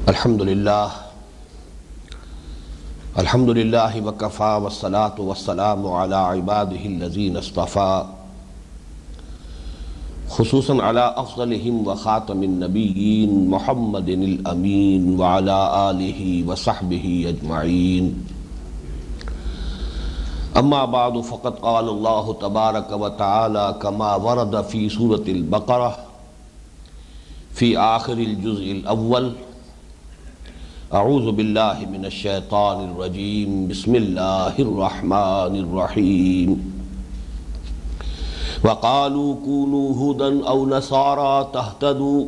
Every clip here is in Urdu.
الحمدللہ وکفا والصلاة والسلام علی عبادہ الذین اصطفیٰ خصوصاً علی افضلہم وخاتم النبیین محمد الامین وعلی آلہ وصحبہ اجمعین اما بعد فقد قال اللہ تبارک وتعالی کما ورد فی سورة البقرہ فی آخر الجزء الاول اعوذ باللہ من الشیطان الرجیم بسم اللہ الرحمن الرحیم وقالوا كونوا هودا او نصارى تهتدوا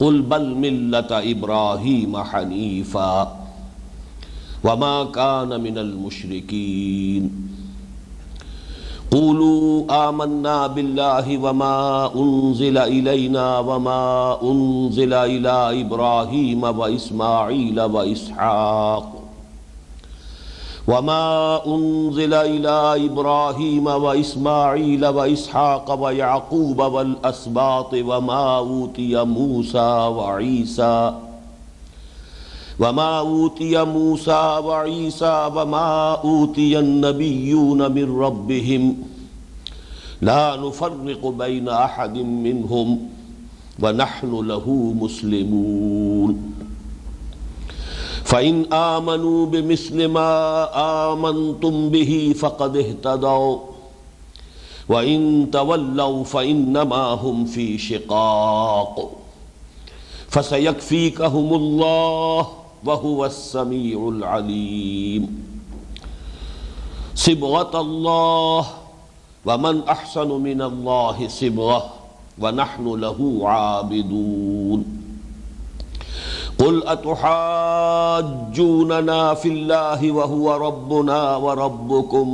قل بل ملة ابراہیم حنیفا وما كان من المشرکین قولوا آمنا باللہ وما انزل الینا وما انزل الى ابراہیم واسماعیل واسحاق وما انزل الى ابراہیم واسماعیل واسحاق ویعقوب والاسباط وما اوتی موسیٰ وعیسیٰ وما اوتی النبیون من ربهم لا نفرق بین احد منهم ونحن له مسلمون فإن آمنوا بمثل ما آمنتم به فقد اهتدوا وإن تولوا فإنما هم في شقاق فسيكفيكهم الله وهو السميع العليم صبغة الله ومن أحسن من الله صبغة ونحن له عابدون قل أتحاجوننا في الله وهو ربنا وربكم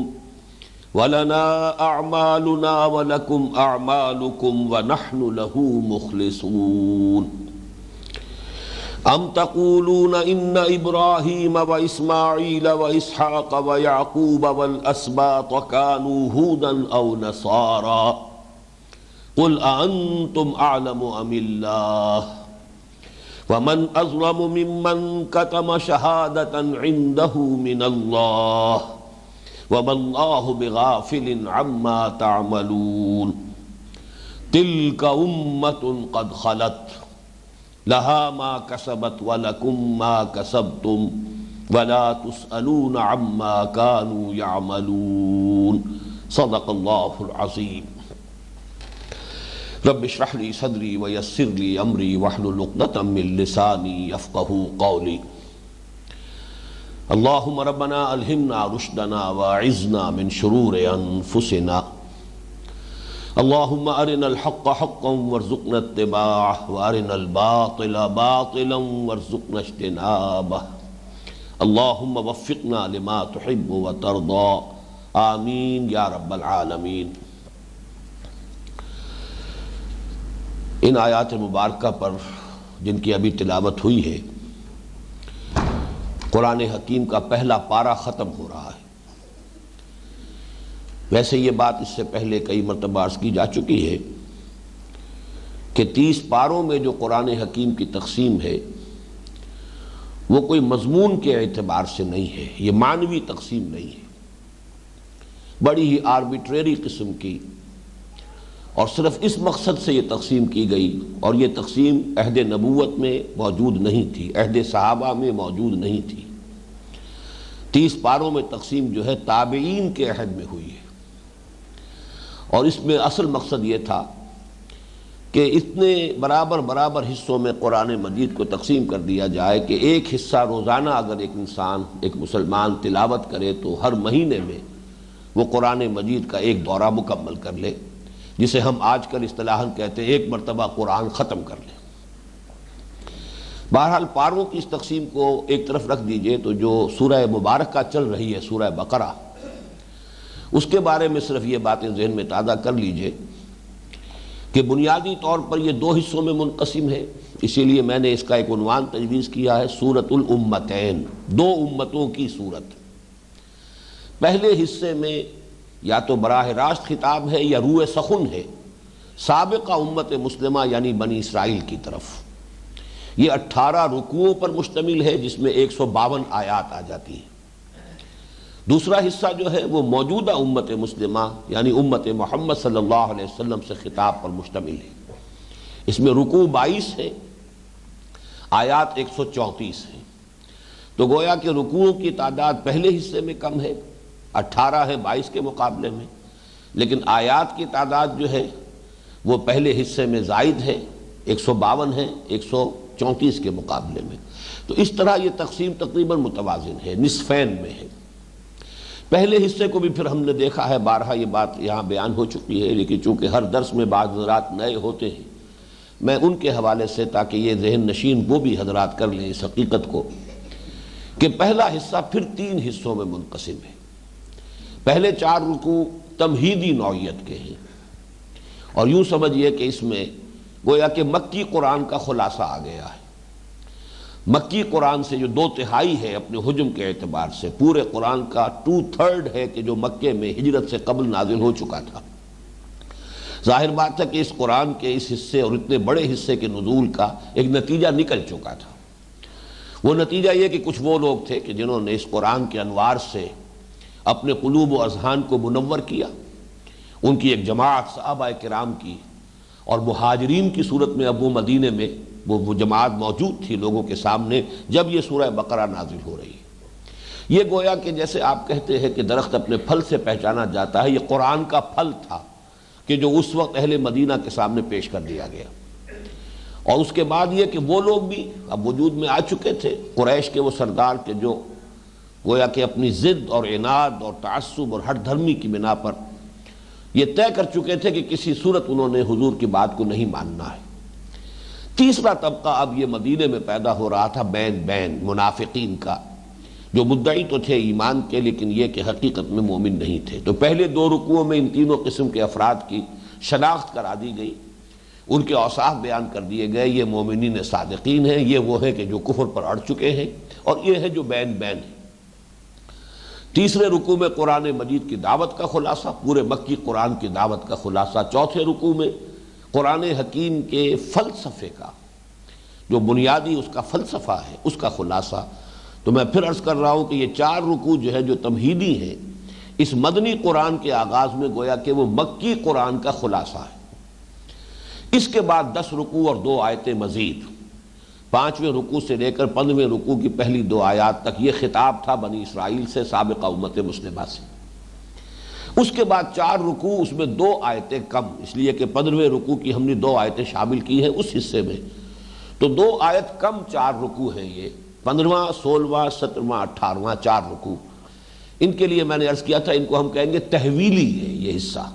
ولنا أعمالنا ولكم أعمالكم ونحن له مخلصون ام تقولون ان ابراہیم واسماعیل واسحاق ویعقوب والاسباط كانوا هودا او نصارا قل اانتم اعلم ام اللہ ومن اظلم ممن كتم شہادة عنده من اللہ وما اللہ بغافل عما تعملون تلك امة قد خلت لها ما كسبت ولكم ما كسبتم ولا تسألون عما كانوا يعملون صدق الله العظيم رب اشرح لي صدري ويسر لي أمري واحلل عقدة من لساني يفقهوا قولي اللهم ربنا ألهمنا رشدنا وأعذنا من شرور أنفسنا اللهم أرنا الحق حقا وارزقنا اتباعه وأرنا الباطل باطلا وارزقنا اجتنابه اللهم وفقنا لما تحب وترضى آمین یا رب العالمین۔ ان آیات مبارکہ پر جن کی ابھی تلاوت ہوئی ہے، قرآن حکیم کا پہلا پارہ ختم ہو رہا ہے۔ ویسے یہ بات اس سے پہلے کئی مرتبہ عرض کی جا چکی ہے کہ 30 پاروں میں جو قرآن حکیم کی تقسیم ہے وہ کوئی مضمون کے اعتبار سے نہیں ہے، یہ معنوی تقسیم نہیں ہے، بڑی ہی آربیٹریری قسم کی، اور صرف اس مقصد سے یہ تقسیم کی گئی، اور یہ تقسیم عہد نبوت میں موجود نہیں تھی، عہد صحابہ میں موجود نہیں تھی۔ 30 پاروں میں تقسیم جو ہے تابعین کے عہد میں ہوئی ہے، اور اس میں اصل مقصد یہ تھا کہ اتنے برابر حصوں میں قرآن مجید کو تقسیم کر دیا جائے کہ ایک حصہ روزانہ اگر ایک انسان، ایک مسلمان تلاوت کرے تو ہر مہینے میں وہ قرآن مجید کا ایک دورہ مکمل کر لے، جسے ہم آج کل اصطلاحاً کہتے ہیں ایک مرتبہ قرآن ختم کر لے۔ بہرحال پاروں کی اس تقسیم کو ایک طرف رکھ دیجئے تو جو سورہ مبارکہ چل رہی ہے، سورہ بقرہ، اس کے بارے میں صرف یہ باتیں ذہن میں تازہ کر لیجئے کہ بنیادی طور پر یہ 2 حصوں میں منقسم ہے، اسی لیے میں نے اس کا ایک عنوان تجویز کیا ہے سورۃ الامتین، 2 امتوں کی سورت۔ پہلے حصے میں یا تو براہ راست خطاب ہے یا روح سخن ہے سابقہ امت مسلمہ یعنی بنی اسرائیل کی طرف، یہ 18 رکوعوں پر مشتمل ہے جس میں 152 آیات آ جاتی ہیں۔ دوسرا حصہ جو ہے وہ موجودہ امت مسلمہ یعنی امت محمد صلی اللہ علیہ وسلم سے خطاب پر مشتمل ہے۔ اس میں رکوع 22 ہے، آیات 134 ہیں، تو گویا کہ رکوعوں کی تعداد پہلے حصے میں کم ہے، 18 ہے 22 کے مقابلے میں، لیکن آیات کی تعداد جو ہے وہ پہلے حصے میں زائد ہے، 152 ہے 134 کے مقابلے میں۔ تو اس طرح یہ تقسیم تقریباً متوازن ہے، نصفین میں ہے۔ پہلے حصے کو بھی پھر ہم نے دیکھا ہے، بارہا یہ بات یہاں بیان ہو چکی ہے، لیکن چونکہ ہر درس میں بعض حضرات نئے ہوتے ہیں، میں ان کے حوالے سے تاکہ یہ ذہن نشین وہ بھی حضرات کر لیں اس حقیقت کو کہ پہلا حصہ پھر 3 حصوں میں منقسم ہے۔ پہلے 4 رکوع تمہیدی نوعیت کے ہیں، اور یوں سمجھیے کہ اس میں گویا کہ مکی قرآن کا خلاصہ آ گیا ہے۔ مکی قرآن سے جو 2/3 ہے اپنے حجم کے اعتبار سے، پورے قرآن کا 2/3 ہے کہ جو مکے میں ہجرت سے قبل نازل ہو چکا تھا۔ ظاہر بات ہے کہ اس قرآن کے اس حصے اور اتنے بڑے حصے کے نزول کا ایک نتیجہ نکل چکا تھا۔ وہ نتیجہ یہ کہ کچھ وہ لوگ تھے کہ جنہوں نے اس قرآن کے انوار سے اپنے قلوب و اذہان کو منور کیا، ان کی ایک جماعت صحابہ کرام کی، اور مہاجرین کی صورت میں اب وہ مدینے میں وہ جماعت موجود تھی لوگوں کے سامنے جب یہ سورہ بقرہ نازل ہو رہی ہے۔ یہ گویا کہ جیسے آپ کہتے ہیں کہ درخت اپنے پھل سے پہچانا جاتا ہے، یہ قرآن کا پھل تھا کہ جو اس وقت اہل مدینہ کے سامنے پیش کر دیا گیا۔ اور اس کے بعد یہ کہ وہ لوگ بھی اب وجود میں آ چکے تھے، قریش کے وہ سردار کے جو گویا کہ اپنی ضد اور عناد اور تعصب اور ہٹ دھرمی کی بنا پر یہ طے کر چکے تھے کہ کسی صورت انہوں نے حضور کی بات کو نہیں ماننا ہے۔ تیسرا طبقہ اب یہ مدینے میں پیدا ہو رہا تھا، بین منافقین کا، جو مدعی تو تھے ایمان کے لیکن یہ کہ حقیقت میں مومن نہیں تھے۔ تو پہلے 2 رکوعوں میں ان تینوں قسم کے افراد کی شناخت کرا دی گئی، ان کے اوصاف بیان کر دیے گئے، یہ مومنین صادقین ہیں، یہ وہ ہے کہ جو کفر پر اڑ چکے ہیں، اور یہ ہے جو بین ہے۔ تیسرے رکوع میں قرآن مجید کی دعوت کا خلاصہ، پورے مکی قرآن کی دعوت کا خلاصہ۔ چوتھے رکوع میں قرآن حکیم کے فلسفے کا جو بنیادی اس کا فلسفہ ہے اس کا خلاصہ۔ تو میں پھر عرض کر رہا ہوں کہ یہ 4 رکوع جو ہے جو تمہیدی ہیں، اس مدنی قرآن کے آغاز میں گویا کہ وہ مکی قرآن کا خلاصہ ہے۔ اس کے بعد 10 رکوع اور 2 آیتیں مزید، 5ویں رکوع سے لے کر 15ویں رکوع کی پہلی 2 آیات تک یہ خطاب تھا بنی اسرائیل سے، سابقہ امت مسلمہ سے۔ اس کے بعد 4 رکوع، اس میں 2 آیتیں کم، اس لیے کہ 15ویں رکوع کی ہم نے 2 آیتیں شامل کی ہیں اس حصے میں، تو 2 آیت کم 4 رکوع ہیں یہ، 15واں 16واں 17واں 18واں 4 رکوع۔ ان کے لیے میں نے عرض کیا تھا ان کو ہم کہیں گے تحویلی ہے یہ حصہ،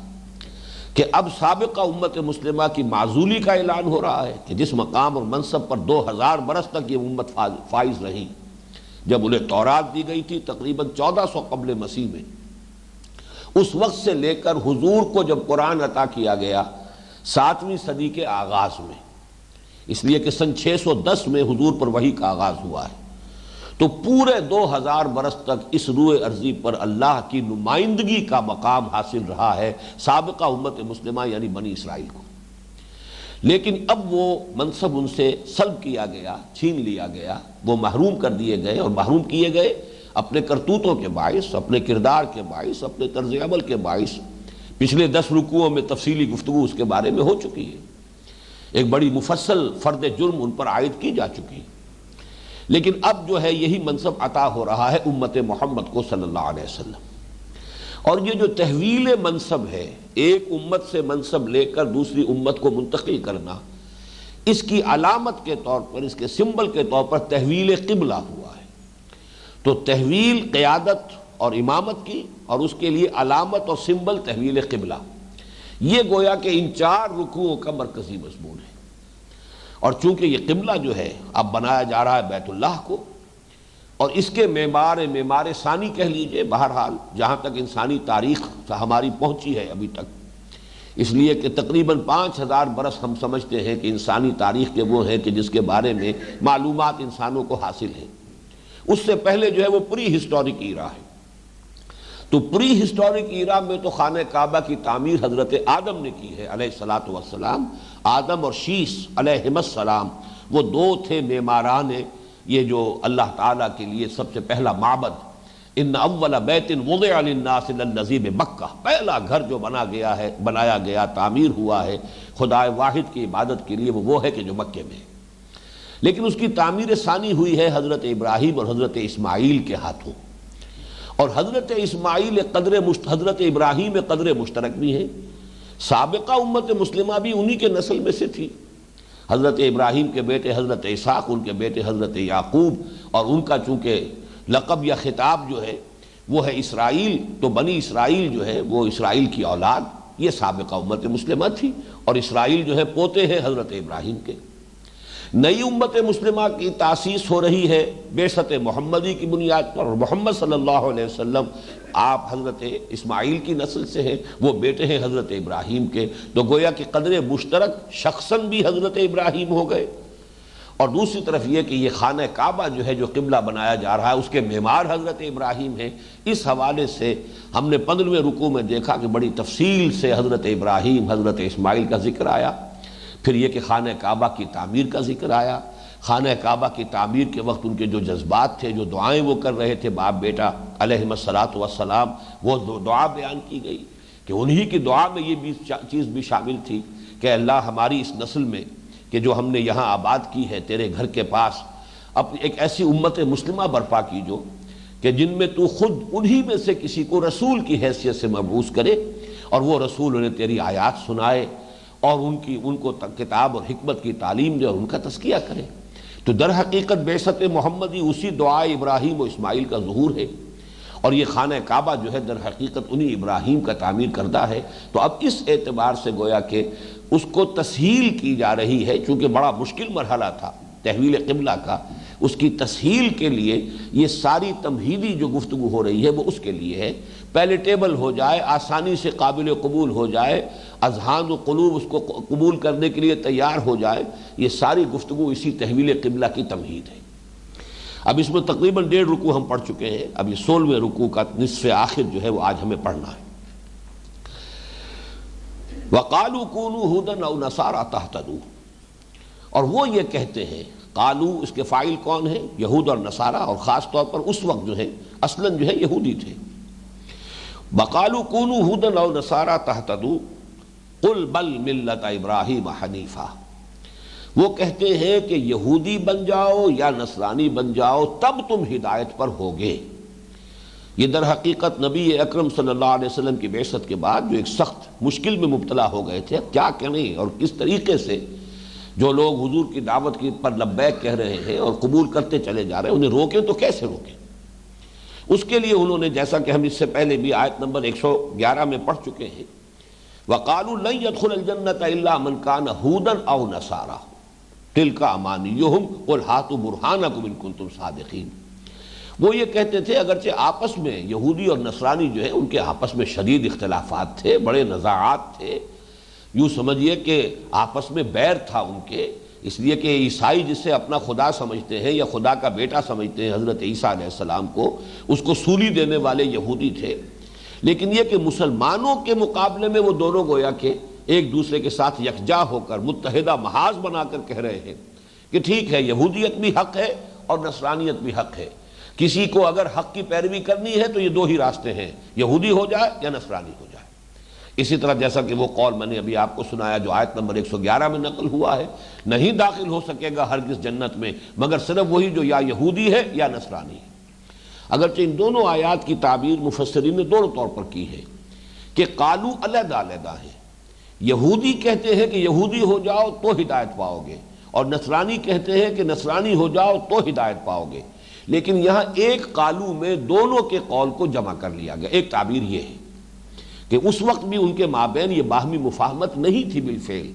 کہ اب سابقہ امت مسلمہ کی معزولی کا اعلان ہو رہا ہے کہ جس مقام اور منصب پر 2000 برس تک یہ امت فائز رہی، جب انہیں تورات دی گئی تھی تقریباً 1400 قبل مسیح میں، اس وقت سے لے کر حضور کو جب قرآن عطا کیا گیا 7ویں صدی کے آغاز میں، اس لیے کہ سن 610 میں حضور پر وحی کا آغاز ہوا ہے، تو پورے 2000 برس تک اس روئے ارضی پر اللہ کی نمائندگی کا مقام حاصل رہا ہے سابقہ امت مسلمہ یعنی بنی اسرائیل کو۔ لیکن اب وہ منصب ان سے سلب کیا گیا، چھین لیا گیا، وہ محروم کر دیے گئے، اور محروم کیے گئے اپنے کرتوتوں کے باعث، اپنے کردار کے باعث، اپنے طرز عمل کے باعث۔ پچھلے 10 رکوعوں میں تفصیلی گفتگو اس کے بارے میں ہو چکی ہے، ایک بڑی مفصل فرد جرم ان پر عائد کی جا چکی ہے۔ لیکن اب جو ہے یہی منصب عطا ہو رہا ہے امت محمد کو صلی اللہ علیہ وسلم، اور یہ جو تحویل منصب ہے، ایک امت سے منصب لے کر دوسری امت کو منتقل کرنا، اس کی علامت کے طور پر، اس کے سمبل کے طور پر تحویل قبلہ ہوا ہے۔ تو تحویل قیادت اور امامت کی، اور اس کے لیے علامت اور سمبل تحویل قبلہ، یہ گویا کہ ان 4 رکوعوں کا مرکزی مضمون ہے۔ اور چونکہ یہ قبلہ جو ہے اب بنایا جا رہا ہے بیت اللہ کو، اور اس کے معمار ثانی کہہ لیجئے، بہرحال جہاں تک انسانی تاریخ ہماری پہنچی ہے ابھی تک، اس لیے کہ تقریباً 5000 برس ہم سمجھتے ہیں کہ انسانی تاریخ کے وہ ہیں کہ جس کے بارے میں معلومات انسانوں کو حاصل ہیں۔ اس سے پہلے جو ہے وہ پری ہسٹورک ایرا ہے، تو پری ہسٹورک ایرا میں تو خانہ کعبہ کی تعمیر حضرت آدم نے کی ہے علیہ الصلوۃ والسلام، آدم اور شیس علیہم السلام، وہ دو تھے معماران یہ جو اللہ تعالیٰ کے لیے سب سے پہلا معبد، ان اول بیت وضع للناس للذی بمکہ، پہلا گھر جو بنایا گیا تعمیر ہوا ہے خدا واحد کی عبادت کے لیے، وہ ہے کہ جو مکے میں ہے۔ لیکن اس کی تعمیر ثانی ہوئی ہے حضرت ابراہیم اور حضرت اسماعیل کے ہاتھوں، اور حضرت ابراہیم قدر مشترک بھی ہے۔ سابقہ امت مسلمہ بھی انہی کے نسل میں سے تھی، حضرت ابراہیم کے بیٹے حضرت اسحاق، ان کے بیٹے حضرت یعقوب، اور ان کا چونکہ لقب یا خطاب جو ہے وہ ہے اسرائیل، تو بنی اسرائیل جو ہے وہ اسرائیل کی اولاد، یہ سابقہ امت مسلمہ تھی، اور اسرائیل جو ہے پوتے ہیں حضرت ابراہیم کے۔ نئی امت مسلمہ کی تاسیس ہو رہی ہے بعثت محمدی کی بنیاد پر، اور محمد صلی اللہ علیہ وسلم آپ حضرت اسماعیل کی نسل سے ہیں، وہ بیٹے ہیں حضرت ابراہیم کے، تو گویا کہ قدر مشترک شخصاً بھی حضرت ابراہیم ہو گئے، اور دوسری طرف یہ کہ یہ خانہ کعبہ جو ہے جو قبلہ بنایا جا رہا ہے اس کے معمار حضرت ابراہیم ہیں۔ اس حوالے سے ہم نے 15ویں رکوع میں دیکھا کہ بڑی تفصیل سے حضرت ابراہیم حضرت اسماعیل کا ذکر آیا، پھر یہ کہ خانہ کعبہ کی تعمیر کا ذکر آیا، خانہ کعبہ کی تعمیر کے وقت ان کے جو جذبات تھے، جو دعائیں وہ کر رہے تھے باپ بیٹا علیہم الصلاۃ والسلام، وہ دعا بیان کی گئی کہ انہی کی دعا میں یہ چیز بھی شامل تھی کہ اللہ ہماری اس نسل میں کہ جو ہم نے یہاں آباد کی ہے تیرے گھر کے پاس، اب ایک ایسی امت مسلمہ برپا کی جو کہ جن میں تو خود انہی میں سے کسی کو رسول کی حیثیت سے مبعوث کرے، اور وہ رسول انہیں تیری آیات سنائے اور ان کو کتاب اور حکمت کی تعلیم دے اور ان کا تزکیہ کرے۔ تو در حقیقت بعثت محمدی اسی دعا ابراہیم و اسماعیل کا ظہور ہے، اور یہ خانہ کعبہ جو ہے در حقیقت انہی ابراہیم کا تعمیر کردہ ہے۔ تو اب اس اعتبار سے گویا کہ اس کو تسہیل کی جا رہی ہے، چونکہ بڑا مشکل مرحلہ تھا تحویل قبلہ کا، اس کی تسہیل کے لیے یہ ساری تمہیدی جو گفتگو ہو رہی ہے وہ اس کے لیے ہے، پیلیٹیبل ہو جائے، آسانی سے قابل قبول ہو جائے، اذہان و قلوب اس کو قبول کرنے کے لیے تیار ہو جائے، یہ ساری گفتگو اسی تحویل قبلہ کی تمہید ہے۔ اب اس میں تقریباً 1.5 رکوع ہم پڑھ چکے ہیں، اب یہ 16ویں رکوع کا نصف آخر جو ہے وہ آج ہمیں پڑھنا ہے۔ وَقَالُوا كُونُوا هُودًا أَوْ نَصَارَىٰ تَهْتَدُوا، اور وہ یہ کہتے ہیں، قالو اس کے فاعل کون ہیں؟ یہود اور نصارہ، اور خاص طور پر اس وقت جو ہے اصلاً جو ہے یہودی تھے۔ وَقَالُوا كُونُوا هُودًا أَوْ نَصَارَىٰ تَهْتَدُوا قُلْ بَلْ مِلَّةَ إِبْرَاهِيمَ حَنِيفًا، وہ کہتے ہیں کہ یہودی بن جاؤ یا نصرانی بن جاؤ تب تم ہدایت پر ہوگے۔ یہ در حقیقت نبی اکرم صلی اللہ علیہ وسلم کی بعثت کے بعد جو ایک سخت مشکل میں مبتلا ہو گئے تھے، کیا کریں اور کس طریقے سے جو لوگ حضور کی دعوت کی پر لبیک کہہ رہے ہیں اور قبول کرتے چلے جا رہے ہیں، انہیں روکیں تو کیسے روکیں؟ اس کے لیے انہوں نے، جیسا کہ ہم اس سے پہلے بھی آیت نمبر 111 میں پڑھ چکے ہیں، وَقَالُوا لَن يَدْخُلَ الْجَنَّةَ إِلَّا مَنْ كَانَ هُودًا أَوْ نَصَارَىٰ تِلْكَ أَمَانِيُّهُمْ قُلْ هَاتُوا بُرْهَانَكُمْ إِن كُنتُمْ صَادِقِينَ۔ وہ یہ کہتے تھے اگرچہ آپس میں یہودی اور نصرانی جو ہے ان کے آپس میں شدید اختلافات تھے، بڑے نزاعات تھے، یوں سمجھیے کہ آپس میں بیر تھا ان کے، اس لیے کہ عیسائی جسے اپنا خدا سمجھتے ہیں یا خدا کا بیٹا سمجھتے ہیں حضرت عیسیٰ علیہ السلام کو، اس کو سولی دینے والے یہودی تھے، لیکن یہ کہ مسلمانوں کے مقابلے میں وہ دونوں گویا کہ ایک دوسرے کے ساتھ یکجا ہو کر متحدہ محاذ بنا کر کہہ رہے ہیں کہ ٹھیک ہے یہودیت بھی حق ہے اور نصرانیت بھی حق ہے، کسی کو اگر حق کی پیروی کرنی ہے تو یہ دو ہی راستے ہیں، یہودی ہو جائے یا نصرانی ہو جائے۔ اسی طرح جیسا کہ وہ قول میں نے ابھی آپ کو سنایا جو آیت نمبر 111 میں نقل ہوا ہے، نہیں داخل ہو سکے گا ہرگز جنت میں مگر صرف وہی جو یا یہودی ہے یا نصرانی ہے۔ اگرچہ ان دونوں آیات کی تعبیر مفسرین نے دونوں طور پر کی ہے کہ قالو علیحدہ علیحدہ ہے، یہودی کہتے ہیں کہ یہودی ہو جاؤ تو ہدایت پاؤ گے، اور نصرانی کہتے ہیں کہ نصرانی ہو جاؤ تو ہدایت پاؤ گے، لیکن یہاں ایک قالو میں دونوں کے قول کو جمع کر لیا گیا۔ ایک تعبیر یہ ہے کہ اس وقت بھی ان کے مابین یہ باہمی مفاہمت نہیں تھی بالفعل،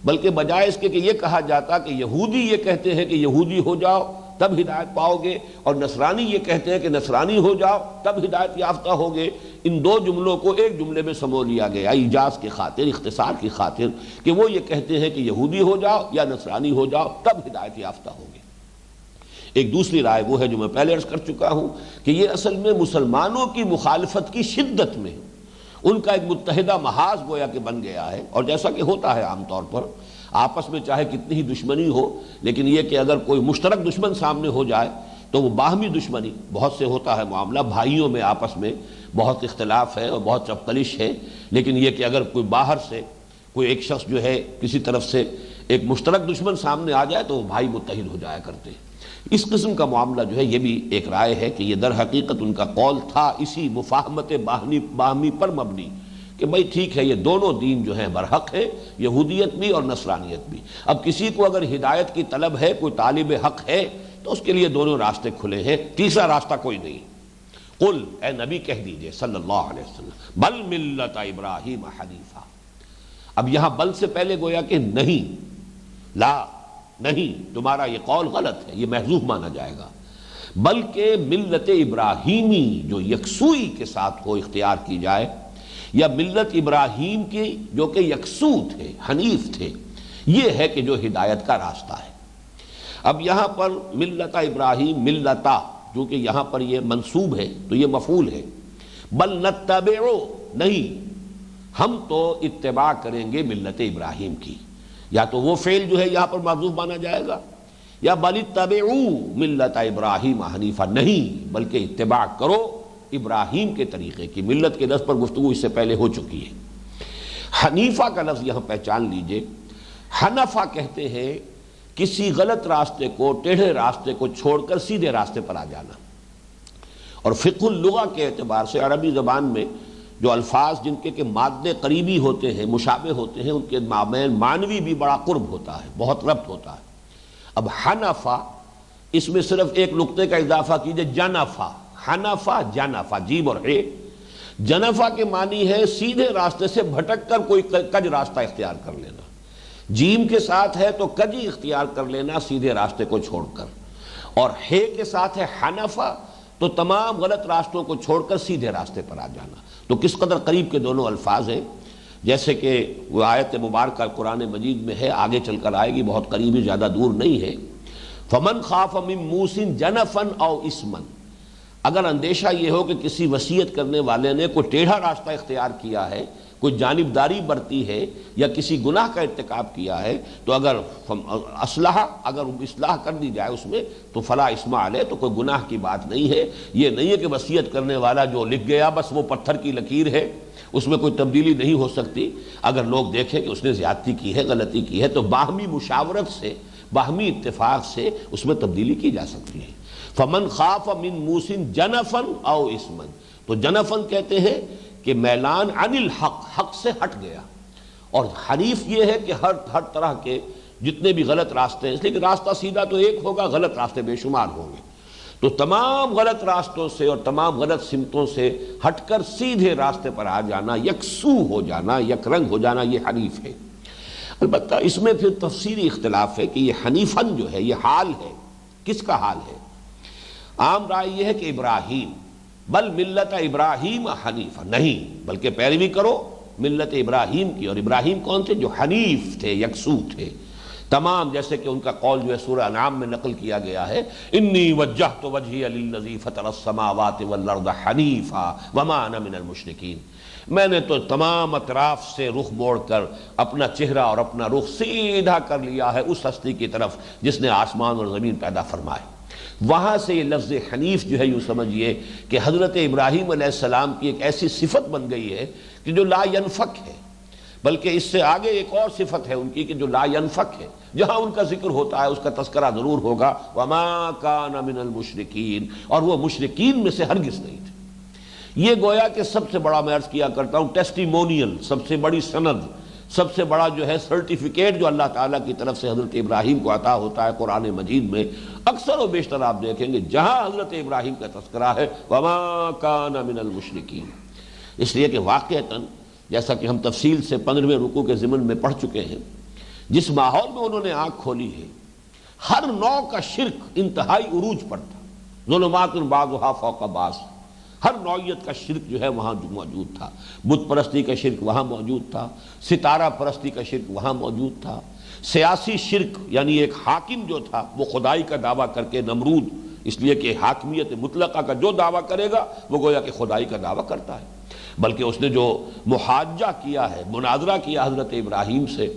بلکہ بجائے اس کے کہ یہ کہا جاتا کہ یہودی یہ کہتے ہیں کہ یہودی ہو جاؤ تب ہدایت پاؤ گے، اور نصرانی یہ کہتے ہیں کہ نصرانی ہو جاؤ تب ہدایت یافتہ ہوگے، ان دو جملوں کو ایک جملے میں سمو لیا گیا ایجاز کی خاطر، اختصار کی خاطر، کہ وہ یہ کہتے ہیں کہ یہودی ہو جاؤ یا نصرانی ہو جاؤ تب ہدایت یافتہ ہوگے۔ ایک دوسری رائے وہ ہے جو میں پہلے عرض کر چکا ہوں کہ یہ اصل میں مسلمانوں کی مخالفت کی شدت میں ان کا ایک متحدہ محاذ گویا کہ بن گیا ہے، اور جیسا کہ ہوتا ہے عام طور پر آپس میں چاہے کتنی ہی دشمنی ہو، لیکن یہ کہ اگر کوئی مشترک دشمن سامنے ہو جائے تو وہ باہمی دشمنی، بہت سے ہوتا ہے معاملہ بھائیوں میں آپس میں بہت اختلاف ہے اور بہت چپقلش ہے، لیکن یہ کہ اگر کوئی باہر سے کوئی ایک شخص جو ہے کسی طرف سے ایک مشترک دشمن سامنے آ جائے تو وہ بھائی متحد ہو جایا کرتے ہیں۔ اس قسم کا معاملہ جو ہے یہ بھی ایک رائے ہے کہ یہ در حقیقت ان کا قول تھا اسی مفاہمت باہمی پر مبنی، کہ بھئی ٹھیک ہے یہ دونوں دین جو ہیں برحق ہے، یہودیت بھی اور نصرانیت بھی۔ اب کسی کو اگر ہدایت کی طلب ہے، کوئی طالب حق ہے، تو اس کے لیے دونوں راستے کھلے ہیں، تیسرا راستہ کوئی نہیں۔ قل، اے نبی کہہ دیجئے صلی اللہ علیہ وسلم، بل ملت ابراہیم حنیفہ۔ اب یہاں بل سے پہلے گویا کہ نہیں، لا، نہیں، تمہارا یہ قول غلط ہے، یہ محذوف مانا جائے گا، بلکہ ملت ابراہیمی جو یکسوئی کے ساتھ ہو اختیار کی جائے، یا ملت ابراہیم کی جو کہ یکسو تھے، حنیف تھے، یہ ہے کہ جو ہدایت کا راستہ ہے۔ اب یہاں پر ملت ابراہیم، ملتا، جو کہ یہاں پر یہ منصوب ہے تو یہ مفعول ہے، بل نتبعو، نہیں، ہم تو اتباع کریں گے ملت ابراہیم کی، یا تو وہ فعل جو ہے یہاں پر محذوف مانا جائے گا، یا بل اتبعو ملت ابراہیم حنیفہ، نہیں بلکہ اتباع کرو ابراہیم کے طریقے کی۔ ملت کے لفظ پر گفتگو اس سے پہلے ہو چکی ہے۔ حنیفہ کا لفظ یہاں پہچان لیجئے، حنفہ کہتے ہیں کسی غلط راستے کو، ٹیڑھے راستے کو چھوڑ کر سیدھے راستے پر آ جانا۔ اور فقہ اللغہ کے اعتبار سے عربی زبان میں جو الفاظ جن کے کہ مادے قریبی ہوتے ہیں، مشابہ ہوتے ہیں، ان کے مابین معنوی بھی بڑا قرب ہوتا ہے، بہت ربط ہوتا ہے۔ اب حنفہ، اس میں صرف ایک نقطے کا اضافہ کیجئے، جنفہ، حنفہ جنفہ، جیم اور ہے، جنفہ کے معنی ہے سیدھے راستے سے بھٹک کر کوئی کج راستہ اختیار کر لینا، جیم کے ساتھ ہے تو کجی اختیار کر لینا سیدھے راستے کو چھوڑ کر، اور ہے کے ساتھ ہے حنفہ، تو تمام غلط راستوں کو چھوڑ کر سیدھے راستے پر آ جانا۔ تو کس قدر قریب کے دونوں الفاظ ہیں، جیسے کہ وہ آیت مبارکہ قرآن مجید میں ہے، آگے چل کر آئے گی، بہت قریبی، زیادہ دور نہیں ہے۔ فمن خاف من موص جنفا او اثما، اگر اندیشہ یہ ہو کہ کسی وصیت کرنے والے نے کوئی ٹیڑھا راستہ اختیار کیا ہے، کوئی جانبداری برتی ہے، یا کسی گناہ کا ارتکاب کیا ہے، تو اگر اصلاح کر دی جائے اس میں تو فلا اثم علیہ، تو کوئی گناہ کی بات نہیں ہے۔ یہ نہیں ہے کہ وصیت کرنے والا جو لکھ گیا بس وہ پتھر کی لکیر ہے، اس میں کوئی تبدیلی نہیں ہو سکتی۔ اگر لوگ دیکھیں کہ اس نے زیادتی کی ہے، غلطی کی ہے، تو باہمی مشاورت سے، باہمی اتفاق سے اس میں تبدیلی کی جا سکتی ہے۔ فمن خاف من موص جنفا او اثما، تو جنفن کہتے ہیں کہ میلان عن الحق، حق سے ہٹ گیا، اور حنیف یہ ہے کہ ہر طرح کے جتنے بھی غلط راستے ہیں، اس لیے کہ راستہ سیدھا تو ایک ہوگا، غلط راستے بے شمار ہوں گے، تو تمام غلط راستوں سے اور تمام غلط سمتوں سے ہٹ کر سیدھے راستے پر آ جانا، یکسو ہو جانا، یک رنگ ہو جانا، یہ حنیف ہے۔ البتہ اس میں پھر تفصیلی اختلاف ہے کہ یہ حنیفن جو ہے یہ حال ہے، کس کا حال ہے؟ عام رائے یہ ہے کہ ابراہیم، بل ملت ابراہیم حنیفہ، نہیں بلکہ پیروی کرو ملت ابراہیم کی، اور ابراہیم کون تھے؟ جو حنیف تھے، یکسو تھے تمام، جیسے کہ ان کا قول جو ہے سورہ انعام میں نقل کیا گیا ہے، انی وجہت وجہی للذی فطر السماوات والارض حنیفا وما انا من المشرکین، میں نے تو تمام اطراف سے رخ موڑ کر اپنا چہرہ اور اپنا رخ سیدھا کر لیا ہے اس ہستی کی طرف جس نے آسمان اور زمین پیدا فرمائے۔ وہاں سے یہ لفظ حنیف جو ہے یوں سمجھیے کہ حضرت ابراہیم علیہ السلام کی ایک ایسی صفت بن گئی ہے کہ جو لا ینفک ہے، بلکہ اس سے آگے ایک اور صفت ہے ان کی کہ جو لا ینفک ہے، جہاں ان کا ذکر ہوتا ہے اس کا تذکرہ ضرور ہوگا، وما کان من المشرکین، اور وہ مشرکین میں سے ہرگز نہیں تھے۔ یہ گویا کہ سب سے بڑا، میں عرض کیا کرتا ہوں، ٹیسٹیمونیل، سب سے بڑی سند، سب سے بڑا جو ہے سرٹیفکیٹ جو اللہ تعالیٰ کی طرف سے حضرت ابراہیم کو عطا ہوتا ہے قرآن مجید میں، اکثر و بیشتر آپ دیکھیں گے جہاں حضرت ابراہیم کا تذکرہ ہے وما کان من المشرکین، اس لیے کہ واقعتاً جیسا کہ ہم تفصیل سے 15ویں رکوع کے ضمن میں پڑھ چکے ہیں، جس ماحول میں انہوں نے آنکھ کھولی ہے ہر نوع کا شرک انتہائی عروج پر تھا، ظلمات بعضھا فوق بعض، ہر نوعیت کا شرک جو ہے وہاں موجود تھا، بت پرستی کا شرک وہاں موجود تھا، ستارہ پرستی کا شرک وہاں موجود تھا، سیاسی شرک یعنی ایک حاکم جو تھا وہ خدائی کا دعویٰ کر کے، نمرود، اس لیے کہ حاکمیت مطلقہ کا جو دعویٰ کرے گا وہ گویا کہ خدائی کا دعویٰ کرتا ہے، بلکہ اس نے جو محاجہ کیا ہے، مناظرہ کیا حضرت ابراہیم سے،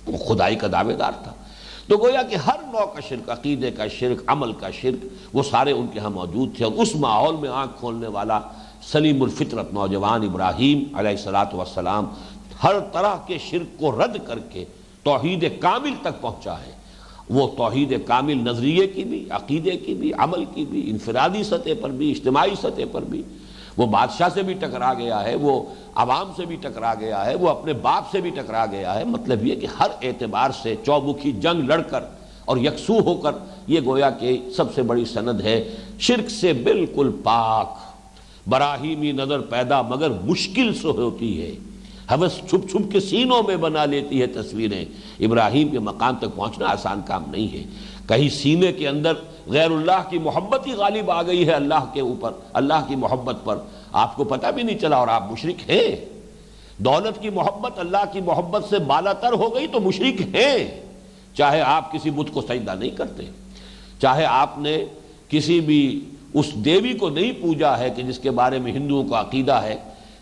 وہ خدائی کا دعوے دار تھا۔ تو گویا کہ ہر نوع کا شرک، عقیدے کا شرک، عمل کا شرک، وہ سارے ان کے ہاں موجود تھے۔ اور اس ماحول میں آنکھ کھولنے والا سلیم الفطرت نوجوان ابراہیم علیہ الصلوۃ والسلام ہر طرح کے شرک کو رد کر کے توحید کامل تک پہنچا ہے۔ وہ توحید کامل نظریے کی بھی، عقیدے کی بھی، عمل کی بھی، انفرادی سطح پر بھی، اجتماعی سطح پر بھی۔ وہ بادشاہ سے بھی ٹکرا گیا ہے، وہ عوام سے بھی ٹکرا گیا ہے، وہ اپنے باپ سے بھی ٹکرا گیا ہے۔ مطلب یہ کہ ہر اعتبار سے چومکھی جنگ لڑ کر اور یکسو ہو کر یہ گویا کہ سب سے بڑی سند ہے، شرک سے بالکل پاک، براہیمی نظر پیدا مگر مشکل سے ہوتی ہے، ہوس چھپ چھپ کے سینوں میں بنا لیتی ہے تصویریں۔ ابراہیم کے مقام تک پہنچنا آسان کام نہیں ہے۔ کہیں سینے کے اندر غیر اللہ کی محبت ہی غالب آ گئی ہے اللہ کے اوپر، اللہ کی محبت پر، آپ کو پتہ بھی نہیں چلا اور آپ مشرک ہیں۔ دولت کی محبت اللہ کی محبت سے بالا تر ہو گئی تو مشرک ہیں، چاہے آپ کسی بت کو سجدہ نہیں کرتے، چاہے آپ نے کسی بھی اس دیوی کو نہیں پوجا ہے کہ جس کے بارے میں ہندوؤں کا عقیدہ ہے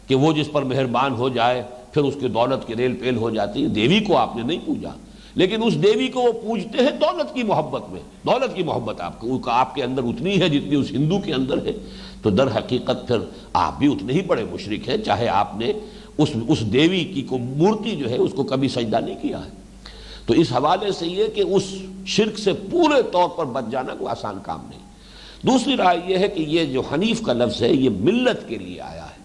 کہ وہ جس پر مہربان ہو جائے پھر اس کی دولت کی ریل پیل ہو جاتی ہے، دیوی کو آپ نے نہیں پوجا، لیکن اس دیوی کو وہ پوجتے ہیں دولت کی محبت میں۔ دولت کی محبت آپ کے اندر اتنی ہے جتنی اس ہندو کے اندر ہے، تو در حقیقت پھر آپ بھی اتنے ہی بڑے مشرک ہیں، چاہے آپ نے اس دیوی کی کو مورتی جو ہے اس کو کبھی سجدہ نہیں کیا ہے۔ تو اس حوالے سے یہ کہ اس شرک سے پورے طور پر بچ جانا کوئی آسان کام نہیں۔ دوسری رائے یہ ہے کہ یہ جو حنیف کا لفظ ہے یہ ملت کے لیے آیا ہے،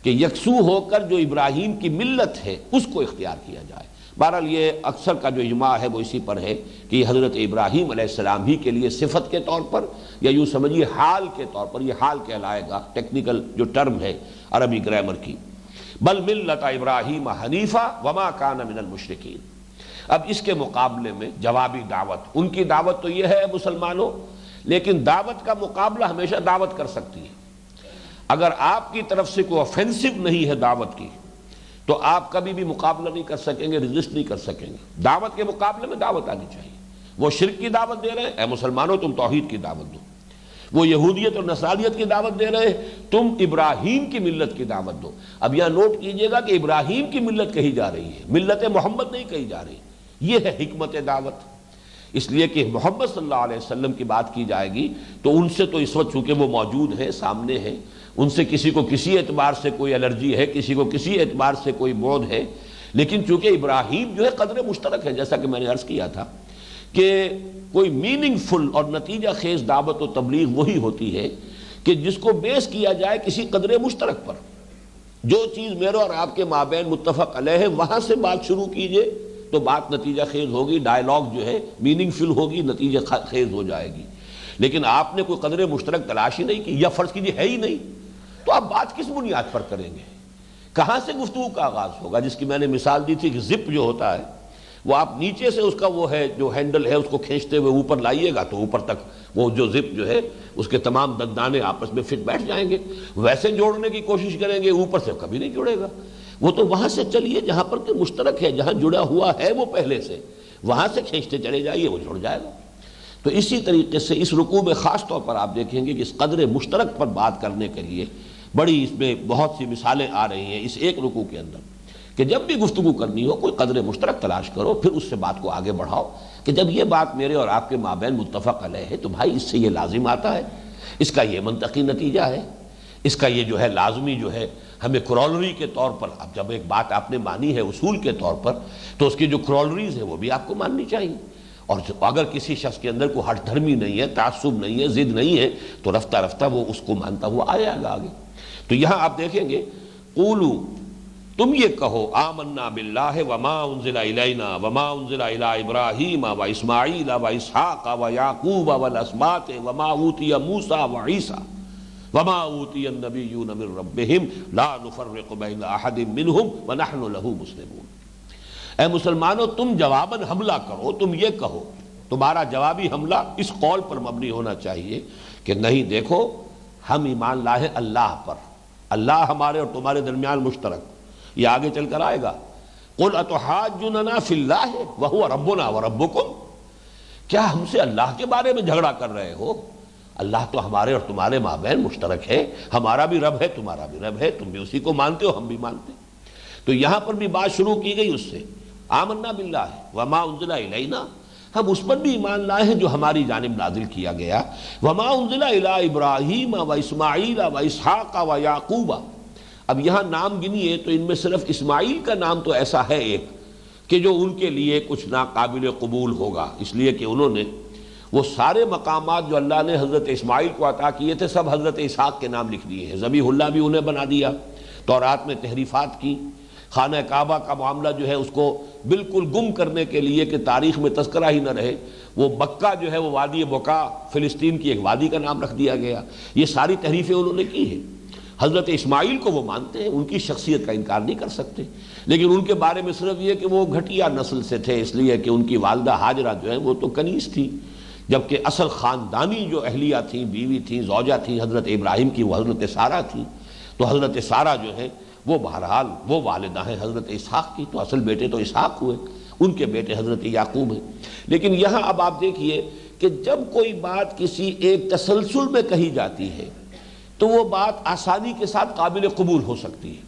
کہ یکسو ہو کر جو ابراہیم کی ملت ہے اس کو اختیار کیا جائے۔ بہرحال یہ اکثر کا جو اجماع ہے وہ اسی پر ہے کہ یہ حضرت ابراہیم علیہ السلام ہی کے لیے صفت کے طور پر، یا یوں سمجھیے حال کے طور پر، یہ حال کہلائے گا، ٹیکنیکل جو ٹرم ہے عربی گرامر کی، بل ملت ابراہیم حنیفہ وما کان من المشرکین۔ اب اس کے مقابلے میں جوابی دعوت، ان کی دعوت تو یہ ہے مسلمانوں، لیکن دعوت کا مقابلہ ہمیشہ دعوت کر سکتی ہے۔ اگر آپ کی طرف سے کوئی آفینسو نہیں ہے دعوت کی تو آپ کبھی بھی مقابلہ نہیں کر سکیں گے، رزسٹ نہیں کر سکیں گے۔ دعوت کے مقابلے میں دعوت آنی چاہیے۔ وہ شرک کی دعوت دے رہے ہیں، اے مسلمانوں تم توحید کی دعوت دو۔ وہ یہودیت اور نصرانیت کی دعوت دے رہے ہیں، تم ابراہیم کی ملت کی دعوت دو۔ اب یہاں نوٹ کیجئے گا کہ ابراہیم کی ملت کہی جا رہی ہے، ملت محمد نہیں کہی جا رہی۔ یہ ہے حکمت دعوت، اس لیے کہ محمد صلی اللہ علیہ وسلم کی بات کی جائے گی تو ان سے تو اس وقت چونکہ وہ موجود ہیں، سامنے ہیں، ان سے کسی کو کسی اعتبار سے کوئی الرجی ہے، کسی کو کسی اعتبار سے کوئی بعد ہے، لیکن چونکہ ابراہیم جو ہے قدر مشترک ہے، جیسا کہ میں نے عرض کیا تھا کہ کوئی میننگ فل اور نتیجہ خیز دعوت و تبلیغ وہی ہوتی ہے کہ جس کو بیس کیا جائے کسی قدر مشترک پر۔ جو چیز میرے اور آپ کے مابین متفق علیہ ہے وہاں سے بات شروع کیجئے تو بات نتیجہ خیز ہوگی، ڈائلاگ جو ہے میننگ فل ہوگی، نتیجہ خیز ہو جائے گی۔ لیکن آپ نے کوئی قدر مشترک تلاش ہی نہیں کی، یا فرض کیجئے ہے ہی نہیں، تو آپ بات کس بنیاد پر کریں گے؟ کہاں سے گفتگو کا آغاز ہوگا؟ جس کی میں نے مثال دی تھی کہ زپ جو ہوتا ہے وہ آپ نیچے سے اس کا وہ ہے جو ہینڈل ہے اس کو کھینچتے ہوئے اوپر لائیے گا تو اوپر تک وہ جو زپ جو ہے اس کے تمام دندانے آپس میں فٹ بیٹھ جائیں گے۔ ویسے جوڑنے کی کوشش کریں گے اوپر سے کبھی نہیں جڑے گا۔ وہ تو وہاں سے چلیے جہاں پر کہ مشترک ہے، جہاں جڑا ہوا ہے وہ پہلے سے، وہاں سے کھینچتے چلے جائیے، وہ جڑ جائے گا۔ تو اسی طریقے سے اس رکوع میں خاص طور پر آپ دیکھیں گے کہ اس قدر مشترک پر بات کرنے کے لیے بڑی اس میں بہت سی مثالیں آ رہی ہیں اس ایک رکوع کے اندر، کہ جب بھی گفتگو کرنی ہو کوئی قدر مشترک تلاش کرو، پھر اس سے بات کو آگے بڑھاؤ کہ جب یہ بات میرے اور آپ کے مابین متفق علیہ ہے تو بھائی اس سے یہ لازم آتا ہے، اس کا یہ منطقی نتیجہ ہے، اس کا یہ جو ہے لازمی جو ہے ہمیں کرولری کے طور پر، اب جب ایک بات آپ نے مانی ہے اصول کے طور پر تو اس کی جو کرولریز ہے وہ بھی آپ کو ماننی چاہیے۔ اور اگر کسی شخص کے اندر کوئی ہٹ دھرمی نہیں ہے، تعصب نہیں ہے، ضد نہیں ہے، تو رفتہ رفتہ وہ اس کو مانتا ہوا آئے گا آگے۔ تو یہاں آپ دیکھیں گے قولو، تم یہ کہو، آمنا باللہ وما انزل الینا وما انزل الی ابراہیم و اسماعیل و اسحاق و یعقوب والاسباط وما اوتی موسیٰ و عیسیٰ وما اوتی النبیون من ربہم لا نفرق بین احد منہم ونحن لہ مسلمون۔ اے مسلمانوں تم جواباً حملہ کرو، تم یہ کہو، تمہارا جوابی حملہ اس قول پر مبنی ہونا چاہیے کہ نہیں دیکھو ہم ایمان لائے اللہ پر، اللہ ہمارے اور تمہارے درمیان مشترک، یہ آگے چل کر آئے گا۔ قل اتحاجوننا فی اللہ وہو ربنا وربکم، کیا ہم سے اللہ کے بارے میں جھگڑا کر رہے ہو؟ اللہ تو ہمارے اور تمہارے مابین مشترک ہے، ہمارا بھی رب ہے تمہارا بھی رب ہے، تم بھی اسی کو مانتے ہو ہم بھی مانتے ہیں۔ تو یہاں پر بھی بات شروع کی گئی اس سے، آمنا باللہ وما انزل الینا، ہم اس پر بھی ایمان لائے ہیں جو ہماری جانب نازل کیا گیا، وما انزل الی ابراہیم و اسماعیل و اسحاق و یعقوب۔ اب یہاں نام گنیے تو ان میں صرف اسماعیل کا نام تو ایسا ہے ایک کہ جو ان کے لیے کچھ ناقابل قبول ہوگا، اس لیے کہ انہوں نے وہ سارے مقامات جو اللہ نے حضرت اسماعیل کو عطا کیے تھے سب حضرت اسحاق کے نام لکھ دیے ہیں، ذبیح اللہ بھی انہیں بنا دیا، تورات میں تحریفات کی، خانہ کعبہ کا معاملہ جو ہے اس کو بالکل گم کرنے کے لیے کہ تاریخ میں تذکرہ ہی نہ رہے، وہ بکہ جو ہے وہ وادی بکا فلسطین کی ایک وادی کا نام رکھ دیا گیا، یہ ساری تحریفیں انہوں نے کی ہیں۔ حضرت اسماعیل کو وہ مانتے ہیں، ان کی شخصیت کا انکار نہیں کر سکتے، لیکن ان کے بارے میں صرف یہ کہ وہ گھٹیا نسل سے تھے، اس لیے کہ ان کی والدہ ہاجرہ جو ہے وہ تو کنیز تھی، جبکہ اصل خاندانی جو اہلیہ تھیں، بیوی تھیں، زوجہ تھیں حضرت ابراہیم کی، وہ حضرت سارہ تھیں۔ تو حضرت سارہ جو ہے وہ بہرحال وہ والدہ ہیں حضرت اسحاق کی، تو اصل بیٹے تو اسحاق ہوئے، ان کے بیٹے حضرت یعقوب ہیں۔ لیکن یہاں اب آپ دیکھیے کہ جب کوئی بات کسی ایک تسلسل میں کہی جاتی ہے تو وہ بات آسانی کے ساتھ قابل قبول ہو سکتی ہے۔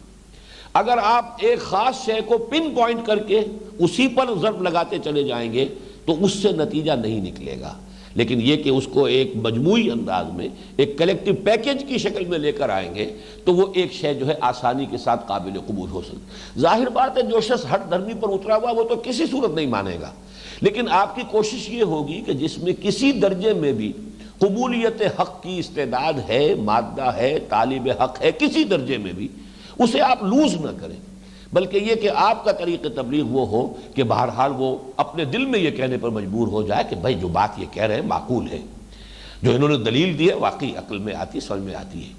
اگر آپ ایک خاص شے کو پن پوائنٹ کر کے اسی پر ضرب لگاتے چلے جائیں گے تو اس سے نتیجہ نہیں نکلے گا، لیکن یہ کہ اس کو ایک مجموعی انداز میں ایک کلیکٹیو پیکج کی شکل میں لے کر آئیں گے تو وہ ایک شے جو ہے آسانی کے ساتھ قابل قبول ہو سکتی۔ ظاہر بات ہے جو شخص ہٹ دھرمی پر اترا ہوا وہ تو کسی صورت نہیں مانے گا، لیکن آپ کی کوشش یہ ہوگی کہ جس میں کسی درجے میں بھی قبولیت حق کی استعداد ہے، مادہ ہے، طالب حق ہے، کسی درجے میں بھی اسے آپ لوز نہ کریں، بلکہ یہ کہ آپ کا طریق تبلیغ وہ ہو کہ بہرحال وہ اپنے دل میں یہ کہنے پر مجبور ہو جائے کہ بھائی جو بات یہ کہہ رہے ہیں معقول ہے، جو انہوں نے دلیل دی ہے واقعی عقل میں آتی، سمجھ میں آتی ہے،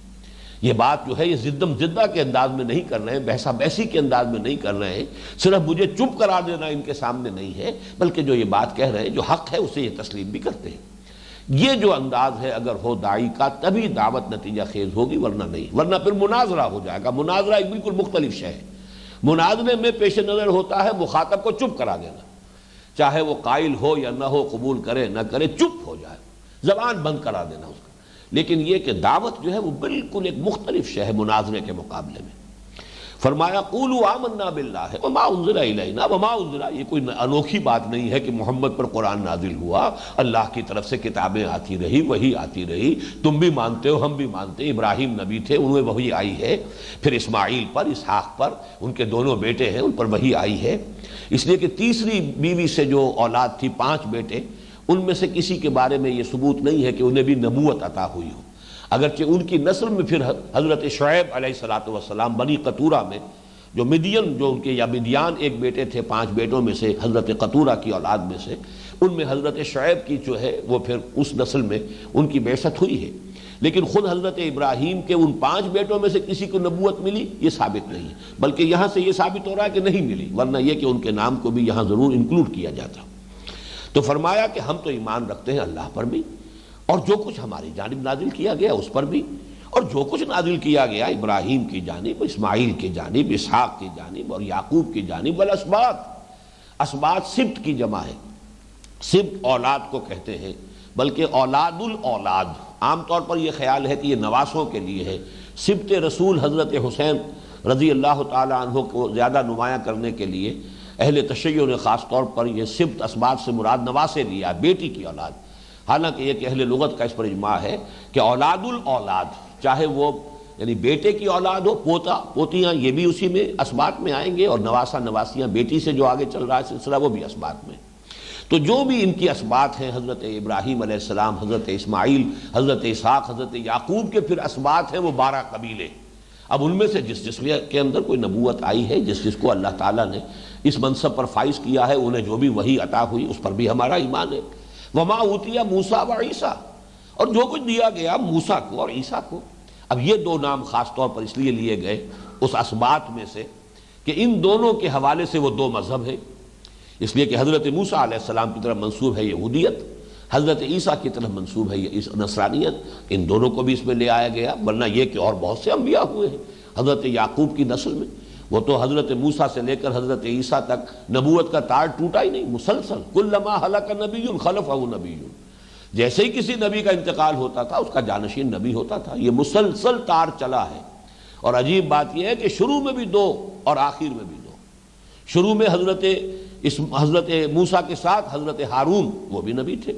یہ بات جو ہے یہ زدم زدہ کے انداز میں نہیں کر رہے ہیں، بحثہ بحثی کے انداز میں نہیں کر رہے ہیں، صرف مجھے چپ کرا دینا ان کے سامنے نہیں ہے، بلکہ جو یہ بات کہہ رہے ہیں جو حق ہے اسے یہ تسلیم بھی کرتے ہیں۔ یہ جو انداز ہے اگر ہو داعی کا تبھی دعوت نتیجہ خیز ہوگی، ورنہ نہیں، ورنہ پھر مناظرہ ہو جائے گا۔ مناظرہ ایک بالکل مختلف شے ہے۔ مناظرے میں پیش نظر ہوتا ہے مخاطب کو چپ کرا دینا، چاہے وہ قائل ہو یا نہ ہو، قبول کرے نہ کرے، چپ ہو جائے، زبان بند کرا دینا اس کا۔ لیکن یہ کہ دعوت جو ہے وہ بالکل ایک مختلف شے ہے مناظرے کے مقابلے میں۔ فرمایا قولوا آمنا باللہ وما انزل الینا وما انزل، یہ کوئی انوکھی بات نہیں ہے کہ محمد پر قرآن نازل ہوا، اللہ کی طرف سے کتابیں آتی رہی، وحی آتی رہی، تم بھی مانتے ہو ہم بھی مانتے ہیں، ابراہیم نبی تھے انہیں وحی آئی ہے، پھر اسماعیل پر، اسحاق پر، ان کے دونوں بیٹے ہیں ان پر وحی آئی ہے، اس لیے کہ تیسری بیوی سے جو اولاد تھی 5 بیٹے، ان میں سے کسی کے بارے میں یہ ثبوت نہیں ہے کہ انہیں بھی نبوت عطا ہوئی ہو، اگرچہ ان کی نسل میں پھر حضرت شعیب علیہ السلام بنی قطورہ میں جو مدین جو ان کے یا مدیان ایک بیٹے تھے 5 بیٹوں میں سے، حضرت قطورہ کی اولاد میں سے، ان میں حضرت شعیب کی جو ہے وہ پھر اس نسل میں ان کی بعثت ہوئی ہے، لیکن خود حضرت ابراہیم کے ان 5 بیٹوں میں سے کسی کو نبوت ملی یہ ثابت نہیں، بلکہ یہاں سے یہ ثابت ہو رہا ہے کہ نہیں ملی، ورنہ یہ کہ ان کے نام کو بھی یہاں ضرور انکلوڈ کیا جاتا۔ تو فرمایا کہ ہم تو ایمان رکھتے ہیں اللہ پر بھی، اور جو کچھ ہماری جانب نازل کیا گیا اس پر بھی، اور جو کچھ نازل کیا گیا ابراہیم کی جانب، اسماعیل کی جانب، اسحاق کی جانب اور یعقوب کی جانب، والاسباط، اسباط سبت کی جمع ہے، سبت اولاد کو کہتے ہیں، بلکہ اولاد الاولاد، عام طور پر یہ خیال ہے کہ یہ نواسوں کے لیے ہے، سبت رسول حضرت حسین رضی اللہ تعالی عنہ کو زیادہ نمایاں کرنے کے لیے اہل تشیع نے خاص طور پر یہ سبت اسباط سے مراد نواسے لیا، بیٹی کی اولاد، حالانکہ یہ کہ اہل لغت کا اس پر اجماع ہے کہ اولاد الاولاد، چاہے وہ یعنی بیٹے کی اولاد ہو، پوتا پوتیاں، یہ بھی اسی میں اسباط میں آئیں گے، اور نواسہ نواسیاں بیٹی سے جو آگے چل رہا ہے سلسلہ وہ بھی اسباط میں۔ تو جو بھی ان کی اسباط ہیں، حضرت ابراہیم علیہ السلام، حضرت اسماعیل، حضرت اسحاق، حضرت یعقوب کے پھر اسباط ہیں وہ 12 قبیلے۔ اب ان میں سے جس جس کے اندر کوئی نبوت آئی ہے، جس جس کو اللہ تعالیٰ نے اس منصب پر فائز کیا ہے، انہیں جو بھی وحی عطا ہوئی اس پر بھی ہمارا ایمان ہے۔ وما اوتیٰ موسیٰ و عیسیٰ، اور جو کچھ دیا گیا موسیٰ کو اور عیسیٰ کو۔ اب یہ 2 نام خاص طور پر اس لیے لیے گئے اس اسباط میں سے کہ ان دونوں کے حوالے سے وہ 2 مذہب ہیں، اس لیے کہ حضرت موسیٰ علیہ السلام کی طرف منسوب ہے یہودیت، حضرت عیسیٰ کی طرف منسوب ہے نصرانیت، ان دونوں کو بھی اس میں لے آیا گیا، ورنہ یہ کہ اور بہت سے انبیاء ہوئے ہیں حضرت یعقوب کی نسل میں، وہ تو حضرت موسیٰ سے لے کر حضرت عیسیٰ تک نبوت کا تار ٹوٹا ہی نہیں، مسلسل، کلما ہلک نبی خلفہ نبی، جیسے ہی کسی نبی کا انتقال ہوتا تھا اس کا جانشین نبی ہوتا تھا، یہ مسلسل تار چلا ہے۔ اور عجیب بات یہ ہے کہ شروع میں بھی 2 اور آخر میں بھی 2، شروع میں حضرت اس حضرت موسیٰ کے ساتھ حضرت ہارون وہ بھی نبی تھے،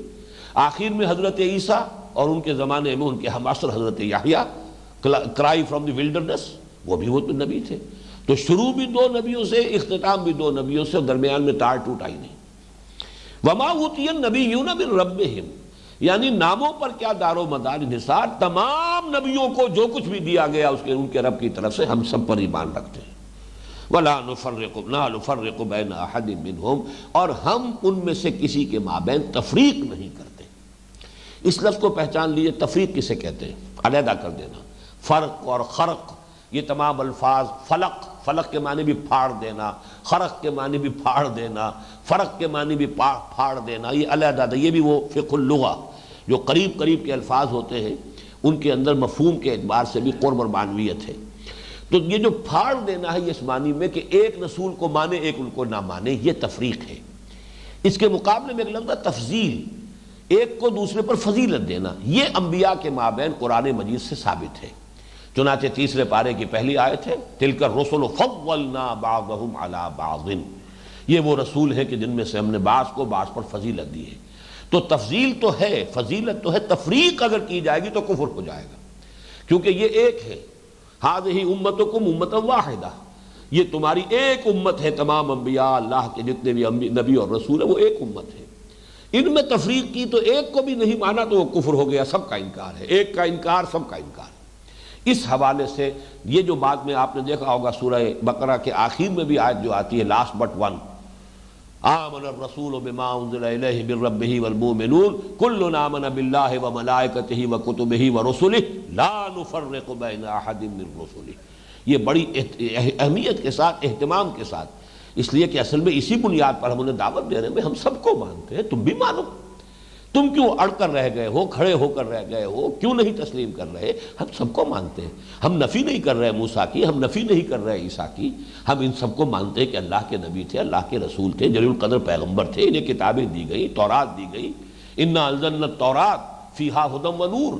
آخر میں حضرت عیسیٰ، اور ان کے زمانے میں ان کے ہمعصر حضرت یحییٰ کرائی فرام دی ولڈرنس، وہ نبی تھے۔ تو شروع بھی دو نبیوں سے، اختتام بھی دو نبیوں سے، اور درمیان میں تار ٹوٹ آئی نہیں۔ وما اوتی النبیون من ربہم، یعنی ناموں پر کیا دار و مدار انحصار، تمام نبیوں کو جو کچھ بھی دیا گیا ان کے رب کی طرف سے ہم سب پر ایمان رکھتے ہیں۔ ولا نفرق بین احد منہم، اور ہم ان میں سے کسی کے مابین تفریق نہیں کرتے۔ اس لفظ کو پہچان لیجیے، تفریق کسے کہتے ہیں؟ علیحدہ کر دینا۔ فرق اور خرق یہ تمام الفاظ، فلق کے معنی بھی پھاڑ دینا، خرق کے معنی بھی پھاڑ دینا، فرق کے معنی بھی پھاڑ دینا، یہ علیحدہ، یہ بھی وہ فقہ اللغہ جو قریب قریب کے الفاظ ہوتے ہیں ان کے اندر مفہوم کے اعتبار سے بھی قرب اور معنویت ہے۔ تو یہ جو پھاڑ دینا ہے یہ اس معنی میں کہ ایک رسول کو مانے ایک ان کو نہ مانے، یہ تفریق ہے۔ اس کے مقابلے میں ایک لفظ ہے تفضیل، ایک کو دوسرے پر فضیلت دینا، یہ انبیاء کے مابین قرآن مجید سے ثابت ہے۔ چنانچہ تیسرے پارے کی پہلی آیت ہے تلک الرسل فضلنا بعضهم علی بعض، یہ وہ رسول ہیں کہ جن میں سے ہم نے بعض کو بعض پر فضیلت دی ہے۔ تو تفضیل تو ہے، فضیلت تو ہے، تفریق اگر کی جائے گی تو کفر ہو جائے گا، کیونکہ یہ ایک ہے۔ ہذہ امتکم امۃ واحدہ، یہ تمہاری ایک امت ہے، تمام انبیاء اللہ کے جتنے بھی نبی اور رسول ہیں وہ ایک امت ہے۔ ان میں تفریق کی تو ایک کو بھی نہیں مانا تو وہ کفر ہو گیا، سب کا انکار ہے، ایک کا انکار سب کا انکار ہے۔ اس حوالے سے یہ جو بعد میں آپ نے دیکھا ہوگا سورہ بقرہ کے آخر میں بھی آیت جو آتی ہے لاسٹ بٹ ون، آمن الرسول بما انزل الیہ من ربہ والمؤمنون کل آمن باللہ وملائکتہ وکتبہ ورسلہ لا نفرق بین احد من رسلہ، یہ بڑی اہمیت کے ساتھ، اہتمام کے ساتھ، اس لیے کہ اصل میں اسی بنیاد پر ہم انہیں دعوت دے رہے ہیں، ہم سب کو مانتے ہیں، تم بھی مانو، تم کیوں اڑ کر رہ گئے ہو، کھڑے ہو کر رہ گئے ہو، کیوں نہیں تسلیم کر رہے؟ ہم سب کو مانتے ہیں، ہم نفی نہیں کر رہے موسیٰ کی، ہم نفی نہیں کر رہے عیسیٰ کی، ہم ان سب کو مانتے ہیں کہ اللہ کے نبی تھے، اللہ کے رسول تھے، جلیل القدر پیغمبر تھے، انہیں کتابیں دی گئی، تورات دی گئی، انا انزلنا التوراۃ فیہا ھدی ونور،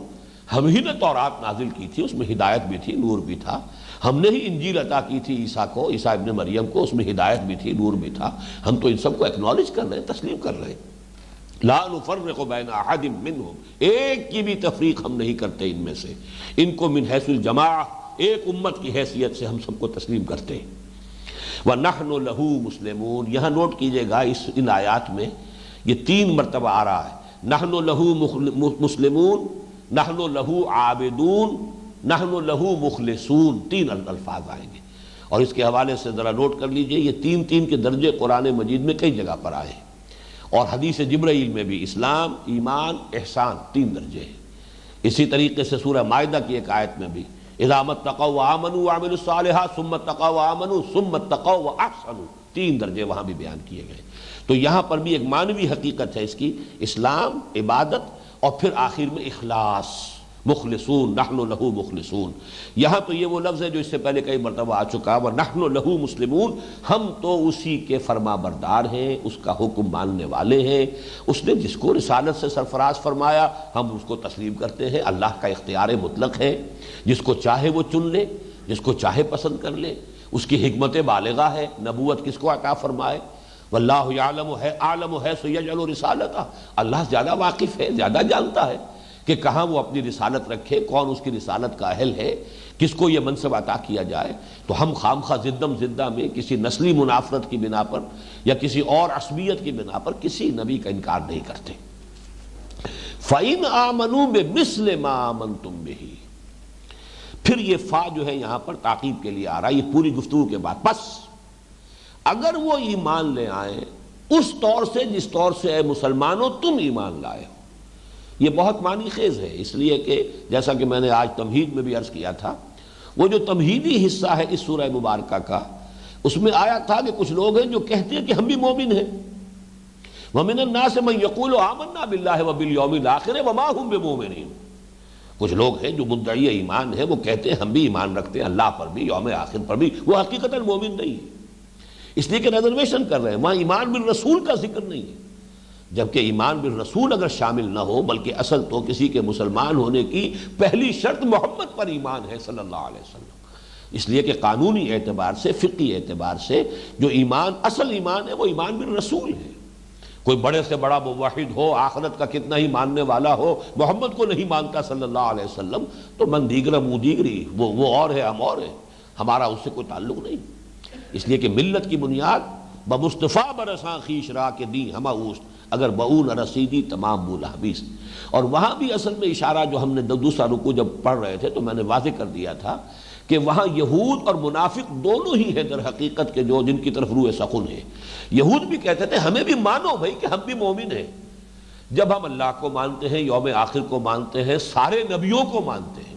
ہم ہی نے تورات نازل کی تھی، اس میں ہدایت بھی تھی، نور بھی تھا، ہم نے ہی انجیل عطا کی تھی عیسیٰ کو، عیسیٰ ابن مریم کو، اس میں ہدایت بھی تھی، نور بھی تھا، ہم تو ان سب کو ایکنالج کر رہے ہیں، تسلیم کر رہے ہیں۔ لا نفرق بین احد منہم، ایک کی بھی تفریق ہم نہیں کرتے ان میں سے، ان کو من حیث الجماع ایک امت کی حیثیت سے ہم سب کو تسلیم کرتے ہیں۔ وَنَحْنُ لَهُ مُسْلِمُونَ، یہاں نوٹ کیجئے گا ان آیات میں یہ 3 مرتبہ آ رہا ہے، نحن لہو مسلمون، نحن لہو عابدون، نحن لہو مخلصون، 3 الفاظ آئیں گے، اور اس کے حوالے سے ذرا نوٹ کر لیجئے یہ 3 کے درجے قرآن مجید میں کئی جگہ پر آئے ہیں، اور حدیث جبرائیل میں بھی اسلام، ایمان، احسان 3 درجے ہیں۔ اسی طریقے سے سورہ مائدہ کی ایک آیت میں بھی اذا اتقوا وآمنوا وعملوا الصالحات ثم اتقوا وآمنوا ثم اتقوا واحسنوا، 3 درجے وہاں بھی بیان کیے گئے۔ تو یہاں پر بھی ایک معنوی حقیقت ہے اس کی، اسلام، عبادت، اور پھر آخر میں اخلاص، مخلصون، نحن لہو مخلصون۔ یہاں تو یہ وہ لفظ ہے جو اس سے پہلے کئی مرتبہ آ چکا، وَنَحْنُ لَهُ مُسْلِمُونَ، ہم تو اسی کے فرما بردار ہیں، اس کا حکم ماننے والے ہیں، اس نے جس کو رسالت سے سرفراز فرمایا ہم اس کو تسلیم کرتے ہیں، اللہ کا اختیار مطلق ہے، جس کو چاہے وہ چن لے، جس کو چاہے پسند کر لے، اس کی حکمت بالغہ ہے، نبوت کس کو عطا فرمائے، واللہ یعلم ہے اعلم حیث یجعل رسالتہ، اللہ زیادہ واقف ہے، زیادہ جانتا ہے کہ کہاں وہ اپنی رسالت رکھے، کون اس کی رسالت کا اہل ہے، کس کو یہ منصب عطا کیا جائے۔ تو ہم خامخواہ زدم زدہ میں کسی نسلی منافرت کی بنا پر یا کسی اور عصبیت کی بنا پر کسی نبی کا انکار نہیں کرتے۔ فَإِنْ آمَنُوا بِمِثْلِ مَا آمَنْتُمْ بِهِ، پھر یہ فا جو ہے یہاں پر تعقیب کے لیے آ رہا ہے، یہ پوری گفتگو کے بعد، بس اگر وہ ایمان لے آئیں اس طور سے جس طور سے اے مسلمانوں تم ایمان لائے ہو۔ یہ بہت معنی خیز ہے، اس لیے کہ جیسا کہ میں نے آج تمہید میں بھی عرض کیا تھا، وہ جو تمہیدی حصہ ہے اس سورہ مبارکہ کا، اس میں آیا تھا کہ کچھ لوگ ہیں جو کہتے ہیں کہ ہم بھی مومن ہیں، وَمِنَ النَّاسِ مَن يَقُولُ آمَنَّا بِاللَّهِ وَبِالْيَوْمِ الْآخِرِ وَمَا هُمْ بِمُؤْمِنِينَ، کچھ لوگ ہیں جو مدعی ایمان ہے، وہ کہتے ہیں ہم بھی ایمان رکھتے ہیں اللہ پر بھی، یوم آخر پر بھی، وہ حقیقتاً مومن نہیں ہے، اس لیے کہ ریزرویشن کر رہے ہیں، وہاں ایمان بالرسول کا ذکر نہیں ہے، جبکہ ایمان بالرسول اگر شامل نہ ہو، بلکہ اصل تو کسی کے مسلمان ہونے کی پہلی شرط محمد پر ایمان ہے صلی اللہ علیہ وسلم، اس لیے کہ قانونی اعتبار سے، فقہی اعتبار سے جو ایمان، اصل ایمان ہے وہ ایمان بالرسول ہے۔ کوئی بڑے سے بڑا موحد ہو، آخرت کا کتنا ہی ماننے والا ہو، محمد کو نہیں مانتا صلی اللہ علیہ وسلم، تو من دیگر منہ دیگری، وہ اور ہے ہم اور ہیں، ہمارا اس سے کوئی تعلق نہیں۔ اس لیے کہ ملت کی بنیاد بمصطفیٰ برساں خیش را کے دی ہمہ اوست، اگر بؤ نہ رسیدی تمام بول حبیث۔ اور وہاں بھی اصل میں اشارہ جو ہم نے دوسرا رکوع جب پڑھ رہے تھے تو میں نے واضح کر دیا تھا کہ وہاں یہود اور منافق دونوں ہی ہیں در حقیقت کے جو جن کی طرف روح سخن ہے۔ یہود بھی کہتے تھے ہمیں بھی مانو بھائی کہ ہم بھی مومن ہیں، جب ہم اللہ کو مانتے ہیں، یوم آخر کو مانتے ہیں، سارے نبیوں کو مانتے ہیں،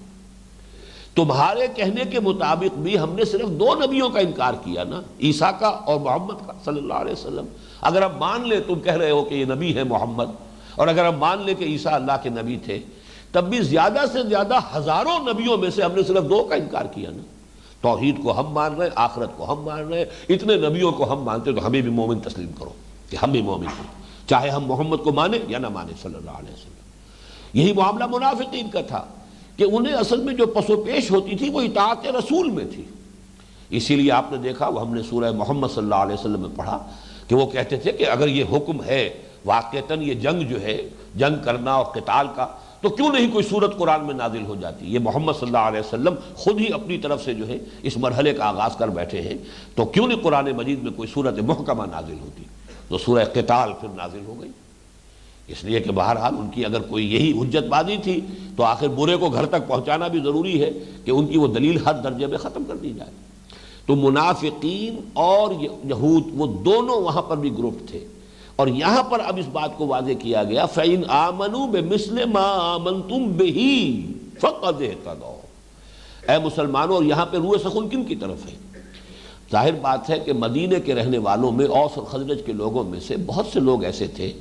تمہارے کہنے کے مطابق بھی ہم نے صرف 2 نبیوں کا انکار کیا نا، عیسیٰ کا اور محمد کا صلی اللہ علیہ وسلم۔ اگر ہم مان لیں، تم کہہ رہے ہو کہ یہ نبی ہے محمد، اور اگر ہم مان لیں کہ عیسیٰ اللہ کے نبی تھے، تب بھی زیادہ سے زیادہ ہزاروں نبیوں میں سے ہم نے صرف 2 کا انکار کیا نا۔ توحید کو ہم مان رہے ہیں، آخرت کو ہم مان رہے ہیں، اتنے نبیوں کو ہم مانتے تو ہمیں بھی مومن تسلیم کرو کہ ہم بھی مومن ہیں، چاہے ہم محمد کو مانیں یا نہ مانیں صلی اللہ علیہ وسلم۔ یہی معاملہ منافقین کا تھا کہ انہیں اصل میں جو پس و پیش ہوتی تھی وہ اطاعت رسول میں تھی۔ اسی لیے آپ نے دیکھا، وہ ہم نے سورہ محمد صلی اللہ علیہ وسلم میں پڑھا کہ وہ کہتے تھے کہ اگر یہ حکم ہے واقعتاً یہ جنگ جو ہے، جنگ کرنا اور قتال کا، تو کیوں نہیں کوئی سورت قرآن میں نازل ہو جاتی؟ یہ محمد صلی اللہ علیہ وسلم خود ہی اپنی طرف سے جو ہے اس مرحلے کا آغاز کر بیٹھے ہیں، تو کیوں نہیں قرآن مجید میں کوئی سورت محکمہ نازل ہوتی؟ تو سورہ قتال پھر نازل ہو گئی۔ اس لیے کہ بہرحال ان کی اگر کوئی یہی حجت بازی تھی تو آخر برے کو گھر تک پہنچانا بھی ضروری ہے کہ ان کی وہ دلیل ہر درجے میں ختم کر دی جائے۔ تو منافقین اور یہود وہ دونوں وہاں پر بھی گروپ تھے، اور یہاں پر اب اس بات کو واضح کیا گیا فَإِنْ آمَنُوا بِمِثْلِ مَا آمَنْتُمْ بِهِ فَقَدِ اهْتَدَوْا۔ اے مسلمانوں، اور یہاں پہ روح سخن کن کی طرف ہے؟ ظاہر بات ہے کہ مدینے کے رہنے والوں میں، اوس اور خزرج کے لوگوں میں سے بہت سے لوگ ایسے تھے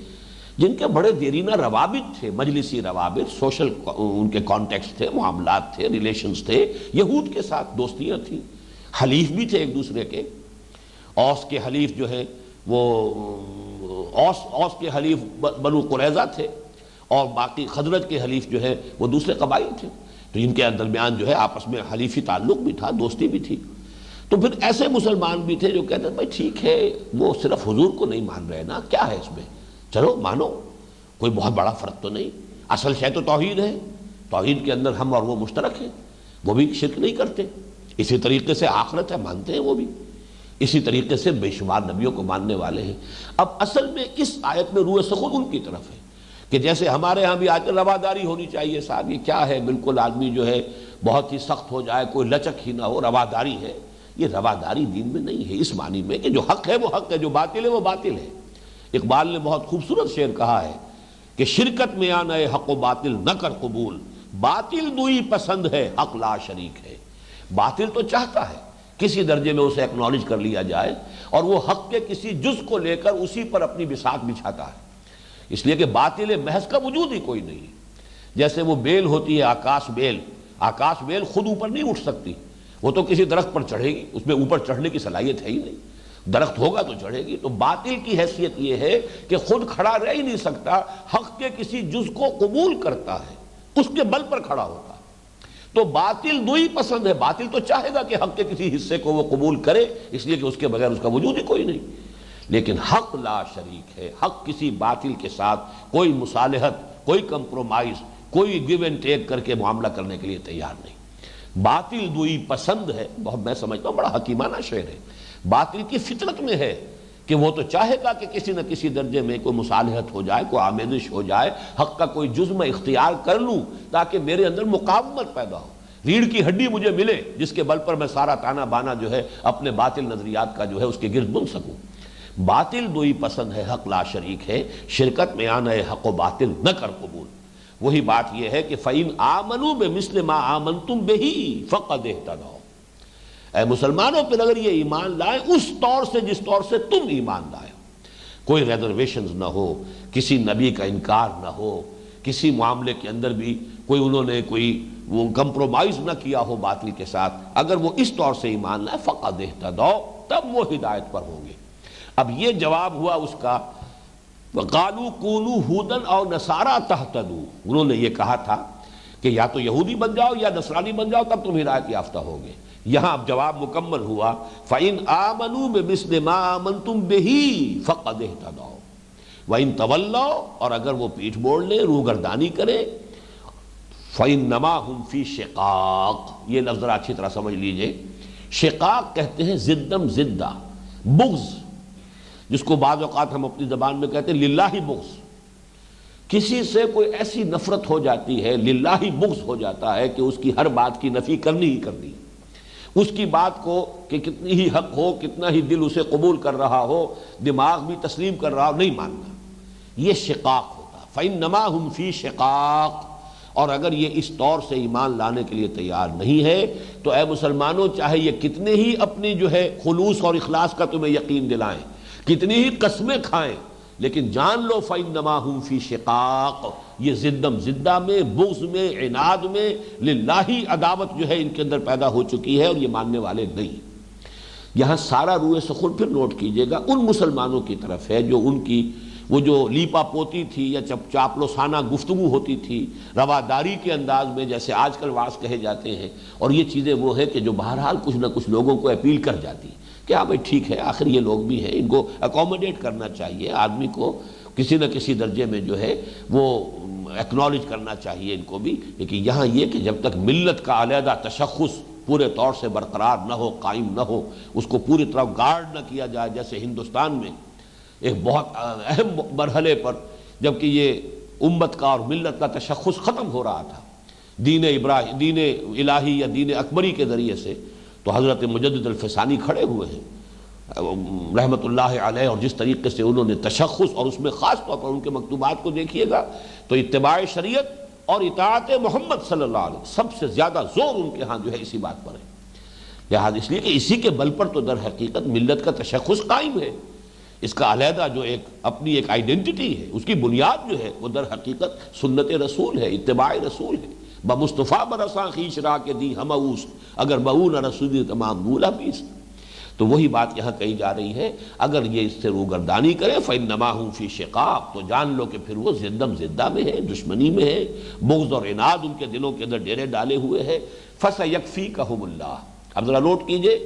جن کے بڑے دیرینہ روابط تھے، مجلسی روابط، سوشل ان کے کانٹیکس تھے، معاملات تھے، ریلیشنز تھے، یہود کے ساتھ دوستیاں تھیں، حلیف بھی تھے ایک دوسرے کے۔ اوس کے حلیف جو ہے وہ اوس کے حلیف بنو قریظہ تھے، اور باقی خزرج کے حلیف جو ہے وہ دوسرے قبائل تھے، تو ان کے درمیان جو ہے آپس میں حلیفی تعلق بھی تھا، دوستی بھی تھی۔ تو پھر ایسے مسلمان بھی تھے جو کہتے ہیں بھائی ٹھیک ہے، وہ صرف حضور کو نہیں مان رہے نا، کیا ہے اس میں، چلو مانو، کوئی بہت بڑا فرق تو نہیں، اصل شے تو توحید ہے، توحید کے اندر ہم اور وہ مشترک ہیں، وہ بھی شرک نہیں کرتے، اسی طریقے سے آخرت ہے مانتے ہیں وہ بھی، اسی طریقے سے بے شمار نبیوں کو ماننے والے ہیں۔ اب اصل میں اس آیت میں روح سخن ان کی طرف ہے کہ جیسے ہمارے ہاں بھی آج رواداری ہونی چاہیے، صاحب یہ کیا ہے، بالکل آدمی جو ہے بہت ہی سخت ہو جائے، کوئی لچک ہی نہ ہو، رواداری ہے۔ یہ رواداری دین میں نہیں ہے، اس معنی میں کہ جو حق ہے وہ حق ہے، جو باطل ہے وہ باطل ہے۔ اقبال نے بہت خوبصورت شعر کہا ہے کہ شرکت میں آنا ہے حق و باطل نہ کر قبول، باطل دوئی پسند ہے حق لا شریک ہے۔ باطل تو چاہتا ہے کسی درجے میں اسے ایکنالج کر لیا جائے، اور وہ حق کے کسی جز کو لے کر اسی پر اپنی بساط بچھاتا ہے، اس لیے کہ باطل محض کا وجود ہی کوئی نہیں ہے۔ جیسے وہ بیل ہوتی ہے آکاش بیل، آکاش بیل خود اوپر نہیں اٹھ سکتی، وہ تو کسی درخت پر چڑھے گی، اس میں اوپر چڑھنے کی صلاحیت ہے ہی نہیں، درخت ہوگا تو چڑھے گی۔ تو باطل کی حیثیت یہ ہے کہ خود کھڑا رہ ہی نہیں سکتا، حق کے کسی جز کو قبول کرتا ہے، اس کے بل پر کھڑا ہوتا ہے۔ تو باطل دو ہی پسند ہے، باطل تو چاہے گا کہ حق کے کسی حصے کو وہ قبول کرے، اس لیے کہ اس کے بغیر اس کا وجود ہی کوئی نہیں، لیکن حق لا شریک ہے۔ حق کسی باطل کے ساتھ کوئی مصالحت، کوئی کمپرومائز، کوئی گیو اینڈ ٹیک کر کے معاملہ کرنے کے لیے تیار نہیں۔ باطل دوئی پسند ہے، بہت میں سمجھتا ہوں بڑا حکیمانہ شعر ہے۔ باطل کی فطرت میں ہے کہ وہ تو چاہے گا کہ کسی نہ کسی درجے میں کوئی مصالحت ہو جائے، کوئی آمیزش ہو جائے، حق کا کوئی جز میں اختیار کر لوں تاکہ میرے اندر مقاومت پیدا ہو، ریڑھ کی ہڈی مجھے ملے جس کے بل پر میں سارا تانا بانا جو ہے اپنے باطل نظریات کا جو ہے اس کے گرد بن سکوں۔ باطل دوئی پسند ہے حق لا شریک ہے، شرکت میں آنا ہے حق و باطل نہ کر قبول۔ وہی بات یہ ہے کہ فَإِنْ آمَنُوا بِمِثْلِ مَا آمَنْتُمْ بِهِ فَقَدِ اهْتَدَوْا۔ اے مسلمانوں، پھر اگر یہ ایمان لائے اس طور سے جس طور سے تم ایمان لائے، کوئی ریزرویشنز نہ ہو، کسی نبی کا انکار نہ ہو، کسی معاملے کے اندر بھی کوئی انہوں نے کوئی وہ کمپرومائز نہ کیا ہو باطل کے ساتھ، اگر وہ اس طور سے ایمان لائے فَقَدِ اهْتَدَوْا، تب وہ ہدایت پر ہوں گے۔ اب یہ جواب ہوا اس کا وَقَالُوا كُونُوا هُودًا أَوْ نَصَارَىٰ تَهْتَدُوا۔ انہوں نے یہ کہا تھا کہ یا تو یہودی بن جاؤ یا نصرانی بن جاؤ، تب تم ہدایت یافتہ ہوگے۔ یہاں اب جواب مکمل ہوا، فَإِنْ آمَنُوا بِمِثْلِ مَا آمَنْتُمْ بِهِ فَقَدِ اهْتَدَوْا وَإِنْ تَوَلَّوْا، اور اگر وہ پیٹھ موڑ لیں، روگردانی کریں، فَإِنَّمَا هُمْ فِي شِقَاقٍ، یہ لفظ ذرا اچھی طرح سمجھ لیجئے، شقاق کہتے ہیں زدم زدہ، بغض، جس کو بعض اوقات ہم اپنی زبان میں کہتے ہیں للہ بغض، کسی سے کوئی ایسی نفرت ہو جاتی ہے، للہ بغض ہو جاتا ہے کہ اس کی ہر بات کی نفی کرنی ہی کرنی، اس کی بات کو کہ کتنی ہی حق ہو، کتنا ہی دل اسے قبول کر رہا ہو، دماغ بھی تسلیم کر رہا ہو، نہیں ماننا، یہ شقاق ہوتا۔ فَإِنَّمَا هُمْ فِي شِقَاقٍ، اور اگر یہ اس طور سے ایمان لانے کے لیے تیار نہیں ہے تو اے مسلمانوں، چاہے یہ کتنے ہی اپنی جو ہے خلوص اور اخلاص کا تمہیں یقین دلائیں، کتنی ہی قسمیں کھائیں، لیکن جان لو فَإِنَّمَا هُمْ فِي شِقَاقٍ، یہ زدم زدہ میں، بغض میں، عناد میں، للہ عداوت جو ہے ان کے اندر پیدا ہو چکی ہے، اور یہ ماننے والے نہیں۔ یہاں سارا روئے سخن پھر نوٹ کیجئے گا ان مسلمانوں کی طرف ہے جو ان کی وہ جو لیپا پوتی تھی یا چاپلوسانہ گفتگو ہوتی تھی، رواداری کے انداز میں، جیسے آج کل وعظ کہے جاتے ہیں، اور یہ چیزیں وہ ہے کہ جو بہرحال کچھ نہ کچھ لوگوں کو اپیل کر جاتی کہ ہاں بھائی ٹھیک ہے، آخر یہ لوگ بھی ہیں، ان کو اکوموڈیٹ کرنا چاہیے، آدمی کو کسی نہ کسی درجے میں جو ہے وہ ایکنالج کرنا چاہیے ان کو بھی۔ لیکن یہاں یہ کہ جب تک ملت کا علیحدہ تشخص پورے طور سے برقرار نہ ہو، قائم نہ ہو، اس کو پوری طرح گارڈ نہ کیا جائے، جیسے ہندوستان میں ایک بہت اہم مرحلے پر جبکہ یہ امت کا اور ملت کا تشخص ختم ہو رہا تھا دین الہی یا دین اکبری کے ذریعے سے، تو حضرت مجدد الفسانی کھڑے ہوئے ہیں رحمت اللہ علیہ، اور جس طریقے سے انہوں نے تشخص، اور اس میں خاص طور پر ان کے مکتوبات کو دیکھیے گا تو اتباع شریعت اور اطاعت محمد صلی اللہ علیہ وسلم سب سے زیادہ زور ان کے ہاں جو ہے اسی بات پر ہے۔ لہٰذا اس لیے کہ اسی کے بل پر تو در حقیقت ملت کا تشخص قائم ہے، اس کا علیحدہ جو ایک اپنی ایک آئیڈینٹی ہے، اس کی بنیاد جو ہے وہ در حقیقت سنت رسول ہے، اتباع رسول ہے۔ بمصطفیٰ برساں خیش را کے دی ہم اوست، اگر بہو نہ رسول تمام بولا بیست۔ تو وہی بات یہاں کہی جا رہی ہے، اگر یہ اس سے روگردانی کرے فَإِنَّمَا هُمْ فِي شِقَاقٍ، تو جان لو کہ پھر وہ زدم زدہ میں ہے، دشمنی میں ہے، بغض اور عناد ان کے دلوں کے اندر ڈیرے ڈالے ہوئے ہے۔ فَسَيَكْفِيكَهُمُ اللَّهُ، اب ذرا نوٹ کیجئے،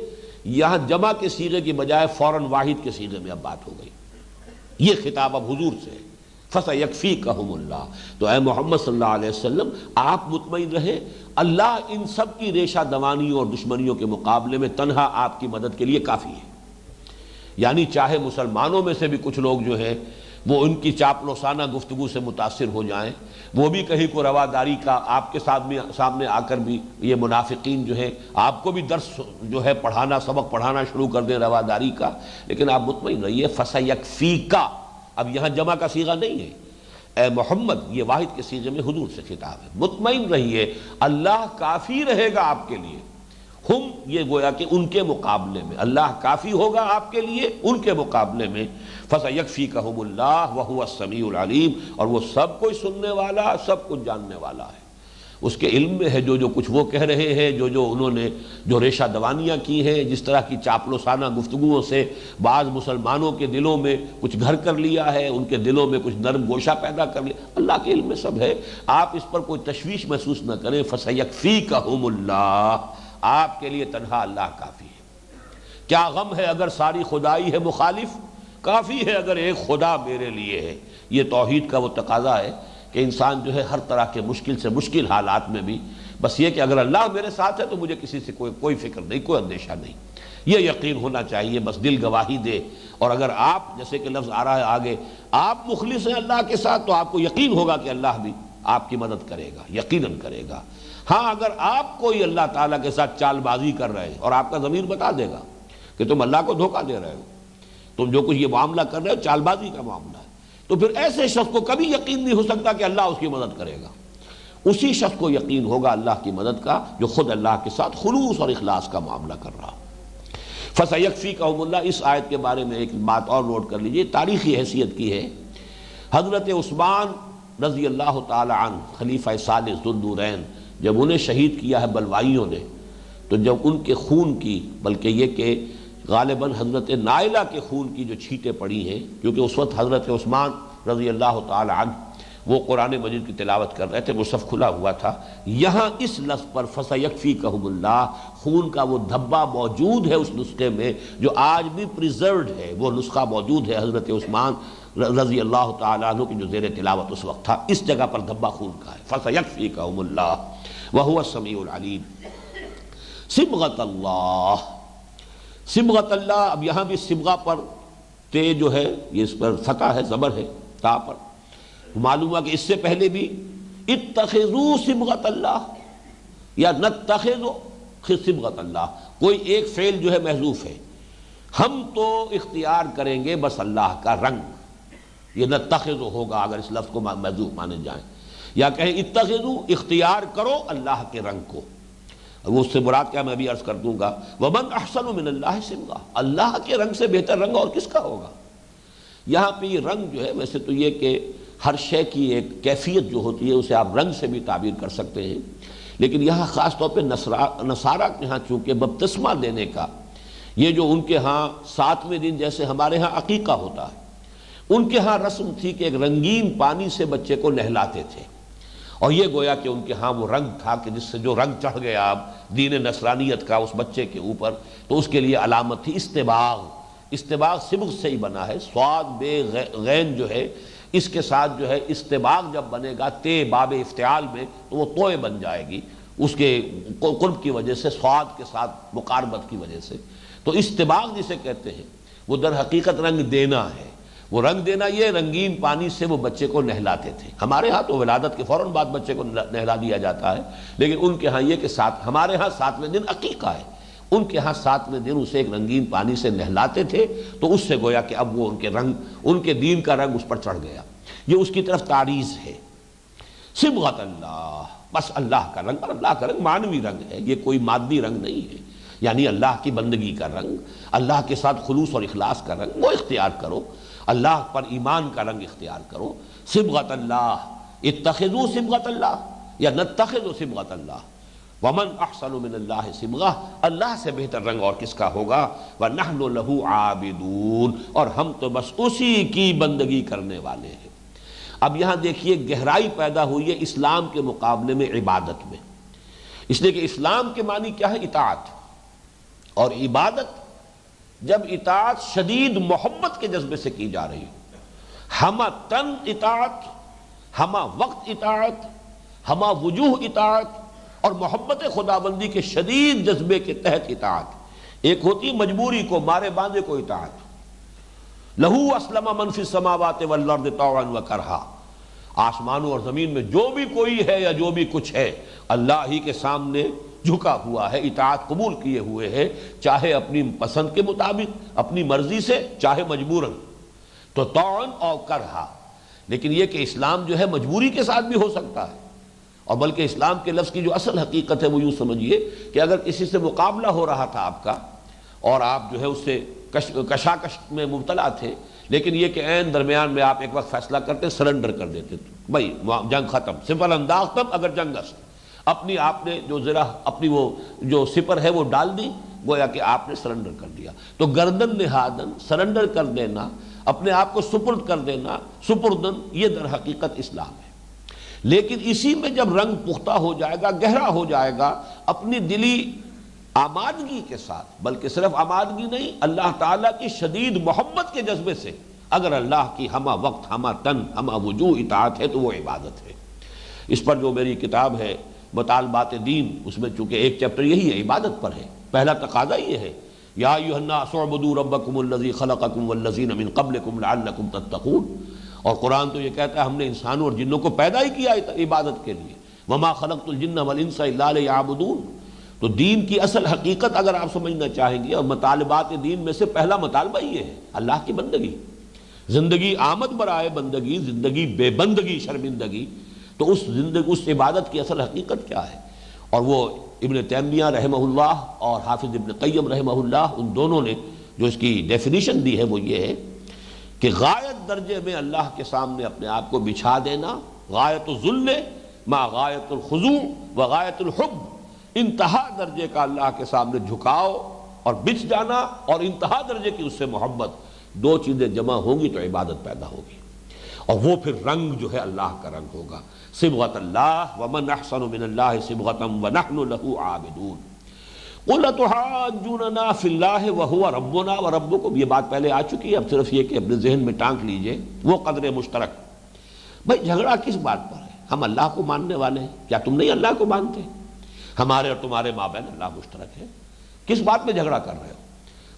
یہاں جمع کے صیغے کی بجائے فوراً واحد کے صیغے میں اب بات ہو گئی، یہ خطاب اب حضور سے ہے، فَسَيَكْفِيكَهُمُ اللَّهُ، تو اے محمد صلی اللہ علیہ وسلم آپ مطمئن رہے، اللہ ان سب کی ریشہ دوانیوں اور دشمنیوں کے مقابلے میں تنہا آپ کی مدد کے لیے کافی ہے۔ یعنی چاہے مسلمانوں میں سے بھی کچھ لوگ جو ہیں وہ ان کی چاپلوسانہ گفتگو سے متاثر ہو جائیں، وہ بھی کہیں کو رواداری کا آپ کے سامنے آ کر بھی یہ منافقین جو ہیں آپ کو بھی درس جو ہے پڑھانا، سبق پڑھانا شروع کر دیں رواداری کا، لیکن آپ مطمئن رہیے فَسَيَكْفِيكَ، اب یہاں جمع کا صیغہ نہیں ہے، اے محمد یہ واحد کے صیغے میں حضور سے خطاب ہے، مطمئن رہیے اللہ کافی رہے گا آپ کے لیے، ہم یہ گویا کہ ان کے مقابلے میں اللہ کافی ہوگا آپ کے لیے ان کے مقابلے میں۔ فَسَيَكْفِيكَهُمُ اللَّهُ وَهُوَ السَّمِيعُ الْعَلِيمُ، اور وہ سب کوئی سننے والا، سب کچھ جاننے والا ہے، اس کے علم میں ہے جو کچھ وہ کہہ رہے ہیں، جو انہوں نے جو ریشہ دوانیاں کی ہیں، جس طرح کی چاپلوسانہ گفتگوؤں سے بعض مسلمانوں کے دلوں میں کچھ گھر کر لیا ہے، ان کے دلوں میں کچھ نرم گوشہ پیدا کر لیا، اللہ کے علم میں سب ہے، آپ اس پر کوئی تشویش محسوس نہ کریں۔ فَسَيَكْفِيكَهُمُ اللَّهُ، آپ کے لیے تنہا اللہ کافی ہے۔ کیا غم ہے اگر ساری خدائی ہے مخالف، کافی ہے اگر ایک خدا میرے لیے ہے۔ یہ توحید کا وہ تقاضا ہے کہ انسان جو ہے ہر طرح کے مشکل سے مشکل حالات میں بھی بس یہ کہ اگر اللہ میرے ساتھ ہے تو مجھے کسی سے کوئی فکر نہیں، کوئی اندیشہ نہیں، یہ یقین ہونا چاہیے، بس دل گواہی دے۔ اور اگر آپ، جیسے کہ لفظ آ رہا ہے آگے، آپ مخلص ہیں اللہ کے ساتھ تو آپ کو یقین ہوگا کہ اللہ بھی آپ کی مدد کرے گا، یقیناً کرے گا۔ ہاں اگر آپ کوئی اللہ تعالیٰ کے ساتھ چال بازی کر رہے ہیں اور آپ کا ضمیر بتا دے گا کہ تم اللہ کو دھوکہ دے رہے ہو، تم جو کچھ یہ معاملہ کر رہے ہو چال بازی کا معاملہ ہے، تو پھر ایسے شخص کو کبھی یقین نہیں ہو سکتا کہ اللہ اس کی مدد کرے گا۔ اسی شخص کو یقین ہوگا اللہ کی مدد کا جو خود اللہ کے ساتھ خلوص اور اخلاص کا معاملہ کر رہا۔ فَسَيَكْفِيكَهُمُ اللَّهُ، اس آیت کے بارے میں ایک بات اور نوٹ کر لیجئے، تاریخی حیثیت کی ہے۔ حضرت عثمان رضی اللہ تعالی عنہ خلیفہ ثالث ذو النورین، جب انہیں شہید کیا ہے بلوائیوں نے، تو جب ان کے خون کی، بلکہ یہ کہ غالباً حضرت نائلہ کے خون کی جو چھینٹیں پڑی ہیں، کیونکہ اس وقت حضرت عثمان رضی اللہ تعالی عنہ وہ قرآن مجید کی تلاوت کر رہے تھے، مصحف کھلا ہوا تھا، یہاں اس لفظ پر فَسَيَكْفِيكَهُمُ اللَّهُ، خون کا وہ دھبا موجود ہے اس نسخے میں جو آج بھی پریزروڈ ہے، وہ نسخہ موجود ہے حضرت عثمان رضی اللہ تعالیٰ عنہ کی جو زیر تلاوت اس وقت تھا، اس جگہ پر دھبا خون کا ہے، فَسَيَكْفِيكَهُمُ اللَّهُ وَهُوَ السَّمِيعُ الْعَلِيمُ۔ صبغۃ اللہ، صبغۃ اللہ، اب یہاں بھی صبغہ پر تے جو ہے یہ اس پر فتح ہے، زبر ہے تا پر، معلوم ہوا کہ اس سے پہلے بھی اتخذوا صبغۃ اللہ یا نتخذ صبغۃ اللہ، کوئی ایک فعل جو ہے محذوف ہے، ہم تو اختیار کریں گے بس اللہ کا رنگ، یہ نتخذ ہوگا اگر اس لفظ کو محذوف مانے جائیں، یا کہیں اتخذوا، اختیار کرو اللہ کے رنگ کو، وہ اس سے مراد کیا میں بھی عرض کر دوں گا، وَمَنْ أَحْسَنُ مِنَ اللَّهِ صِبْغَةً، اللہ کے رنگ سے بہتر رنگ اور کس کا ہوگا۔ یہاں پہ یہ رنگ جو ہے، ویسے تو یہ کہ ہر شے کی ایک کیفیت جو ہوتی ہے اسے آپ رنگ سے بھی تعبیر کر سکتے ہیں، لیکن یہاں خاص طور پہ نصارہ کے ہاں چونکہ بپتسمہ دینے کا، یہ جو ان کے ہاں 7ویں دن جیسے ہمارے ہاں عقیقہ ہوتا ہے، ان کے ہاں رسم تھی کہ ایک رنگین پانی سے بچے کو نہلاتے تھے، اور یہ گویا کہ ان کے ہاں وہ رنگ تھا کہ جس سے جو رنگ چڑھ گیا اب دین نصرانیت کا اس بچے کے اوپر، تو اس کے لیے علامت تھی استباغ۔ استباغ صبغ سے ہی بنا ہے، صاد بے غین جو ہے اس کے ساتھ جو ہے استباغ جب بنے گا تے باب افتعال میں تو وہ توئے بن جائے گی، اس کے قرب کی وجہ سے، صاد کے ساتھ مقاربت کی وجہ سے، تو استباغ جسے کہتے ہیں وہ در حقیقت رنگ دینا ہے۔ وہ رنگ دینا یہ رنگین پانی سے وہ بچے کو نہلاتے تھے، ہمارے ہاں تو ولادت کے فوراً بعد بچے کو نہلا دیا جاتا ہے، لیکن ان کے ہاں یہ کہ ہمارے ہاں 7ویں دن عقیقہ ہے، ان کے ہاں 7ویں دن اسے ایک رنگین پانی سے نہلاتے تھے، تو اس سے گویا کہ اب وہ ان کے رنگ، ان کے دین کا رنگ اس پر چڑھ گیا، یہ اس کی طرف تعریض ہے۔ صبغۃ اللہ، بس اللہ کا رنگ، اور اللہ کا رنگ معنوی رنگ ہے، یہ کوئی مادی رنگ نہیں ہے، یعنی اللہ کی بندگی کا رنگ، اللہ کے ساتھ خلوص اور اخلاص کا رنگ، وہ اختیار کرو، اللہ پر ایمان کا رنگ اختیار کرو۔ صبغۃ اللہ، اتخذوا صبغۃ اللہ یا نتخذ صبغۃ اللہ، ومن احسن من اللہ صبغہ، اللہ سے بہتر رنگ اور کس کا ہوگا، ونحن له عابدون، اور ہم تو بس اسی کی بندگی کرنے والے ہیں۔ اب یہاں دیکھیے گہرائی پیدا ہوئی ہے اسلام کے مقابلے میں عبادت میں، اس لیے کہ اسلام کے معنی کیا ہے، اطاعت، اور عبادت جب اطاعت شدید محبت کے جذبے سے کی جا رہی ہو، ہمہ تن اطاعت، ہمہ وقت اطاعت، ہمہ وجوہ اطاعت، اور محبت خداوندی کے شدید جذبے کے تحت اطاعت، ایک ہوتی مجبوری کو، مارے باندھے کو اطاعت، لہو اسلم من فی السماوات والارض طوعا وکرہا، آسمانوں اور زمین میں جو بھی کوئی ہے یا جو بھی کچھ ہے اللہ ہی کے سامنے جھکا ہوا ہے، اطاعت قبول کیے ہوئے ہے، چاہے اپنی پسند کے مطابق، اپنی مرضی سے، چاہے مجبوراً، تو طوعا اور کرہا۔ لیکن یہ کہ اسلام جو ہے مجبوری کے ساتھ بھی ہو سکتا ہے، اور بلکہ اسلام کے لفظ کی جو اصل حقیقت ہے وہ یوں سمجھیے کہ اگر کسی سے مقابلہ ہو رہا تھا آپ کا، اور آپ جو ہے اس سے کشاکش میں مبتلا تھے، لیکن یہ کہ عین درمیان میں آپ ایک وقت فیصلہ کرتے، سرنڈر کر دیتے، بھائی جنگ ختم، سپر انداز تب اگر جنگ است، اپنی آپ نے جو ذرا اپنی وہ جو سپر ہے وہ ڈال دی، گویا کہ آپ نے سرنڈر کر دیا۔ تو گردن نہادن، سرنڈر کر دینا، اپنے آپ کو سپرد کر دینا، سپردن، یہ در حقیقت اسلام ہے۔ لیکن اسی میں جب رنگ پختہ ہو جائے گا، گہرا ہو جائے گا، اپنی دلی آمادگی کے ساتھ، بلکہ صرف آمادگی نہیں، اللہ تعالیٰ کی شدید محبت کے جذبے سے اگر اللہ کی ہمہ وقت، ہمہ تن، ہمہ وجوہ اطاعت ہے تو وہ عبادت ہے۔ اس پر جو میری کتاب ہے مطالبات دین، اس میں چونکہ ایک چیپٹر یہی ہے، عبادت پر ہے، پہلا تقاضا یہ ہے، یا ایھا الناس اعبدوا ربکم الذی خلقکم والذین من قبلکم لعلکم تتقون، اور قرآن تو یہ کہتا ہے ہم نے انسانوں اور جنوں کو پیدا ہی کیا عبادت کے لیے، وما خلقت الجن والانس الا لیعبدون۔ تو دین کی اصل حقیقت اگر آپ سمجھنا چاہیں گے، اور مطالبات دین میں سے پہلا مطالبہ یہ ہے اللہ کی بندگی، زندگی آمد برائے بندگی، زندگی بے بندگی شرمندگی، تو اس عبادت کی اصل حقیقت کیا ہے؟ اور وہ ابن تیمیہ رحمہ اللہ اور حافظ ابن قیم رحمہ اللہ، ان دونوں نے جو اس کی ڈیفینیشن دی ہے وہ یہ ہے کہ غایت درجے میں اللہ کے سامنے اپنے آپ کو بچھا دینا، غایت الذل مع غایت الخضوع و غایت الحب، انتہا درجے کا اللہ کے سامنے جھکاؤ اور بچھ جانا، اور انتہا درجے کی اس سے محبت، دو چیزیں جمع ہوں گی تو عبادت پیدا ہوگی۔ اور وہ پھر رنگ جو ہے اللہ کا رنگ ہوگا. صبغۃ اللہ ومن احسن من اللہ صبغۃ ونحن له عابدون. قل اتحاجوننا فی اللہ وهو ربنا وربکم. یہ بات پہلے آ چکی ہے، اب صرف یہ کہ اپنے ذہن میں ٹانک لیجئے وہ قدر مشترک. بھائی جھگڑا کس بات پر ہے؟ ہم اللہ کو ماننے والے ہیں، کیا تم نہیں اللہ کو مانتے؟ ہمارے اور تمہارے مابین اللہ مشترک ہے، کس بات میں جھگڑا کر رہے ہو؟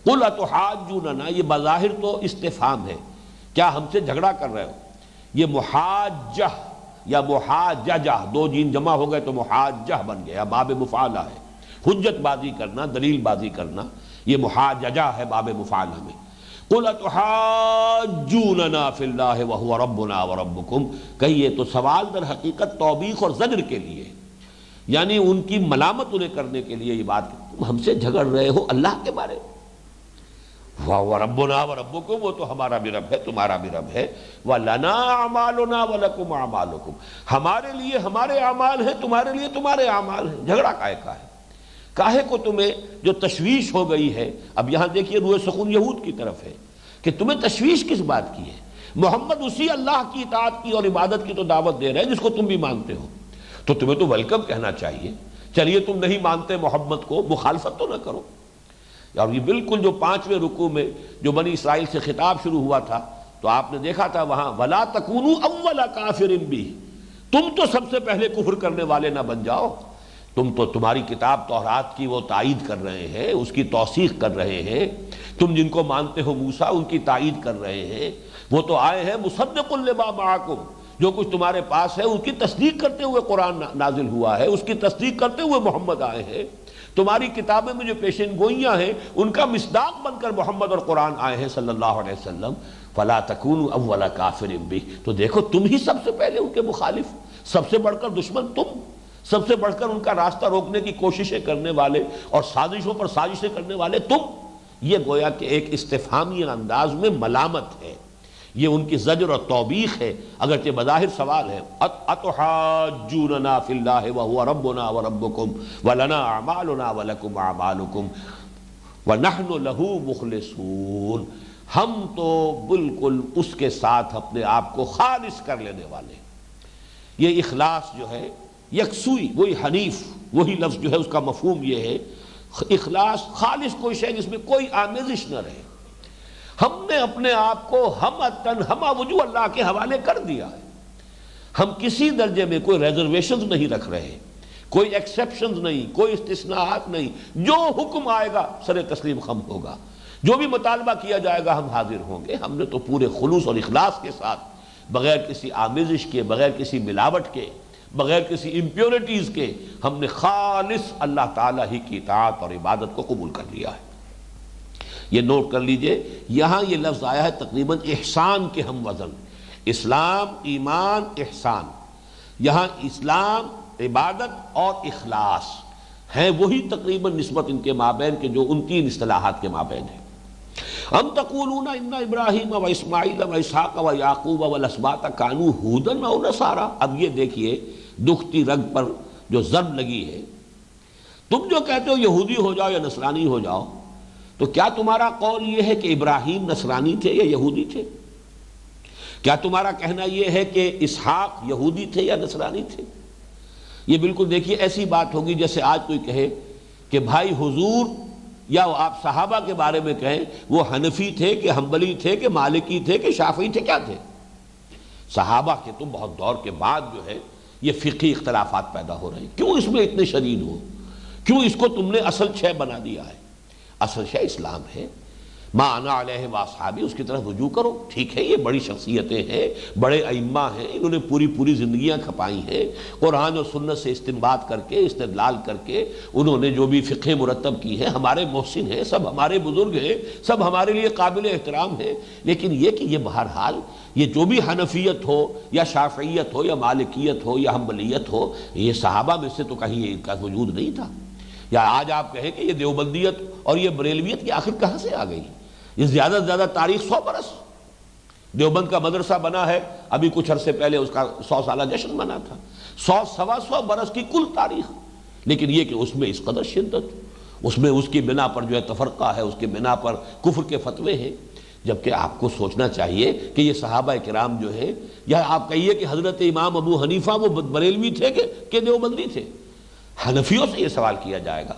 قل اتحاجوننا، یہ بظاہر تو استفہام ہے، کیا ہم سے جھگڑا کر رہے ہو؟ یہ محاجہ یا محاججہ، دو جین جمع ہو گئے تو محاجہ بن گیا، باب مفعلہ ہے. حجت بازی کرنا، دلیل بازی کرنا، یہ محاججہ ہے باب مفعلہ میں. قل اتحاجوننا فی اللہ وہو ربنا وربکم. کہیے تو سوال در حقیقت توبیخ اور زجر کے لیے، یعنی ان کی ملامت انہیں کرنے کے لیے یہ بات، تم ہم سے جھگڑ رہے ہو اللہ کے بارے میں. وَهُوَ رَبُّنَا وَرَبُّكُمْ، وہ تو ہمارا بھی رب ہے تمہارا بھی رب ہے. وَلَنَا أَعْمَالُنَا وَلَكُمْ أَعْمَالُكُمْ، ہمارے لیے ہمارے اعمال ہیں، تمہارے لیے تمہارے اعمال ہیں. جھگڑا کاہے کا ہے؟ کاہے کو تمہیں جو تشویش ہو گئی ہے؟ اب یہاں دیکھیے روح سخن یہود کی طرف ہے کہ تمہیں تشویش کس بات کی ہے؟ محمد اسی اللہ کی اطاعت کی اور عبادت کی تو دعوت دے رہے ہیں جس کو تم بھی مانتے ہو، تو تمہیں تو ویلکم کہنا چاہیے. چلیے تم نہیں مانتے محمد کو، مخالفت تو نہ کرو. اور یہ بالکل جو 5ویں رکوع میں جو بنی اسرائیل سے خطاب شروع ہوا تھا تو آپ نے دیکھا تھا وہاں وَلَا تَكُونُوا أَوَّلَ كَافِرٍ بِهِ، تم تو سب سے پہلے کفر کرنے والے نہ بن جاؤ. تم تو تمہاری کتاب توراۃ کی وہ تائید کر رہے ہیں، اس کی توثیق کر رہے ہیں. تم جن کو مانتے ہو موسیٰ، ان کی تائید کر رہے ہیں. وہ تو آئے ہیں مصدق لما معکم، جو کچھ تمہارے پاس ہے اس کی تصدیق کرتے ہوئے قرآن نازل ہوا ہے، اس کی تصدیق کرتے ہوئے محمد آئے ہیں. تمہاری کتابیں میں جو پیشین گوئیاں ہیں ان کا مصداق بن کر محمد اور قرآن آئے ہیں صلی اللہ علیہ وسلم. فلا تکونوا اول کافر بہ، تو دیکھو تم ہی سب سے پہلے ان کے مخالف، سب سے بڑھ کر دشمن تم، سب سے بڑھ کر ان کا راستہ روکنے کی کوششیں کرنے والے اور سازشوں پر سازشیں کرنے والے تم. یہ گویا کہ ایک استفہامی انداز میں ملامت ہے، یہ ان کی زجر اور توبیخ ہے، اگرچہ بظاہر سوال ہے. اتحاجوننا فی اللہ وہو ربنا وربکم ولنا اعمالنا ولکم اعمالکم ونحن له مخلصون. ہم تو بالکل اس کے ساتھ اپنے آپ کو خالص کر لینے والے. یہ اخلاص جو ہے، یکسوئی، وہی حنیف، وہی لفظ جو ہے اس کا مفہوم یہ ہے اخلاص، خالص کوئی شے جس میں کوئی آمیزش نہ رہے. ہم نے اپنے آپ کو ہمہ وجوہ اللہ کے حوالے کر دیا ہے. ہم کسی درجے میں کوئی ریزرویشنز نہیں رکھ رہے، کوئی ایکسیپشنز نہیں، کوئی استثناءات نہیں. جو حکم آئے گا سر تسلیم خم ہوگا، جو بھی مطالبہ کیا جائے گا ہم حاضر ہوں گے. ہم نے تو پورے خلوص اور اخلاص کے ساتھ، بغیر کسی آمیزش کے، بغیر کسی ملاوٹ کے، بغیر کسی امپیورٹیز کے، ہم نے خالص اللہ تعالیٰ ہی کی اطاعت اور عبادت کو قبول کر لیا ہے. یہ نوٹ کر لیجئے، یہاں یہ لفظ آیا ہے تقریباً احسان کے ہم وزن. اسلام، ایمان، احسان. یہاں اسلام، عبادت اور اخلاص ہیں وہی تقریباً نسبت ان کے مابین کے جو ان 3 اصطلاحات کے مابین ہے. ام تقولون ان ابراہیم و اسماعیل و اسحاق و یعقوب والاسباط کانوا ھودا او نصارا. اب یہ دیکھیے دکھتی رگ پر جو ضرب لگی ہے. تم جو کہتے ہو یہودی ہو جاؤ یا نصرانی ہو جاؤ، تو کیا تمہارا قول یہ ہے کہ ابراہیم نصرانی تھے یا یہودی تھے؟ کیا تمہارا کہنا یہ ہے کہ اسحاق یہودی تھے یا نصرانی تھے؟ یہ بالکل دیکھیے ایسی بات ہوگی جیسے آج کوئی کہے کہ بھائی حضور یا آپ صحابہ کے بارے میں کہیں وہ حنفی تھے کہ حنبلی تھے کہ مالکی تھے کہ شافعی تھے، کیا تھے؟ صحابہ کے تو بہت دور کے بعد جو ہے یہ فقہی اختلافات پیدا ہو رہے ہیں. کیوں اس میں اتنے شدید ہو؟ کیوں اس کو تم نے اصل شے بنا دیا ہے؟ اصل شے اسلام ہے. ما انا علیہ واصحابی، اس کی طرف رجوع کرو. ٹھیک ہے، یہ بڑی شخصیتیں ہیں، بڑے ائمہ ہیں، انہوں نے پوری زندگیاں کھپائی ہیں قرآن اور سنت سے استنباط کر کے، استدلال کر کے انہوں نے جو بھی فقہ مرتب کی ہے. ہمارے محسن ہیں، سب ہمارے بزرگ ہیں، سب ہمارے لیے قابل احترام ہیں. لیکن یہ کہ یہ بہرحال یہ جو بھی حنفیت ہو یا شافعیت ہو یا مالکیت ہو یا حنبلیت ہو، یہ صحابہ میں سے تو کہیں ان کا وجود نہیں تھا. یا آج آپ کہیں کہ یہ دیوبندیت اور یہ بریلویت کی آخر کہاں سے آ گئی؟ یہ زیادہ سے زیادہ تاریخ 100 برس. دیوبند کا مدرسہ بنا ہے ابھی کچھ عرصے پہلے، اس کا 100 سالہ جشن بنا تھا. 100-125 برس کی کل تاریخ. لیکن یہ کہ اس میں اس قدر شدت، اس میں اس کی بنا پر جو ہے تفرقہ ہے، اس کی بنا پر کفر کے فتوے ہیں. جبکہ آپ کو سوچنا چاہیے کہ یہ صحابہ کرام جو ہے، یا آپ کہیے کہ حضرت امام ابو حنیفہ وہ بریلوی تھے کہ دیوبندی تھے، حنفیوں سے یہ سوال کیا جائے گا،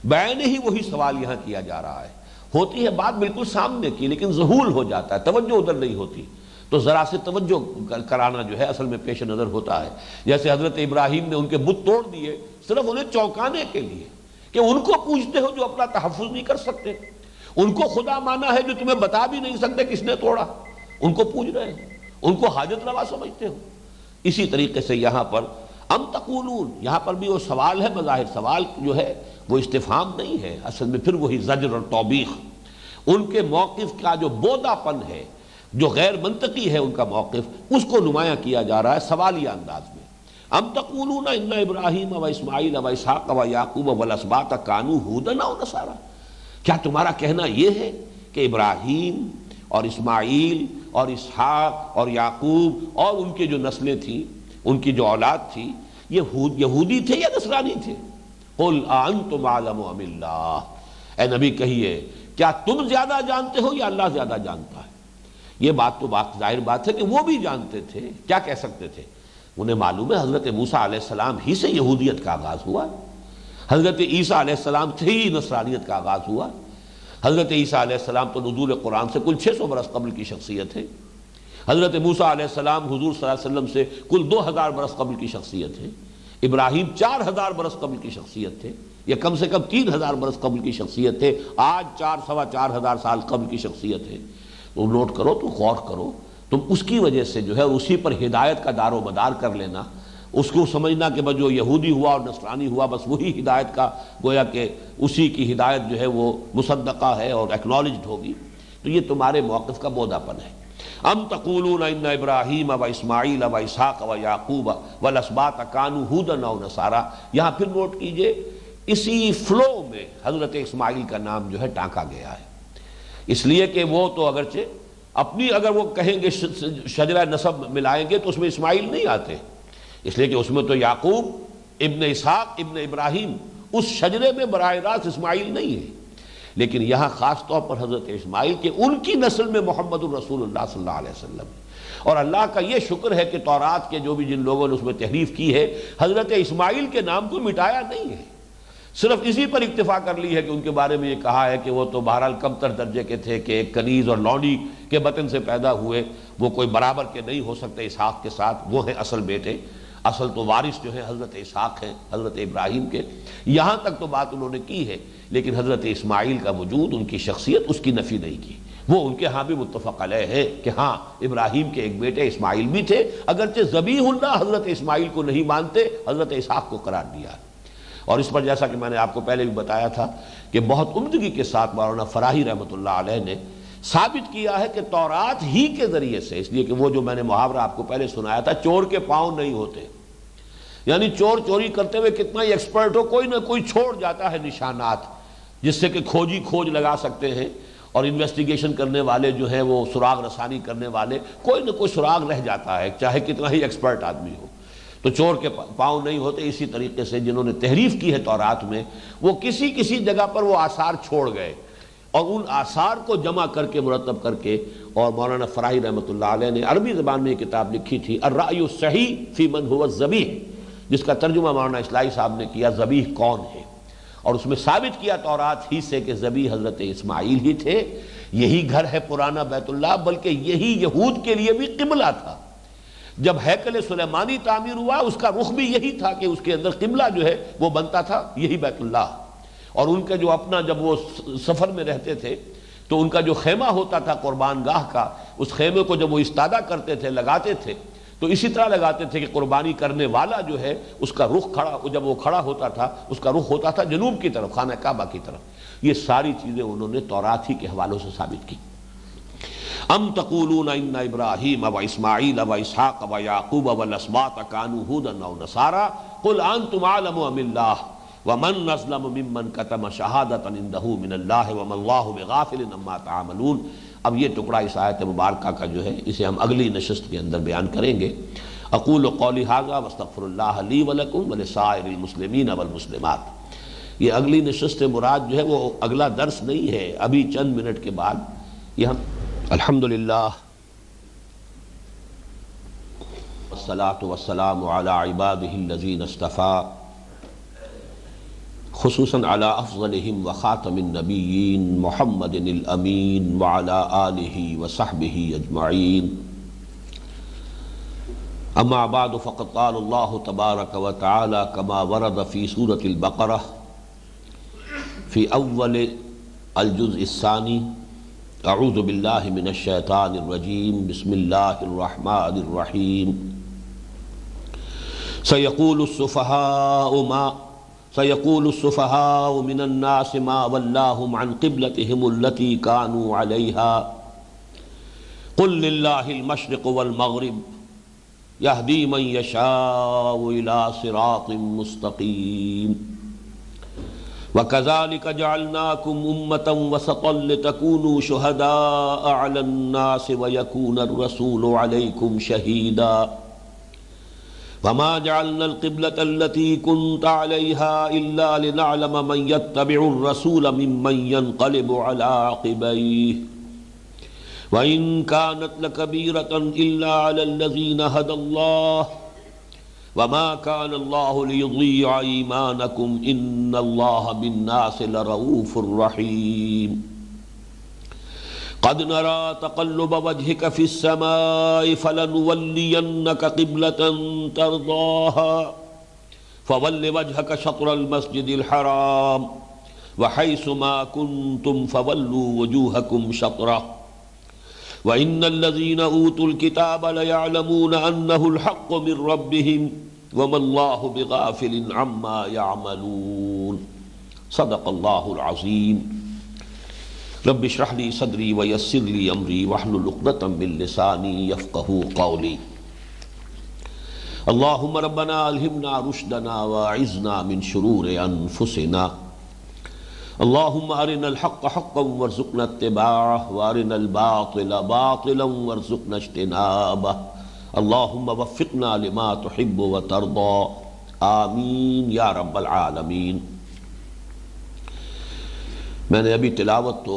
بعین ہی وہی سوال یہاں کیا جا رہا ہے۔ ہوتی ہے بات بالکل سامنے کی، لیکن ذہول ہو جاتا ہے، توجہ ادھر نہیں ہوتی، تو ذرا سے توجہ کرانا جو ہے اصل میں پیش نظر ہوتا ہے۔ جیسے حضرت ابراہیم نے ان کے بت توڑ دیے صرف انہیں چونکانے کے لیے کہ ان کو پوچھتے ہو جو اپنا تحفظ نہیں کر سکتے، ان کو خدا مانا ہے جو تمہیں بتا بھی نہیں سکتے کس نے توڑا، ان کو پوچھ رہے ہیں، ان کو حاجت روا سمجھتے ہو۔ اسی طریقے سے یہاں پر ام تقولون، یہاں پر بھی وہ سوال ہے، بظاہر سوال جو ہے وہ استفہام نہیں ہے، اصل میں پھر وہی زجر اور توبیخ، ان کے موقف کا جو بودا پن ہے، جو غیر منطقی ہے ان کا موقف، اس کو نمایاں کیا جا رہا ہے سوالیہ انداز میں۔ ام تقولون ان ابراہیم و اسماعیل و اسحاق و یعقوب والاسباط کانوا ھودا او نصارا، کیا تمہارا کہنا یہ ہے کہ ابراہیم اور اسماعیل اور اسحاق اور یعقوب اور ان کے جو نسلیں تھیں، ان کی جو اولاد تھی، یہ یہودی تھے یا نصرانی تھے؟ قل انتم اعلم ام اللہ، اے نبی کہیے کیا تم زیادہ جانتے ہو یا اللہ زیادہ جانتا ہے؟ یہ بات تو ظاہر بات ہے کہ وہ بھی جانتے تھے، کیا کہہ سکتے تھے؟ انہیں معلوم ہے حضرت موسیٰ علیہ السلام ہی سے یہودیت کا آغاز ہوا، حضرت عیسیٰ علیہ السلام سے ہی نصرانیت کا آغاز ہوا۔ حضرت عیسیٰ علیہ السلام تو نزول قرآن سے کل 600 برس قبل کی شخصیت ہے، حضرت موسیٰ علیہ السلام حضور صلی اللہ علیہ وسلم سے کل 2000 برس قبل کی شخصیت ہے، ابراہیم 4000 برس قبل کی شخصیت تھے، یا کم سے کم 3000 برس قبل کی شخصیت تھے، آج 4-4.25 سال قبل کی شخصیت ہے۔ تم نوٹ کرو، تو غور کرو، تم اس کی وجہ سے جو ہے اسی پر ہدایت کا دار و مدار کر لینا، اس کو سمجھنا کہ بس جو یہودی ہوا اور نصرانی ہوا بس وہی ہدایت کا، گویا کہ اسی کی ہدایت جو ہے وہ مصدقہ ہے اور ایکنالجڈ ہوگی، تو یہ تمہارے موقف کا بودا پن ہے۔ ام تقولون ان ابراہیم و اسماعیل و اسحاق و یعقوب والاسباط کانوا ھودا او نصارا، یہاں پھر نوٹ کیجئے اسی فلو میں حضرت اسماعیل کا نام جو ہے ٹانکا گیا ہے، اس لیے کہ وہ تو اگرچہ اپنی اگر وہ کہیں گے شجرہ نسب ملائیں گے تو اس میں اسماعیل نہیں آتے، اس لیے کہ اس میں تو یعقوب ابن اسحاق ابن ابراہیم، اس شجرے میں براہ راست اسماعیل نہیں ہے، لیکن یہاں خاص طور پر حضرت اسماعیل کہ ان کی نسل میں محمد الرسول اللہ صلی اللہ علیہ وسلم، اور اللہ کا یہ شکر ہے کہ تورات کے جو بھی جن لوگوں نے اس میں تحریف کی ہے، حضرت اسماعیل کے نام کو مٹایا نہیں ہے، صرف اسی پر اکتفا کر لی ہے کہ ان کے بارے میں یہ کہا ہے کہ وہ تو بہرحال کم تر درجے کے تھے، کہ ایک کنیز اور لونڈی کے بطن سے پیدا ہوئے، وہ کوئی برابر کے نہیں ہو سکتے اسحاق کے ساتھ، وہ ہیں اصل بیٹے، اصل تو وارث جو ہے حضرت اسحاق ہیں حضرت ابراہیم کے، یہاں تک تو بات انہوں نے کی ہے، لیکن حضرت اسماعیل کا وجود، ان کی شخصیت، اس کی نفی نہیں کی۔ وہ ان کے ہاں بھی متفق علیہ ہے کہ ہاں ابراہیم کے ایک بیٹے اسماعیل بھی تھے، اگرچہ ذبیح اللہ حضرت اسماعیل کو نہیں مانتے، حضرت اسحاق کو قرار دیا۔ اور اس پر جیسا کہ میں نے آپ کو پہلے بھی بتایا تھا کہ بہت عمدگی کے ساتھ مولانا فراہی رحمۃ اللہ علیہ نے ثابت کیا ہے کہ تورات ہی کے ذریعے سے، اس لیے کہ وہ جو میں نے محاورہ آپ کو پہلے سنایا تھا، چور کے پاؤں نہیں ہوتے، یعنی چور چوری کرتے ہوئے کتنا ہی ایکسپرٹ ہو، کوئی نہ کوئی چھوڑ جاتا ہے نشانات، جس سے کہ کھوج لگا سکتے ہیں، اور انویسٹیگیشن کرنے والے جو ہیں وہ سراغ رسانی کرنے والے، کوئی نہ کوئی سراغ رہ جاتا ہے، چاہے کتنا ہی ایکسپرٹ آدمی ہو۔ تو چور کے پاؤں نہیں ہوتے، اسی طریقے سے جنہوں نے تحریف کی ہے تورات میں، وہ کسی جگہ پر وہ آثار چھوڑ گئے، اور ان آثار کو جمع کر کے مرتب کر کے، اور مولانا فراہی رحمۃ اللہ علیہ نے عربی زبان میں یہ کتاب لکھی تھی الرأی الصحیح فی من هو الذبیح، جس کا ترجمہ مولانا اصلاحی صاحب نے کیا ذبیح کون ہے، اور اس میں ثابت کیا تورات ہی سے کہ ذبیح حضرت اسماعیل ہی تھے، یہی گھر ہے پرانا بیت اللہ، بلکہ یہی یہود کے لیے بھی قبلہ تھا۔ جب ہیکل سلیمانی تعمیر ہوا، اس کا رخ بھی یہی تھا کہ اس کے اندر قبلہ جو ہے وہ بنتا تھا یہی بیت اللہ، اور ان کے جو اپنا جب وہ سفر میں رہتے تھے تو ان کا جو خیمہ ہوتا تھا قربان گاہ کا، اس خیمے کو جب وہ استادہ کرتے تھے، لگاتے تھے، تو اسی طرح لگاتے تھے کہ قربانی کرنے والا جو ہے اس کا رخ جب وہ کھڑا ہوتا تھا، اس کا رخ ہوتا تھا جنوب کی طرف، خانہ کعبہ کی طرف۔ یہ ساری چیزیں انہوں نے تورات ہی کے حوالوں سے ثابت کی۔ ام تقولون ان ابراہیم و اسماعیل و اسحاق و یعقوب والاسباط کانوا ھودا او نصارا قل انتم اعلم ام اللہ ومن اظلم ممن کتم شہادۃ عنده من اللہ وما اللہ بغافل عما تعملون۔ اب یہ ٹکڑا اس آیت مبارکہ کا جو ہے اسے ہم اگلی نشست کے اندر بیان کریں گے۔ اقول قولی ھذا واستغفر اللہ لی ولکم ولسائر المسلمین والمسلمات۔ یہ اگلی نشست مراد جو ہے وہ اگلا درس نہیں ہے، ابھی چند منٹ کے بعد یہ ہم الحمدللہ والصلاة والسلام علی عبادہ الذین اصطفى خصوصاً علی افضلہم وخاتم النبیین محمد الامین وعلی آلہ وصحبہ اجمعین اما بعد فقد قال اللہ تبارک وتعالی کما ورد فی سورة البقرہ فی اول الجزء الثانی اعوذ باللہ من الشیطان الرجیم بسم اللہ الرحمن الرحیم سيقول السفهاء من الناس ما ولاهم عن قبلتهم التي كانوا عليها قل لله المشرق والمغرب يهدي من يشاء إلى صراط مستقيم وَكَذَلِكَ جَعَلْنَاكُمْ أُمَّةً وَسَطًا لِتَكُونُوا شُهَدَاءَ عَلَى النَّاسِ وَيَكُونَ الرَّسُولُ عَلَيْكُمْ شَهِيدًا وَمَا جَعَلْنَا الْقِبْلَةَ الَّتِي كُنْتَ عَلَيْهَا إِلَّا لِنَعْلَمَ مَنْ يَتَّبِعُ الرَّسُولَ مِمَّنْ يَنْقَلِبُ عَلَى عَقِبَيْهِ وَإِنْ كَانَتْ لَكَبِيرَةً إِلَّا عَلَى الَّذِينَ هَدَى اللَّهُ وما كان الله ليضيع إيمانكم إن الله بالناس لرؤوف رحيم قد نرى تقلب وجهك في السماء فلنولينك قبلة ترضاها فول وجهك شطر المسجد الحرام وحيث ما كنتم فولوا وجوهكم شطره وَإِنَّ الَّذِينَ أُوتُوا الْكِتَابَ لَيَعْلَمُونَ أَنَّهُ الْحَقُّ مِنْ رَبِّهِمْ وَمَا اللَّهُ بِغَافِلٍ عَمَّا يَعْمَلُونَ صدق اللہ العظیم رب اشرح لي صدری ویسر لي امری واحلل عقدۃ من لسانی یفقہوا قولی اللہم ربنا الہمنا رشدنا واعذنا من شرور انفسنا اللہم ارنا الحق حقا وارزقنا اتباعه وارنا الباطل باطلا وارزقنا اجتنابه اللہم وفقنا لما تحب وترضى آمین یا رب العالمین۔ میں نے ابھی تلاوت تو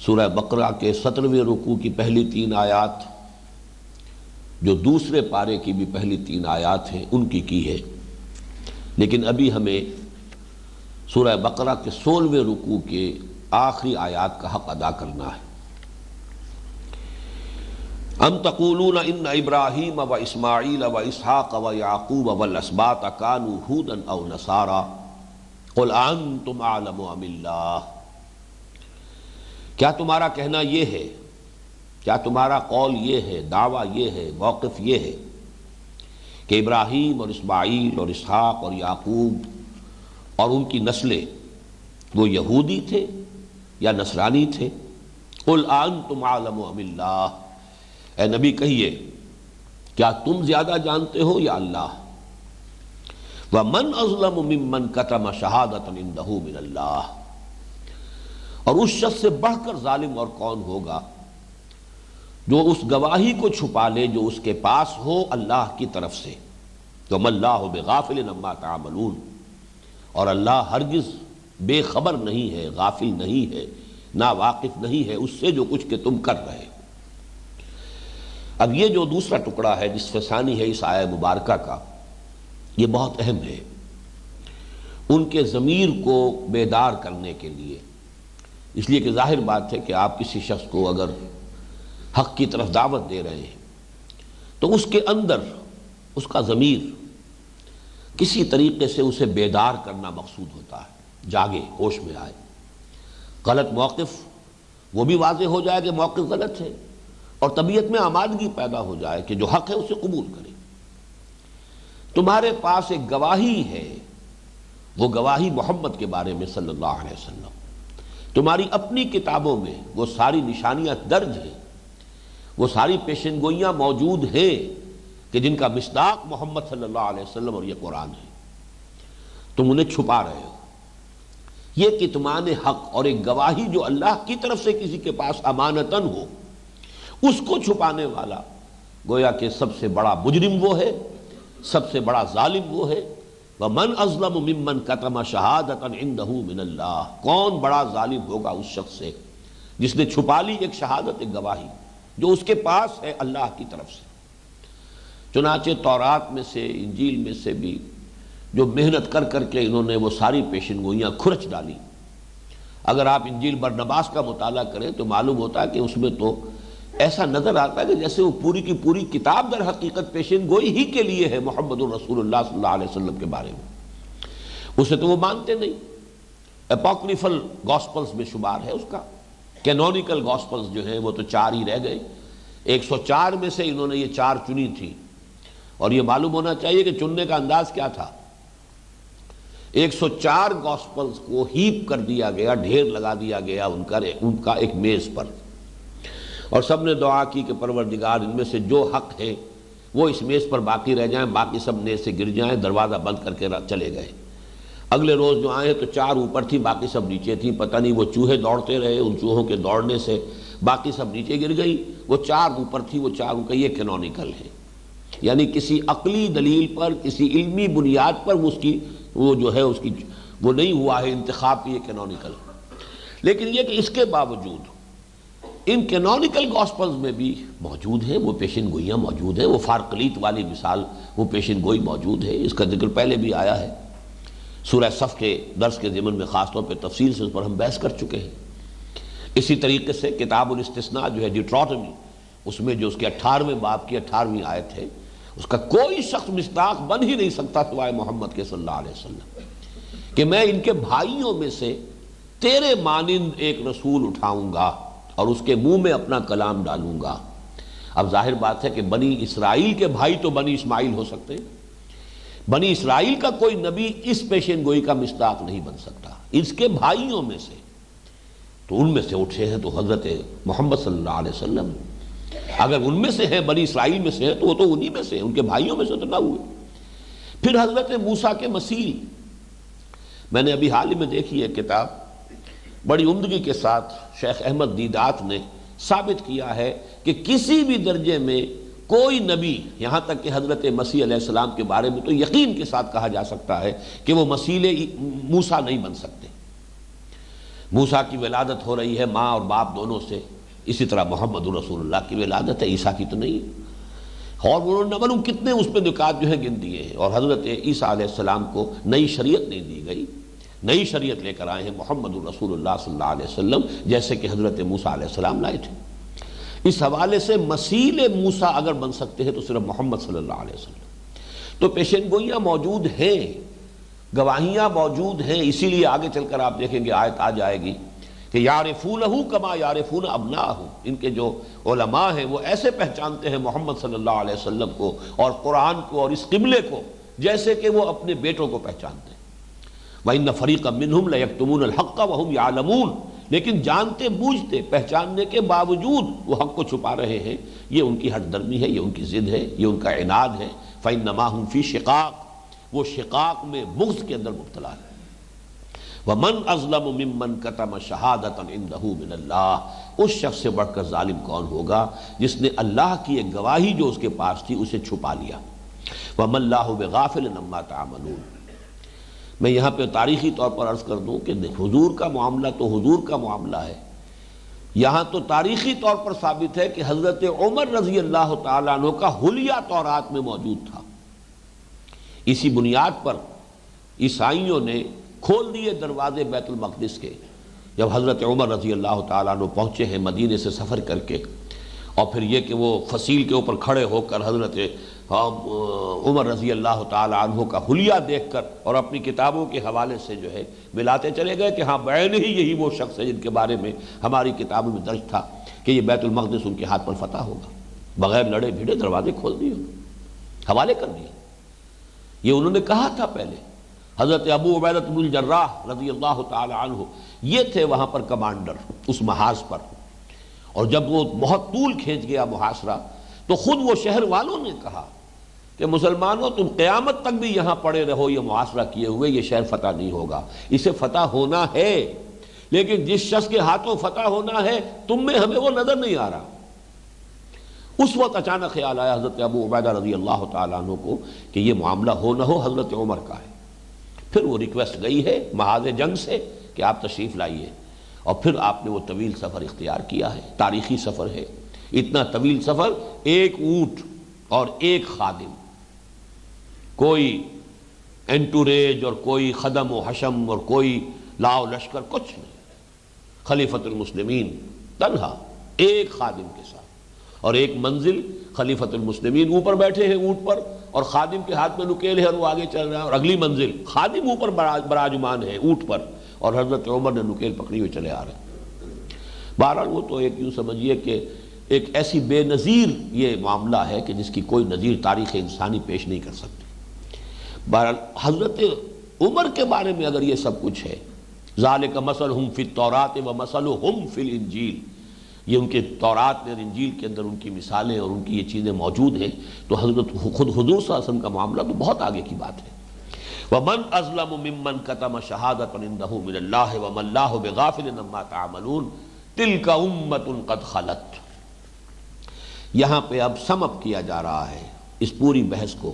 سورہ بقرہ کے 17ویں رکوع کی پہلی 3 آیات جو دوسرے پارے کی بھی پہلی 3 آیات ہیں ان کی ہے، لیکن ابھی ہمیں سورہ بقرہ کے 16ویں رکوع کے آخری آیات کا حق ادا کرنا ہے۔ ام تقولون ان ابراہیم و اسماعیل و اسحاق و یعقوب والاسباط کانوا ھودا او نصارا قل انتم اعلم ام اللہ۔ کیا تمہارا کہنا یہ ہے، کیا تمہارا قول یہ ہے، دعویٰ یہ ہے، موقف یہ ہے کہ ابراہیم اور اسماعیل اور اسحاق اور یعقوب اور ان کی نسلیں وہ یہودی تھے یا نصرانی تھے؟ قل انتم اعلم ام اللہ، اے نبی کہیے کیا تم زیادہ جانتے ہو یا اللہ؟ ومن اظلم ممن کتم شہادۃ عنده من اللہ، اور اس شخص سے بڑھ کر ظالم اور کون ہوگا جو اس گواہی کو چھپا لے جو اس کے پاس ہو اللہ کی طرف سے۔ وما اللہ بغافل عما تعملون، اور اللہ ہرگز بے خبر نہیں ہے، غافل نہیں ہے، نا واقف نہیں ہے اس سے جو کچھ کہ تم کر رہے ہو۔ اب یہ جو دوسرا ٹکڑا ہے نصف ثانی ہے اس آیہ مبارکہ کا، یہ بہت اہم ہے ان کے ضمیر کو بیدار کرنے کے لیے، اس لیے کہ ظاہر بات ہے کہ آپ کسی شخص کو اگر حق کی طرف دعوت دے رہے ہیں تو اس کے اندر اس کا ضمیر کسی طریقے سے اسے بیدار کرنا مقصود ہوتا ہے، جاگے، ہوش میں آئے، غلط موقف وہ بھی واضح ہو جائے کہ موقف غلط ہے، اور طبیعت میں آمادگی پیدا ہو جائے کہ جو حق ہے اسے قبول کرے۔ تمہارے پاس ایک گواہی ہے، وہ گواہی محمد کے بارے میں صلی اللہ علیہ وسلم، تمہاری اپنی کتابوں میں وہ ساری نشانیاں درج ہیں، وہ ساری پیشن گوئیاں موجود ہیں کہ جن کا مصداق محمد صلی اللہ علیہ وسلم اور یہ قرآن ہے، تم انہیں چھپا رہے ہو۔ یہ کتمان حق اور ایک گواہی جو اللہ کی طرف سے کسی کے پاس امانتاً ہو، اس کو چھپانے والا گویا کہ سب سے بڑا مجرم وہ ہے، سب سے بڑا ظالم وہ ہے۔ وَمَنْ أَظْلَمُ مِمَّنْ كَتَمَ شَهَادَةً عِنْدَهُ مِنَ اللَّهِ، کون بڑا ظالم ہوگا اس شخص سے جس نے چھپا لی ایک شہادت، ایک گواہی جو اس کے پاس ہے اللہ کی طرف سے۔ چنانچہ تورات میں سے، انجیل میں سے بھی جو محنت کر کر کے انہوں نے وہ ساری پیشن گوئیاں کھرچ ڈالی، اگر آپ انجیل برنباس کا مطالعہ کریں تو معلوم ہوتا ہے کہ اس میں تو ایسا نظر آتا ہے کہ جیسے وہ پوری کی پوری کتاب در حقیقت پیشن گوئی ہی کے لیے ہے محمد الرسول اللہ صلی اللہ علیہ وسلم کے بارے میں۔ اسے تو وہ مانتے نہیں، اپوکریفل گاسپلز میں شمار ہے اس کا، کینونیکل گاسپلز جو ہیں وہ تو 4 ہی رہ گئے، 104 میں سے انہوں نے یہ 4 چنی تھی، اور یہ معلوم ہونا چاہیے کہ چننے کا انداز کیا تھا۔ 104 گاسپلز کو ہیپ کر دیا گیا، ڈھیر لگا دیا گیا ان کا ایک میز پر، اور سب نے دعا کی کہ پروردگار ان میں سے جو حق ہے وہ اس میز پر باقی رہ جائیں، باقی سب نیز سے گر جائیں۔ دروازہ بند کر کے چلے گئے۔ اگلے روز جو آئے تو 4 اوپر تھی، باقی سب نیچے تھی۔ پتہ نہیں وہ چوہے دوڑتے رہے، ان چوہوں کے دوڑنے سے باقی سب نیچے گر گئی، وہ 4 اوپر تھی، وہ 4 اوپر۔ یہ کینونیکل ہے، یعنی کسی عقلی دلیل پر، کسی علمی بنیاد پر اس کی وہ جو ہے اس کی وہ نہیں ہوا ہے انتخاب کی، یہ کینونیکل۔ لیکن یہ کہ اس کے باوجود ان کینونیکل گاسپلز میں بھی موجود ہیں وہ پیشن گوئیاں موجود ہیں، وہ فارقلیت والی مثال، وہ پیشن گوئی موجود ہے۔ اس کا ذکر پہلے بھی آیا ہے، سورہ صف کے درس کے ضمن میں خاص طور پہ تفصیل سے اس پر ہم بحث کر چکے ہیں۔ اسی طریقے سے کتاب الاستثناء جو ہے ڈیوٹرانومی، اس میں جو اس کے 18ویں باب کی 18ویں آیت ہے، اس کا کوئی شخص مصداق بن ہی نہیں سکتا سوائے محمد کے صلی اللہ علیہ وسلم، کہ میں ان کے بھائیوں میں سے تیرے مانند ایک رسول اٹھاؤں گا اور اس کے منہ میں اپنا کلام ڈالوں گا۔ اب ظاہر بات ہے کہ بنی اسرائیل کے بھائی تو بنی اسماعیل ہو سکتے ہیں، بنی اسرائیل کا کوئی نبی اس پیشن گوئی کا مصداق نہیں بن سکتا۔ اس کے بھائیوں میں سے تو ان میں سے اٹھے ہیں تو حضرت محمد صلی اللہ علیہ وسلم، اگر ان میں سے ہیں، بنی اسرائیل میں سے ہیں، تو وہ تو انہی میں سے ہیں، ان کے بھائیوں میں سے تو نہ ہوئے۔ پھر حضرت موسیٰ کے مسیل، میں نے ابھی حال ہی میں دیکھی ہے کتاب، بڑی عمدگی کے ساتھ شیخ احمد دیدات نے ثابت کیا ہے کہ کسی بھی درجے میں کوئی نبی، یہاں تک کہ حضرت مسیح علیہ السلام کے بارے میں تو یقین کے ساتھ کہا جا سکتا ہے کہ وہ مسیل موسیٰ نہیں بن سکتے۔ موسیٰ کی ولادت ہو رہی ہے ماں اور باپ دونوں سے، اسی طرح محمد رسول اللہ کی ولادت ہے، عیسیٰ کی تو نہیں ہے۔ اور انہوں نے معلوم کتنے اس پہ نکات جو ہے گن دیے ہیں، اور حضرت عیسیٰ علیہ السلام کو نئی شریعت نہیں دی گئی، نئی شریعت لے کر آئے ہیں محمد رسول اللہ صلی اللہ علیہ وسلم، جیسے کہ حضرت موسیٰ علیہ السلام لائے تھے۔ اس حوالے سے مسیل موسیٰ اگر بن سکتے ہیں تو صرف محمد صلی اللہ علیہ وسلم۔ تو پیشن گوئیاں موجود ہیں، گواہیاں موجود ہیں، اسی لیے آگے چل کر آپ دیکھیں گے آیت آ جائے گی کہ یعرفونہ کما یعرفون ابناءہم، ان کے جو علماء ہیں وہ ایسے پہچانتے ہیں محمد صلی اللہ علیہ وسلم کو اور قرآن کو اور اس قبلے کو جیسے کہ وہ اپنے بیٹوں کو پہچانتے ہیں۔ وَإِنَّ فَرِيقًا مِّنْهُمْ لَيَكْتُمُونَ الْحَقَّ وَهُمْ يَعْلَمُونَ، لیکن جانتے بوجھتے پہچاننے کے باوجود وہ حق کو چھپا رہے ہیں۔ یہ ان کی ہٹ درمی ہے، یہ ان کی ضد ہے، یہ ان کا عناد ہے۔ فَإِنَّمَا هُمْ فِي شِقَاقٍ، وہ شقاق میں بغض کے اندر مبتلا ہے۔ وَمَنْ أَظْلَمُ مِمَّنْ كَتَمَ شَهَادَةً عِنْدَهُ مِنَ اللَّهِ، اس شخص سے بڑھ کر ظالم کون ہوگا جس نے اللہ کی ایک گواہی جو اس کے پاس تھی اسے چھپا لیا۔ وَمَا اللَّهُ بِغَافِلٍ عَمَّا تَعْمَلُونَ۔ میں یہاں پہ تاریخی طور پر عرض کر دوں کہ حضور کا معاملہ تو حضور کا معاملہ ہے، یہاں تو تاریخی طور پر ثابت ہے کہ حضرت عمر رضی اللہ تعالیٰ عنہ کا حلیہ تورات میں موجود تھا۔ اسی بنیاد پر عیسائیوں نے کھول دیے دروازے بیت المقدس کے، جب حضرت عمر رضی اللہ تعالیٰ عنہ پہنچے ہیں مدینے سے سفر کر کے، اور پھر یہ کہ وہ فصیل کے اوپر کھڑے ہو کر حضرت عمر رضی اللہ تعالیٰ عنہ کا حلیہ دیکھ کر اور اپنی کتابوں کے حوالے سے جو ہے ملاتے چلے گئے کہ ہاں بعین ہی یہی وہ شخص ہے جن کے بارے میں ہماری کتابوں میں درج تھا کہ یہ بیت المقدس ان کے ہاتھ پر فتح ہوگا۔ بغیر لڑے بھیڑے دروازے کھول دیے، حوالے کر دیے۔ یہ انہوں نے کہا تھا پہلے۔ حضرت ابو عبیدہ بن الجراح رضی اللہ تعالی عنہ یہ تھے وہاں پر کمانڈر اس محاذ پر، اور جب وہ بہت طول کھینچ گیا محاصرہ تو خود وہ شہر والوں نے کہا کہ مسلمانوں تم قیامت تک بھی یہاں پڑے رہو یہ محاصرہ کیے ہوئے، یہ شہر فتح نہیں ہوگا۔ اسے فتح ہونا ہے، لیکن جس شخص کے ہاتھوں فتح ہونا ہے تم میں ہمیں وہ نظر نہیں آ رہا۔ اس وقت اچانک خیال آیا حضرت ابو عبیدہ رضی اللہ تعالیٰ عنہ کو کہ یہ معاملہ ہو نہ ہو حضرت عمر کا ہے۔ پھر وہ ریکویسٹ گئی ہے محاذ جنگ سے کہ آپ تشریف لائیے۔ اور پھر آپ نے وہ طویل سفر اختیار کیا ہے، تاریخی سفر ہے، اتنا طویل سفر، ایک اونٹ اور ایک خادم، کوئی انٹوریج اور کوئی خدم و حشم اور کوئی لاؤ لشکر، کچھ نہیں، خلیفۃ المسلمین تنہا ایک خادم کے ساتھ، اور ایک منزل خلیفۃ المسلمین اوپر بیٹھے ہیں اونٹ پر، اور خادم کے ہاتھ میں نکیل ہے اور وہ آگے چل رہا ہے، اور اگلی منزل خادم اوپر براجمان ہے اونٹ پر، اور حضرت عمر نے نکیل پکڑی ہوئے چلے آ رہے ہیں۔ بہرحال وہ تو ایک یوں سمجھیے کہ ایک ایسی بے نظیر یہ معاملہ ہے کہ جس کی کوئی نظیر تاریخ انسانی پیش نہیں کر سکتی۔ بہرحال حضرت عمر کے بارے میں اگر یہ سب کچھ ہے، ذالک مثلہم فی التوراۃ ومثلہم فی الانجیل، یہ ان کے تورات میں اور انجیل کے اندر ان کی مثالیں اور ان کی یہ چیزیں موجود ہیں، تو حضرت خود حضور صلی اللہ علیہ وسلم کا معاملہ تو بہت آگے کی بات ہے۔ وَمَنْ أَظْلَمُ مِمَّنْ كَتَمَ شَهَادَةً عِنْدَهُ مِنَ اللَّهِ وَمَا اللَّهُ بِغَافِلٍ عَمَّا تَعْمَلُونَ تِلْكَ أُمَّةٌ قَدْ خَلَتْ۔ یہاں پہ اب سم اپ کیا جا رہا ہے اس پوری بحث کو،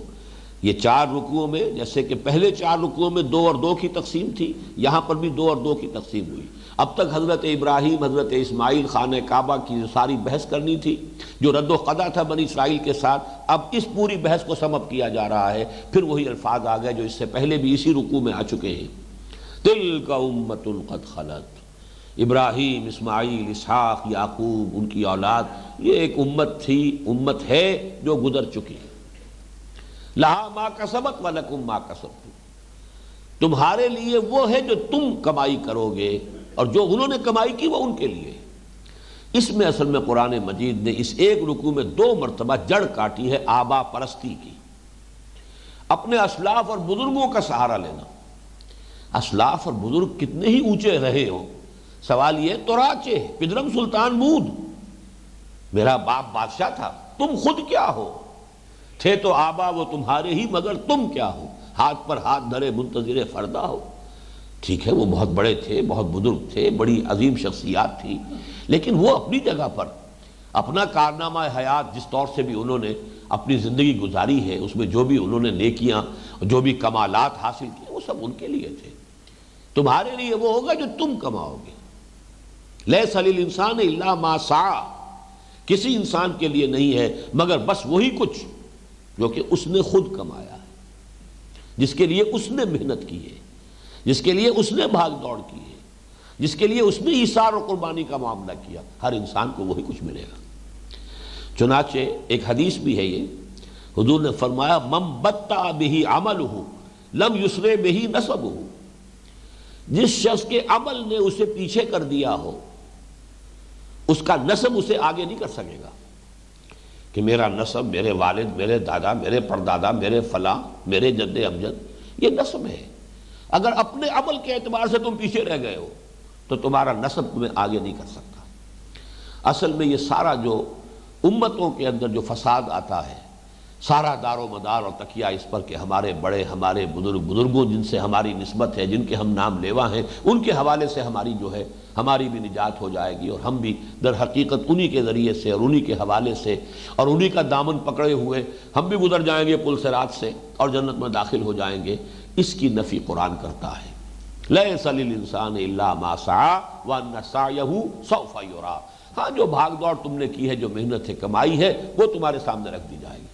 یہ 4 رکوعوں میں، جیسے کہ پہلے 4 رکوعوں میں 2 اور 2 کی تقسیم تھی، یہاں پر بھی 2 اور 2 کی تقسیم ہوئی۔ اب تک حضرت ابراہیم، حضرت اسماعیل، خانہ کعبہ کی ساری بحث کرنی تھی، جو رد و قضا تھا بنی اسرائیل کے ساتھ، اب اس پوری بحث کو سم اپ کیا جا رہا ہے۔ پھر وہی الفاظ آ گئے جو اس سے پہلے بھی اسی رکوع میں آ چکے ہیں، تلک امۃ قد خلت، ابراہیم، اسماعیل، اسحاق، یعقوب، ان کی اولاد، یہ ایک امت تھی، امت ہے جو گزر چکی، لہا ما کسبت ولکم ما کسبتم، تمہارے لیے وہ ہے جو تم کمائی کرو گے، اور جو انہوں نے کمائی کی وہ ان کے لیے۔ اس میں اصل میں قرآن مجید نے اس ایک رکوع میں 2 مرتبہ جڑ کاٹی ہے آبا پرستی کی، اپنے اسلاف اور بزرگوں کا سہارا لینا۔ اسلاف اور بزرگ کتنے ہی اونچے رہے ہوں، سوال یہ توراچے پدرم سلطان مود، میرا باپ بادشاہ تھا، تم خود کیا ہو؟ تھے تو آبا وہ تمہارے ہی، مگر تم کیا ہو؟ ہاتھ پر ہاتھ دھرے منتظر فردا ہو۔ ٹھیک ہے وہ بہت بڑے تھے، بہت بزرگ تھے، بڑی عظیم شخصیات تھی، لیکن وہ اپنی جگہ پر اپنا کارنامہ حیات جس طور سے بھی انہوں نے اپنی زندگی گزاری ہے، اس میں جو بھی انہوں نے نیکیاں، جو بھی کمالات حاصل کیے، وہ سب ان کے لیے تھے۔ تمہارے لیے وہ ہوگا جو تم کماؤ گے۔ لیس للانسان الا ما سعی، کسی انسان کے لیے نہیں ہے مگر بس وہی کچھ جو کہ اس نے خود کمایا ہے، جس کے لیے اس نے محنت کی ہے، جس کے لیے اس نے بھاگ دوڑ کی ہے، جس کے لیے اس نے ایثار و قربانی کا معاملہ کیا، ہر انسان کو وہی کچھ ملے گا۔ چنانچہ ایک حدیث بھی ہے یہ، حضور نے فرمایا من بطأ بہ عملہ لم یسرع بہ نسبہ، جس شخص کے عمل نے اسے پیچھے کر دیا ہو، اس کا نسب اسے آگے نہیں کر سکے گا، کہ میرا نسب، میرے والد، میرے دادا، میرے پردادا، میرے فلاں، میرے جد امجد، یہ نسب ہے۔ اگر اپنے عمل کے اعتبار سے تم پیچھے رہ گئے ہو تو تمہارا نسب تمہیں آگے نہیں کر سکتا۔ اصل میں یہ سارا جو امتوں کے اندر جو فساد آتا ہے، سارا دار و مدار اور تکیہ اس پر کہ ہمارے بڑے، ہمارے بزرگوں جن سے ہماری نسبت ہے، جن کے ہم نام لیوا ہیں، ان کے حوالے سے ہماری جو ہے ہماری بھی نجات ہو جائے گی، اور ہم بھی در حقیقت انہی کے ذریعے سے اور انہی کے حوالے سے اور انہی کا دامن پکڑے ہوئے ہم بھی گزر جائیں گے پل صراط سے اور جنت میں داخل ہو جائیں گے۔ اس کی نفی قرآن کرتا ہے، لیس للانسان الا ما سعی وان سعیہ سوف یری، ہاں جو بھاگ دوڑ تم نے کی ہے، جو محنت ہے، کمائی ہے، وہ تمہارے سامنے رکھ دی جائے گی۔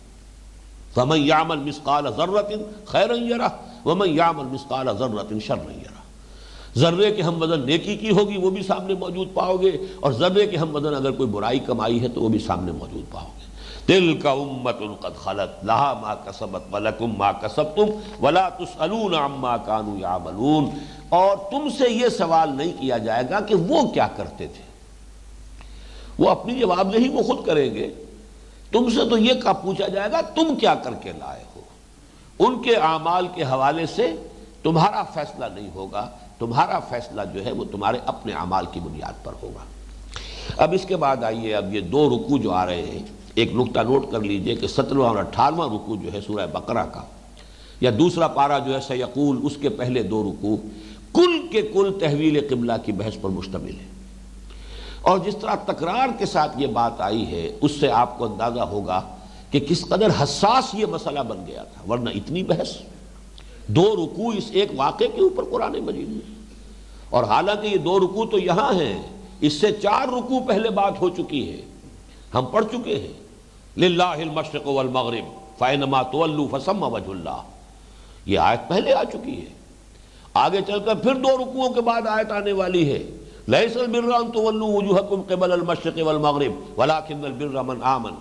فمن یعمل مثقال ذرۃ خیرا یرہ ومن یعمل مثقال ذرۃ شرا یرہ، ذرے کے ہم وزن نیکی کی ہوگی وہ بھی سامنے موجود پاؤ گے، اور ذرے کے ہم وزن اگر کوئی برائی کمائی ہے تو وہ بھی سامنے موجود پاؤ گے۔ تلک امۃ قد خلت لہا ما کسبت ولکم ما کسبتم ولا تسألون عما کانوا یعملون، اور تم سے یہ سوال نہیں کیا جائے گا کہ وہ کیا کرتے تھے، وہ اپنی جواب دہی وہ خود کریں گے، تم سے تو یہ پوچھا جائے گا تم کیا کر کے لائے ہو۔ ان کے اعمال کے حوالے سے تمہارا فیصلہ نہیں ہوگا، تمہارا فیصلہ جو ہے وہ تمہارے اپنے اعمال کی بنیاد پر ہوگا۔ اب اس کے بعد آئیے، اب یہ 2 رکوع جو آ رہے ہیں، ایک نقطہ نوٹ کر لیجئے کہ 17واں اور 18واں رکوع جو ہے سورہ بقرہ کا، یا دوسرا پارہ جو ہے سیقول، اس کے پہلے 2 رکوع کل کے کل تحویل قبلہ کی بحث پر مشتمل ہے، اور جس طرح تکرار کے ساتھ یہ بات آئی ہے اس سے آپ کو اندازہ ہوگا کہ کس قدر حساس یہ مسئلہ بن گیا تھا، ورنہ اتنی بحث 2 رکوع اس ایک واقعے کے اوپر قرآن مجید میں، اور حالانکہ یہ 2 رکوع تو یہاں ہیں، اس سے 4 رکوع پہلے بات ہو چکی ہے، ہم پڑھ چکے ہیں للہ المشرق والمغرب فینما تولوا فثم وجہ اللہ، یہ آیت پہلے آ چکی ہے۔ آگے چل کر پھر 2 رکوعوں کے بعد آیت آنے والی ہے لیس البر ان تولوا وجوہکم قبل المشرق والمغرب ولکن البر من آمن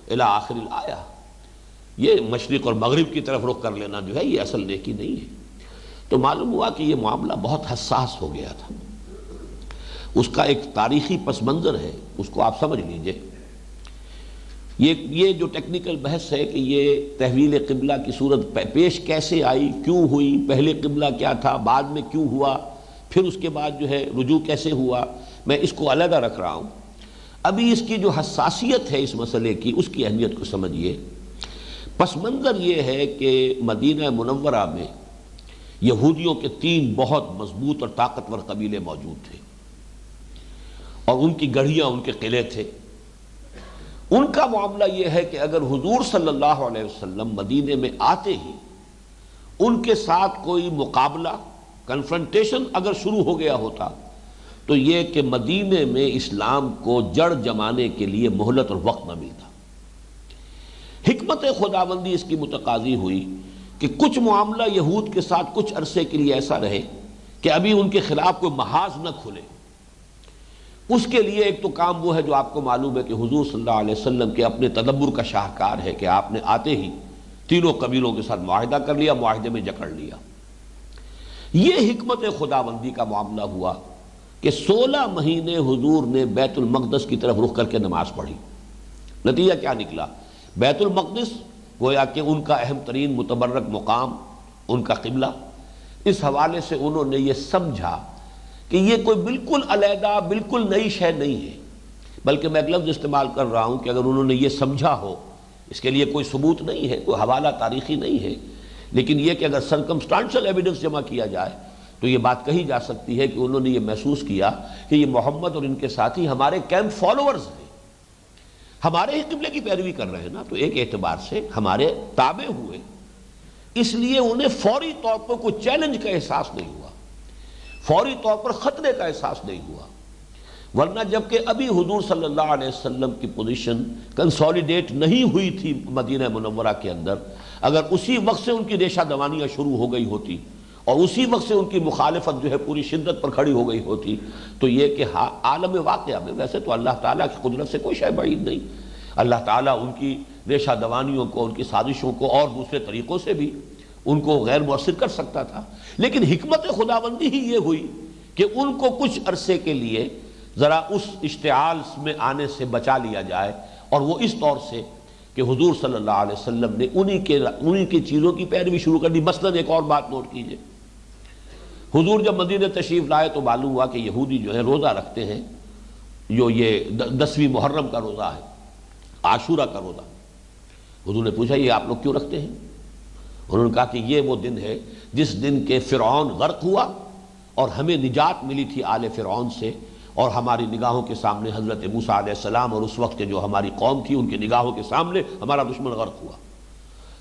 الی آخر الآیہ۔ یہ مشرق اور مغرب کی طرف رخ کر لینا جو ہے یہ اصل نیکی نہیں ہے۔ تو معلوم ہوا کہ یہ معاملہ بہت حساس ہو گیا تھا، اس کا ایک تاریخی پس منظر ہے، اس کو آپ سمجھ لیجئے۔ یہ جو ٹیکنیکل بحث ہے کہ یہ تحویل قبلہ کی صورت پیش کیسے آئی، کیوں ہوئی، پہلے قبلہ کیا تھا، بعد میں کیوں ہوا، پھر اس کے بعد جو ہے رجوع کیسے ہوا، میں اس کو علیحدہ رکھ رہا ہوں۔ ابھی اس کی جو حساسیت ہے اس مسئلے کی، اس کی اہمیت کو سمجھیے۔ پس منظر یہ ہے کہ مدینہ منورہ میں یہودیوں کے 3 بہت مضبوط اور طاقتور قبیلے موجود تھے، اور ان کی گڑھیاں، ان کے قلعے تھے۔ ان کا معاملہ یہ ہے کہ اگر حضور صلی اللہ علیہ وسلم مدینے میں آتے ہی ان کے ساتھ کوئی مقابلہ، کنفرنٹیشن اگر شروع ہو گیا ہوتا تو یہ کہ مدینے میں اسلام کو جڑ جمانے کے لیے مہلت اور وقت نہ ملتا۔ حکمت خداوندی اس کی متقاضی ہوئی کہ کچھ معاملہ یہود کے ساتھ کچھ عرصے کے لیے ایسا رہے کہ ابھی ان کے خلاف کوئی محاذ نہ کھلے۔ اس کے لیے ایک تو کام وہ ہے جو آپ کو معلوم ہے کہ حضور صلی اللہ علیہ وسلم کے اپنے تدبر کا شاہکار ہے کہ آپ نے آتے ہی 3 قبیلوں کے ساتھ معاہدہ کر لیا، معاہدے میں جکڑ لیا۔ یہ حکمت خداوندی کا معاملہ ہوا کہ 16 مہینے حضور نے بیت المقدس کی طرف رخ کر کے نماز پڑھی۔ نتیجہ کیا نکلا؟ بیت المقدس گویا کہ ان کا اہم ترین متبرک مقام، ان کا قبلہ۔ اس حوالے سے انہوں نے یہ سمجھا کہ یہ کوئی بالکل علیحدہ، بالکل نئی شے نہیں ہے، بلکہ میں ایک لفظ استعمال کر رہا ہوں کہ اگر انہوں نے یہ سمجھا ہو، اس کے لیے کوئی ثبوت نہیں ہے، کوئی حوالہ تاریخی نہیں ہے، لیکن یہ کہ اگر سرکمسٹانشل ایویڈنس جمع کیا جائے تو یہ بات کہی جا سکتی ہے کہ انہوں نے یہ محسوس کیا کہ یہ محمد اور ان کے ساتھی ہمارے کیمپ فالوورز ہیں، ہمارے ہی قبلے کی پیروی کر رہے ہیں نا، تو ایک اعتبار سے ہمارے تابع ہوئے۔ اس لیے انہیں فوری طور پر کوئی چیلنج کا احساس نہیں ہوا، فوری طور پر خطرے کا احساس نہیں ہوا۔ ورنہ جبکہ ابھی حضور صلی اللہ علیہ وسلم کی پوزیشن کنسولیڈیٹ نہیں ہوئی تھی مدینہ منورہ کے اندر، اگر اسی وقت سے ان کی ریشہ دوانیاں شروع ہو گئی ہوتی اور اسی وقت سے ان کی مخالفت جو ہے پوری شدت پر کھڑی ہو گئی ہوتی تو یہ کہ عالم واقعہ میں ویسے تو اللہ تعالیٰ کی قدرت سے کوئی شے بعید نہیں، اللہ تعالیٰ ان کی ریشہ دوانیوں کو، ان کی سازشوں کو اور دوسرے طریقوں سے بھی ان کو غیر مؤثر کر سکتا تھا، لیکن حکمت خداوندی ہی یہ ہوئی کہ ان کو کچھ عرصے کے لیے ذرا اس اشتعال میں آنے سے بچا لیا جائے، اور وہ اس طور سے کہ حضور صلی اللہ علیہ وسلم نے انہی کی چیزوں کی پیروی شروع کر دی۔ مثلا ایک اور بات نوٹ کیجئے، حضور جب مدینہ تشریف لائے تو معلوم ہوا کہ یہودی جو ہے روزہ رکھتے ہیں، جو یہ 10ویں محرم کا روزہ ہے، عاشورہ کا روزہ۔ حضور نے پوچھا یہ آپ لوگ کیوں رکھتے ہیں؟ انہوں نے کہا کہ یہ وہ دن ہے جس دن کے فرعون غرق ہوا اور ہمیں نجات ملی تھی آل فرعون سے، اور ہماری نگاہوں کے سامنے حضرت موسیٰ علیہ السلام اور اس وقت کے جو ہماری قوم تھی ان کی نگاہوں کے سامنے ہمارا دشمن غرق ہوا۔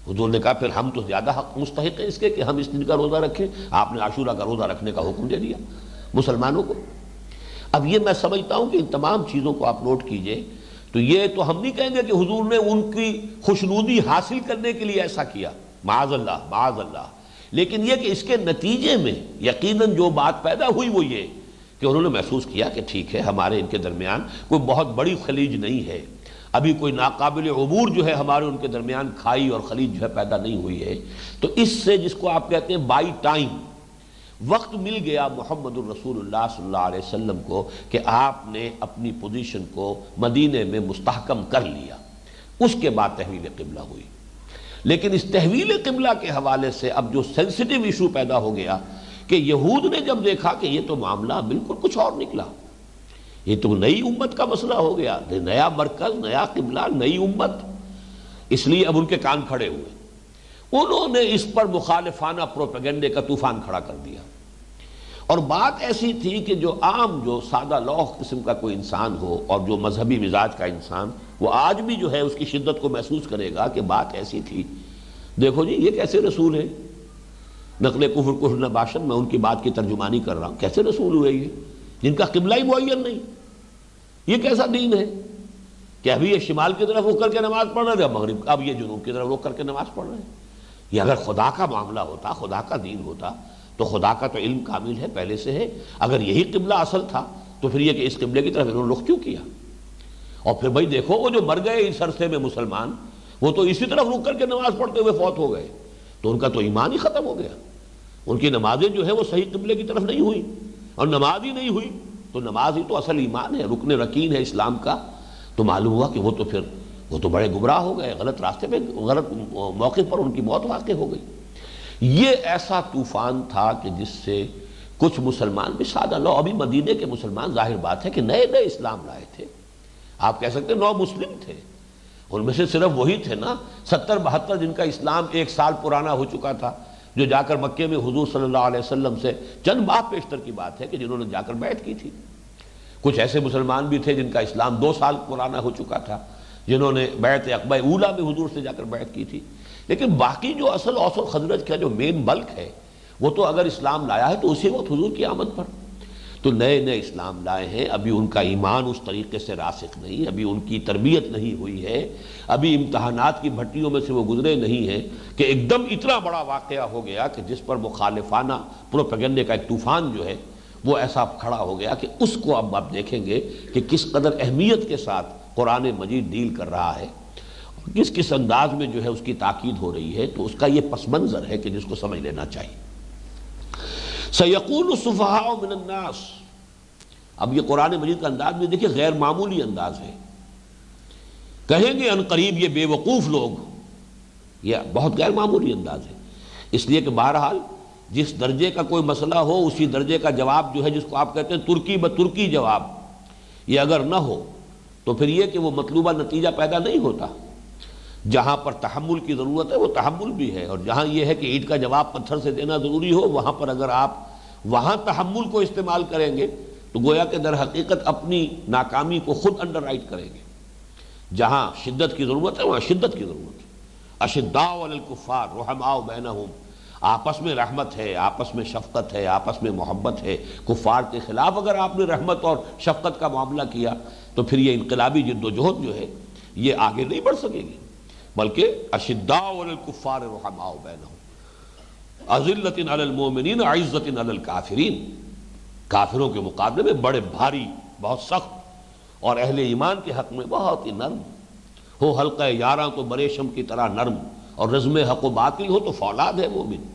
حضور نے کہا پھر ہم تو زیادہ حق مستحق ہیں اس کے کہ ہم اس دن کا روزہ رکھیں۔ آپ نے عاشورہ کا روزہ رکھنے کا حکم دے دیا مسلمانوں کو۔ اب یہ میں سمجھتا ہوں کہ ان تمام چیزوں کو آپ نوٹ کیجئے، تو یہ تو ہم نہیں کہیں گے کہ حضور نے ان کی خوشنودی حاصل کرنے کے لیے ایسا کیا، معاذ اللہ معاذ اللہ، لیکن یہ کہ اس کے نتیجے میں یقیناً جو بات پیدا ہوئی وہ یہ کہ انہوں نے محسوس کیا کہ ٹھیک ہے ہمارے ان کے درمیان کوئی بہت بڑی خلیج نہیں ہے، ابھی کوئی ناقابل عبور جو ہے ہمارے ان کے درمیان کھائی اور خلیج جو ہے پیدا نہیں ہوئی ہے، تو اس سے جس کو آپ کہتے ہیں بائی ٹائم وقت مل گیا محمد الرسول اللہ صلی اللہ علیہ وسلم کو کہ آپ نے اپنی پوزیشن کو مدینے میں مستحکم کر لیا۔ اس کے بعد تحویل قبلہ ہوئی، لیکن اس تحویل قبلہ کے حوالے سے اب جو سینسٹیو ایشو پیدا ہو گیا کہ یہود نے جب دیکھا کہ یہ تو معاملہ بالکل کچھ اور نکلا، یہ تو نئی امت کا مسئلہ ہو گیا، نیا مرکز، نیا قبلہ، نئی امت، اس لیے اب ان کے کان کھڑے ہوئے۔ انہوں نے اس پر مخالفانہ پروپیگنڈے کا طوفان کھڑا کر دیا، اور بات ایسی تھی کہ جو عام جو سادہ لوح قسم کا کوئی انسان ہو اور جو مذہبی مزاج کا انسان، وہ آج بھی جو ہے اس کی شدت کو محسوس کرے گا کہ بات ایسی تھی، دیکھو جی یہ کیسے رسول ہیں، نقل کفر نباشن، میں ان کی بات کی ترجمانی کر رہا ہوں. کیسے رسول ہوئے یہ جن کا قبلہ ہی معین نہیں؟ یہ کیسا دین ہے کہ ابھی یہ شمال کی طرف رخ کر کے نماز پڑھ رہے تھے، مغرب اب یہ جنوب کی طرف رخ کر کے نماز پڑھ رہے ہیں؟ یہ اگر خدا کا معاملہ ہوتا، خدا کا دین ہوتا، تو خدا کا تو علم کامل ہے، پہلے سے ہے. اگر یہی قبلہ اصل تھا تو پھر یہ کہ اس قبلے کی طرف انہوں نے رخ کیوں کیا؟ اور پھر بھائی دیکھو وہ جو مر گئے اس عرصے میں مسلمان، وہ تو اسی طرف رخ کر کے نماز پڑھتے ہوئے فوت ہو گئے، تو ان کا تو ایمان ہی ختم ہو گیا. ان کی نمازیں جو ہے وہ صحیح قبلے کی طرف نہیں ہوئی، اور نماز ہی نہیں ہوئی تو نماز ہی تو اصل ایمان ہے، رکن رکین ہے اسلام کا. تو معلوم ہوا کہ وہ تو بڑے گمراہ ہو گئے، غلط راستے پہ، غلط موقع پر ان کی موت واقع ہو گئی. یہ ایسا طوفان تھا کہ جس سے کچھ مسلمان بھی سادہ لو، ابھی مدینے کے مسلمان ظاہر بات ہے کہ نئے نئے اسلام لائے تھے، آپ کہہ سکتے ہیں نو مسلم تھے. ان میں سے صرف وہی تھے نا 70-72 جن کا اسلام 1 سال پرانا ہو چکا تھا، جو جا کر مکے میں حضور صلی اللہ علیہ وسلم سے چند ماہ پیشتر کی بات ہے کہ جنہوں نے جا کر بیعت کی تھی. کچھ ایسے مسلمان بھی تھے جن کا اسلام 2 سال پرانا ہو چکا تھا، جنہوں نے بیعت عقبہ اولیٰ میں حضور سے جا کر بیعت کی تھی. لیکن باقی جو اصل اوس و خزرج کا جو مین بلک ہے، وہ تو اگر اسلام لایا ہے تو اسی وقت حضور کی آمد پر. تو نئے نئے اسلام لائے ہیں، ابھی ان کا ایمان اس طریقے سے راسخ نہیں، ابھی ان کی تربیت نہیں ہوئی ہے، ابھی امتحانات کی بھٹیوں میں سے وہ گزرے نہیں ہیں کہ ایک دم اتنا بڑا واقعہ ہو گیا کہ جس پر مخالفانہ پروپیگنڈے کا ایک طوفان جو ہے وہ ایسا کھڑا ہو گیا کہ اس کو اب آپ دیکھیں گے کہ کس قدر اہمیت کے ساتھ قرآن مجید ڈیل کر رہا ہے، کس انداز میں جو ہے اس کی تاکید ہو رہی ہے. تو اس کا یہ پس منظر ہے کہ جس کو سمجھ لینا چاہیے. سَيَقُولُ السُّفَهَاءُ مِنَ النَّاسِ. اب یہ قرآن مجید کا انداز بھی دیکھیں غیر معمولی انداز ہے. کہیں گے ان قریب یہ بے وقوف لوگ، یہ بہت غیر معمولی انداز ہے، اس لیے کہ بہرحال جس درجے کا کوئی مسئلہ ہو اسی درجے کا جواب جو ہے، جس کو آپ کہتے ہیں ترکی بترکی جواب، یہ اگر نہ ہو تو پھر یہ کہ وہ مطلوبہ نتیجہ پیدا نہیں ہوتا. جہاں پر تحمل کی ضرورت ہے وہ تحمل بھی ہے، اور جہاں یہ ہے کہ اینٹ کا جواب پتھر سے دینا ضروری ہو، وہاں پر اگر آپ وہاں تحمل کو استعمال کریں گے تو گویا کہ در حقیقت اپنی ناکامی کو خود انڈر رائٹ کریں گے. جہاں شدت کی ضرورت ہے وہاں شدت کی ضرورت ہے. اشداء علی الکفار رحماء بینہم، آپس میں رحمت ہے، آپس میں شفقت ہے، آپس میں محبت ہے. کفار کے خلاف اگر آپ نے رحمت اور شفقت کا معاملہ کیا تو پھر یہ انقلابی جد و جہد جو ہے یہ آگے نہیں بڑھ سکے گی. بلکہ اشداء علی الکفار رحماء بینہم اذلۃ علی المؤمنین عزۃ علی الکافرین، کافروں کے مقابلے میں بڑے بھاری، بہت سخت، اور اہل ایمان کے حق میں بہت ہی نرم ہو. حلقہ یاراں تو بریشم کی طرح نرم، اور رزم حق و باطل ہو تو فولاد ہے مومن.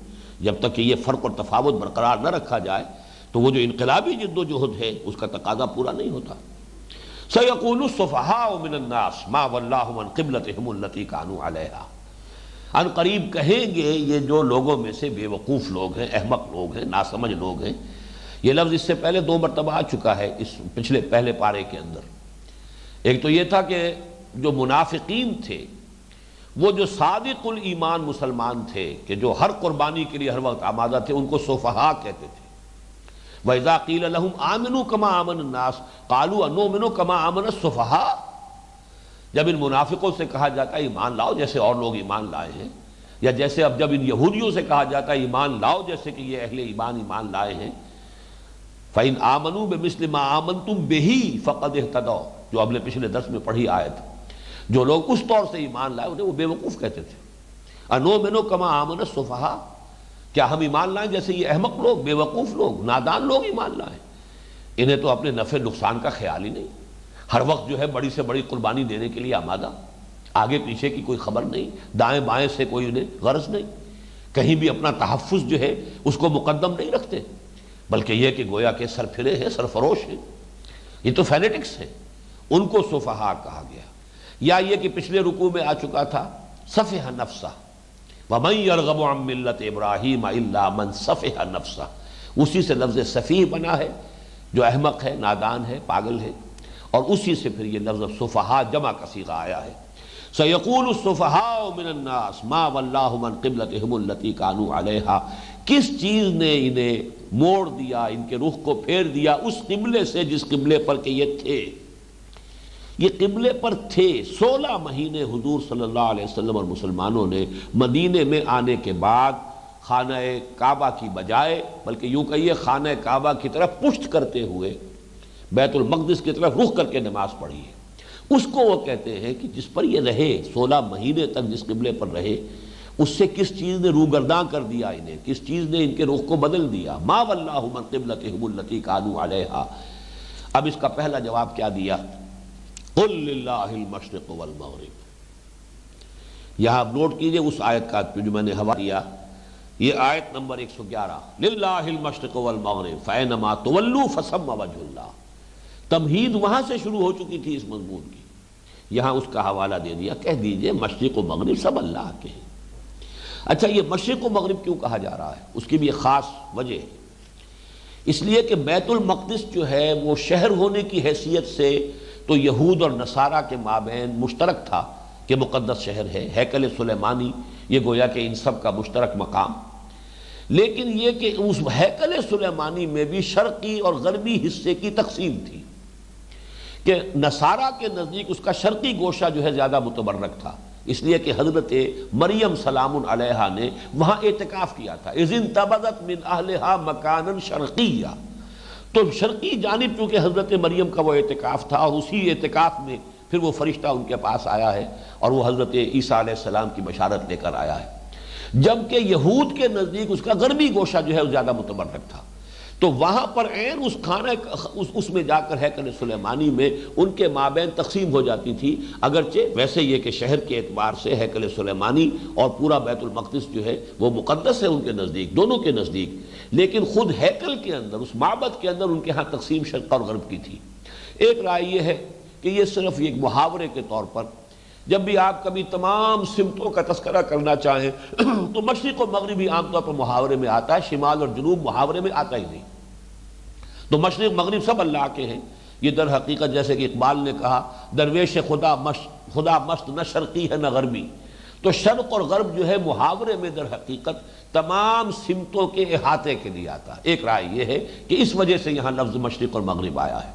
جب تک کہ یہ فرق اور تفاوت برقرار نہ رکھا جائے تو وہ جو انقلابی جد و جہد ہے اس کا تقاضا پورا نہیں ہوتا. سَيَقُولُ السُّفَهَاءُ مِنَ النَّاسِ مَا وَلَّاهُمْ عَنْ قِبْلَتِهِمُ الَّتِي كَانُوا عَلَيْهَا. ان قریب کہیں گے یہ جو لوگوں میں سے بے وقوف لوگ ہیں، احمق لوگ ہیں، ناسمجھ لوگ ہیں. یہ لفظ اس سے پہلے 2 مرتبہ آ چکا ہے اس پہلے پارے کے اندر. ایک تو یہ تھا کہ جو منافقین تھے، وہ جو صادق الایمان مسلمان تھے کہ جو ہر قربانی کے لیے ہر وقت آمادہ تھے، ان کو سفہاء کہتے تھے. وَإِذَا قِيلَ لَهُمْ آمِنُوا كَمَا آمَنَ النَّاسُ قَالُوا أَنُؤْمِنُ كَمَا آمَنَ السُّفَهَاءُ. جب ان منافقوں سے کہا جاتا ہے ایمان لاؤ جیسے اور لوگ ایمان لائے ہیں، یا جیسے اب جب ان یہودیوں سے کہا جاتا ہے ایمان لاؤ جیسے کہ یہ اہل ایمان لائے ہیں، فَإِنْ آمَنُوا بِمِثْلِ مَا آمَنْتُمْ بِهِ فَقَدْ اهْتَدَوْا، جو اگلے پچھلے درس میں پڑھی آیت. جو لوگ اس طور سے ایمان لائے انہیں وہ بے وقوف کہتے تھے. انؤمن کما آمن السفہاء، کیا ہم ایمان لائیں جیسے یہ احمق لوگ، بے وقوف لوگ، نادان لوگ ایمان لائیں؟ انہیں تو اپنے نفع نقصان کا خیال ہی نہیں، ہر وقت جو ہے بڑی سے بڑی قربانی دینے کے لیے آمادہ، آگے پیچھے کی کوئی خبر نہیں، دائیں بائیں سے کوئی انہیں غرض نہیں، کہیں بھی اپنا تحفظ جو ہے اس کو مقدم نہیں رکھتے، بلکہ یہ کہ گویا کہ سرفرے ہیں، سرفروش ہیں. یہ تو فینیٹکس ہیں، ان کو سفہاء کہا گیا. یا یہ کہ پچھلے رکوع میں آ چکا تھا سفہ نفسہ، وَمَن يَرْغَبُ عَن مِّلَّةِ إِبْرَاهِيمَ إِلَّا مَن سَفِهَ نَفْسَهُ. اسی سے لفظ سفیہ بنا ہے، جو احمق ہے، نادان ہے، پاگل ہے، اور اسی سے پھر یہ لفظ سفہاء جمع کا صیغہ آیا ہے. سَيَقُولُ السُّفَهَاءُ مِنَ النَّاسِ مَا وَلَّاهُمْ عَن قِبْلَتِهِمُ الَّتِي كَانُوا عَلَيْهَا. کس چیز نے انہیں موڑ دیا، ان کے رخ کو پھیر دیا اس قبلے سے جس قبلے پر کہ یہ تھے. یہ قبلے پر تھے. 16 مہینے حضور صلی اللہ علیہ وسلم اور مسلمانوں نے مدینے میں آنے کے بعد خانہ کعبہ کی بجائے، بلکہ یوں کہیے خانہ کعبہ کی طرف پشت کرتے ہوئے بیت المقدس کی طرف رخ کر کے نماز پڑھی ہے، اس کو وہ کہتے ہیں کہ جس پر یہ رہے 16 مہینے تک جس قبلے پر رہے، اس سے کس چیز نے روگرداں کر دیا انہیں، کس چیز نے ان کے رخ کو بدل دیا. ما ولاہم عن قبلتہم التی کانوا علیہا. اب اس کا پہلا جواب کیا دیا؟ قل للہ المشرق والمغرب. یہاں نوٹ کیجئے اس آیت کا جو میں نے حوالہ دیا، یہ آیت نمبر 111، للہ المشرق والمغرب فینما تولوا فثم وجہ اللہ. تمہید وہاں سے شروع ہو چکی تھی اس مضمون کی، یہاں اس کا حوالہ دے دیا. کہہ دیجئے مشرق و مغرب سب اللہ کے ہیں. اچھا، یہ مشرق و مغرب کیوں کہا جا رہا ہے؟ اس کی بھی ایک خاص وجہ ہے. اس لیے کہ بیت المقدس جو ہے وہ شہر ہونے کی حیثیت سے تو یہود اور نصارہ کے مابین مشترک تھا کہ مقدس شہر ہے. ہیکل سلیمانی یہ گویا کہ ان سب کا مشترک مقام. لیکن یہ کہ اس ہیکل سلیمانی میں بھی شرقی اور غربی حصے کی تقسیم تھی کہ نصارہ کے نزدیک اس کا شرقی گوشہ جو ہے زیادہ متبرک تھا، اس لیے کہ حضرت مریم سلام علیہا نے وہاں اعتکاف کیا تھا. اذ انتبذت من اہلہا مکانا شرقیہ. تو شرقی جانب چونکہ حضرت مریم کا وہ اعتکاف تھا، اور اسی اعتکاف میں پھر وہ فرشتہ ان کے پاس آیا ہے اور وہ حضرت عیسیٰ علیہ السلام کی بشارت لے کر آیا ہے. جبکہ یہود کے نزدیک اس کا غربی گوشہ جو ہے وہ زیادہ متبرک تھا. تو وہاں پر عین اس خانہ اس میں جا کر ہیکل سلیمانی میں ان کے مابین تقسیم ہو جاتی تھی. اگرچہ ویسے یہ کہ شہر کے اعتبار سے ہیکل سلیمانی اور پورا بیت المقدس جو ہے وہ مقدس ہے ان کے نزدیک، دونوں کے نزدیک، لیکن خود ہیکل کے اندر، اس معبد کے اندر ان کے ہاں تقسیم شرق اور غرب کی تھی. ایک رائے یہ ہے کہ یہ صرف ایک محاورے کے طور پر، جب بھی آپ کبھی تمام سمتوں کا تذکرہ کرنا چاہیں تو مشرق و مغرب ہی عام طور پر محاورے میں آتا ہے، شمال اور جنوب محاورے میں آتا ہی نہیں. تو مشرق مغرب سب اللہ کے ہیں. یہ در حقیقت جیسے کہ اقبال نے کہا، درویش خدا مست نہ شرقی ہے نہ غربی. تو شرق اور غرب جو ہے محاورے میں در حقیقت تمام سمتوں کے احاطے کے لیے آتا ہے. ایک رائے یہ ہے کہ اس وجہ سے یہاں لفظ مشرق اور مغرب آیا ہے.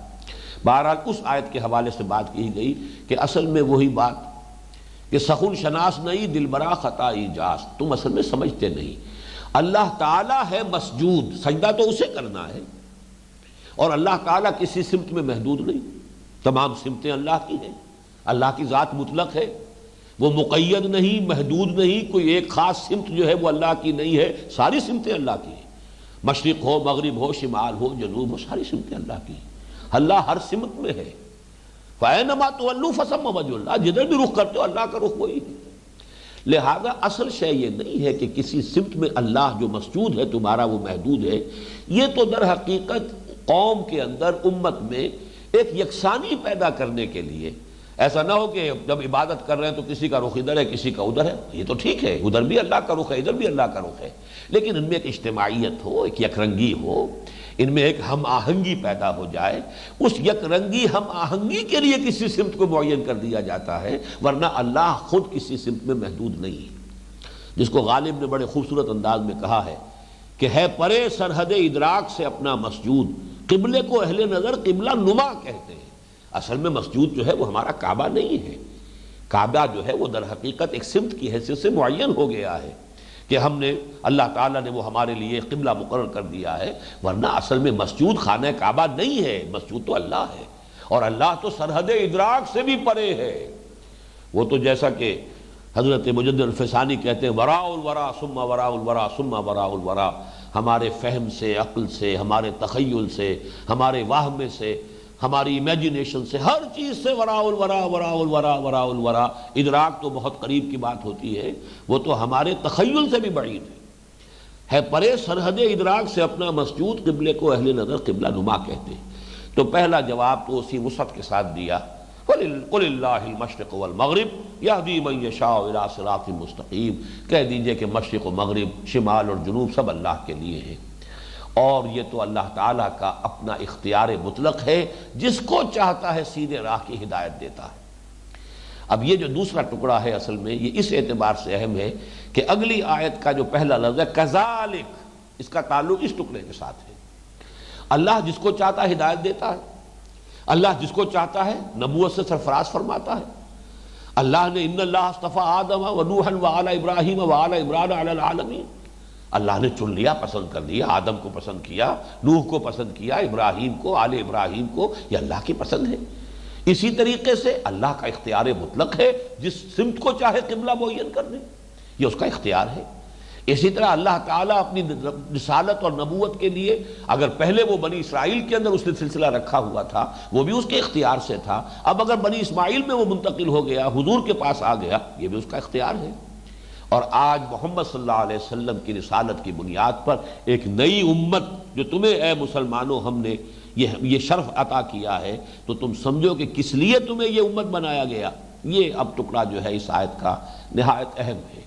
بہرحال اس آیت کے حوالے سے بات کی گئی کہ اصل میں وہی بات کہ سخن شناس نہیں دل برا خطا ایجاز. تم اصل میں سمجھتے نہیں، اللہ تعالیٰ ہے مسجود، سجدہ تو اسے کرنا ہے، اور اللہ تعالیٰ کسی سمت میں محدود نہیں. تمام سمتیں اللہ کی ہیں. اللہ کی ذات مطلق ہے، وہ مقید نہیں، محدود نہیں. کوئی ایک خاص سمت جو ہے وہ اللہ کی نہیں ہے، ساری سمتیں اللہ کی ہیں. مشرق ہو، مغرب ہو، شمال ہو، جنوب ہو، ساری سمتیں اللہ کی ہیں. اللہ ہر سمت میں ہے. فَأَيْنَمَا تُوَلُّوا فَثَمَّ وَجْهُ اللَّهِ. جدھر بھی رخ کرتے ہو اللہ کا رخ وہی ہے. لہذا اصل شے یہ نہیں ہے کہ کسی سمت میں اللہ جو مسجود ہے تمہارا وہ محدود ہے. یہ تو در حقیقت قوم کے اندر، امت میں ایک یکسانی پیدا کرنے کے لیے، ایسا نہ ہو کہ جب عبادت کر رہے ہیں تو کسی کا رخ ادھر ہے کسی کا ادھر ہے. یہ تو ٹھیک ہے، ادھر بھی اللہ کا رخ ہے ادھر بھی اللہ کا رخ ہے، لیکن ان میں ایک اجتماعیت ہو، ایک یکرنگی ہو، ان میں ایک ہم آہنگی پیدا ہو جائے. اس یک رنگی ہم آہنگی کے لیے کسی سمت کو معین کر دیا جاتا ہے، ورنہ اللہ خود کسی سمت میں محدود نہیں ہے. جس کو غالب نے بڑے خوبصورت انداز میں کہا ہے کہ ہے پرے سرحد ادراک سے اپنا مسجود، قبلے کو اہل نظر قبلہ نما کہتے ہیں. اصل میں مسجود جو ہے وہ ہمارا کعبہ نہیں ہے. کعبہ جو ہے وہ در حقیقت ایک سمت کی حیثیت سے معین ہو گیا ہے کہ ہم نے، اللہ تعالیٰ نے وہ ہمارے لیے قبلہ مقرر کر دیا ہے، ورنہ اصل میں مسجود خانہ کعبہ نہیں ہے. مسجود تو اللہ ہے، اور اللہ تو سرحد ادراک سے بھی پرے ہے. وہ تو جیسا کہ حضرت مجدد الفسانی کہتے ہیں، وراء الورا ثم وراء الورا ثم وراء الورا. ہمارے فہم سے، عقل سے، ہمارے تخیل سے، ہمارے واہم سے، ہماری امیجنیشن سے، ہر چیز سے وراء الورا وراء الورا وراء الورا. ادراک تو بہت قریب کی بات ہوتی ہے، وہ تو ہمارے تخیل سے بھی بعید ہے پرے سرحد ادراک سے اپنا مسجود، قبلے کو اہل نظر قبلہ نما کہتے ہیں. تو پہلا جواب تو اسی وسعت کے ساتھ دیا، قل اللہ المشرق والمغرب یہدی من یشاء الی صراط مستقیم. کہہ دیجئے کہ مشرق و مغرب، شمال اور جنوب سب اللہ کے لیے ہیں، اور یہ تو اللہ تعالیٰ کا اپنا اختیار مطلق ہے، جس کو چاہتا ہے سیدھے راہ کی ہدایت دیتا ہے. اب یہ جو دوسرا ٹکڑا ہے اصل میں یہ اس اعتبار سے اہم ہے کہ اگلی آیت کا جو پہلا لفظ ہے کذالک، اس کا تعلق اس ٹکڑے کے ساتھ ہے. اللہ جس کو چاہتا ہے ہدایت دیتا ہے، اللہ جس کو چاہتا ہے نبوت سے سرفراز فرماتا ہے. اللہ نے ان اللہ اصطفیٰ آدم و نوحا وآل ابراہیم وآل عمران علی العالمین. اللہ نے چن لیا، پسند کر لیا، آدم کو پسند کیا، نوح کو پسند کیا، ابراہیم کو، آل ابراہیم کو، یہ اللہ کی پسند ہے۔ اسی طریقے سے اللہ کا اختیار مطلق ہے، جس سمت کو چاہے قبلہ معین کر دے، یہ اس کا اختیار ہے۔ اسی طرح اللہ تعالیٰ اپنی رسالت اور نبوت کے لیے اگر پہلے وہ بنی اسرائیل کے اندر اس نے سلسلہ رکھا ہوا تھا، وہ بھی اس کے اختیار سے تھا، اب اگر بنی اسماعیل میں وہ منتقل ہو گیا، حضور کے پاس آ گیا، یہ بھی اس کا اختیار ہے۔ اور آج محمد صلی اللہ علیہ وسلم کی رسالت کی بنیاد پر ایک نئی امت جو تمہیں اے مسلمانوں ہم نے یہ شرف عطا کیا ہے، تو تم سمجھو کہ کس لیے تمہیں یہ امت بنایا گیا۔ یہ اب ٹکڑا جو ہے اس آیت کا نہایت اہم ہے۔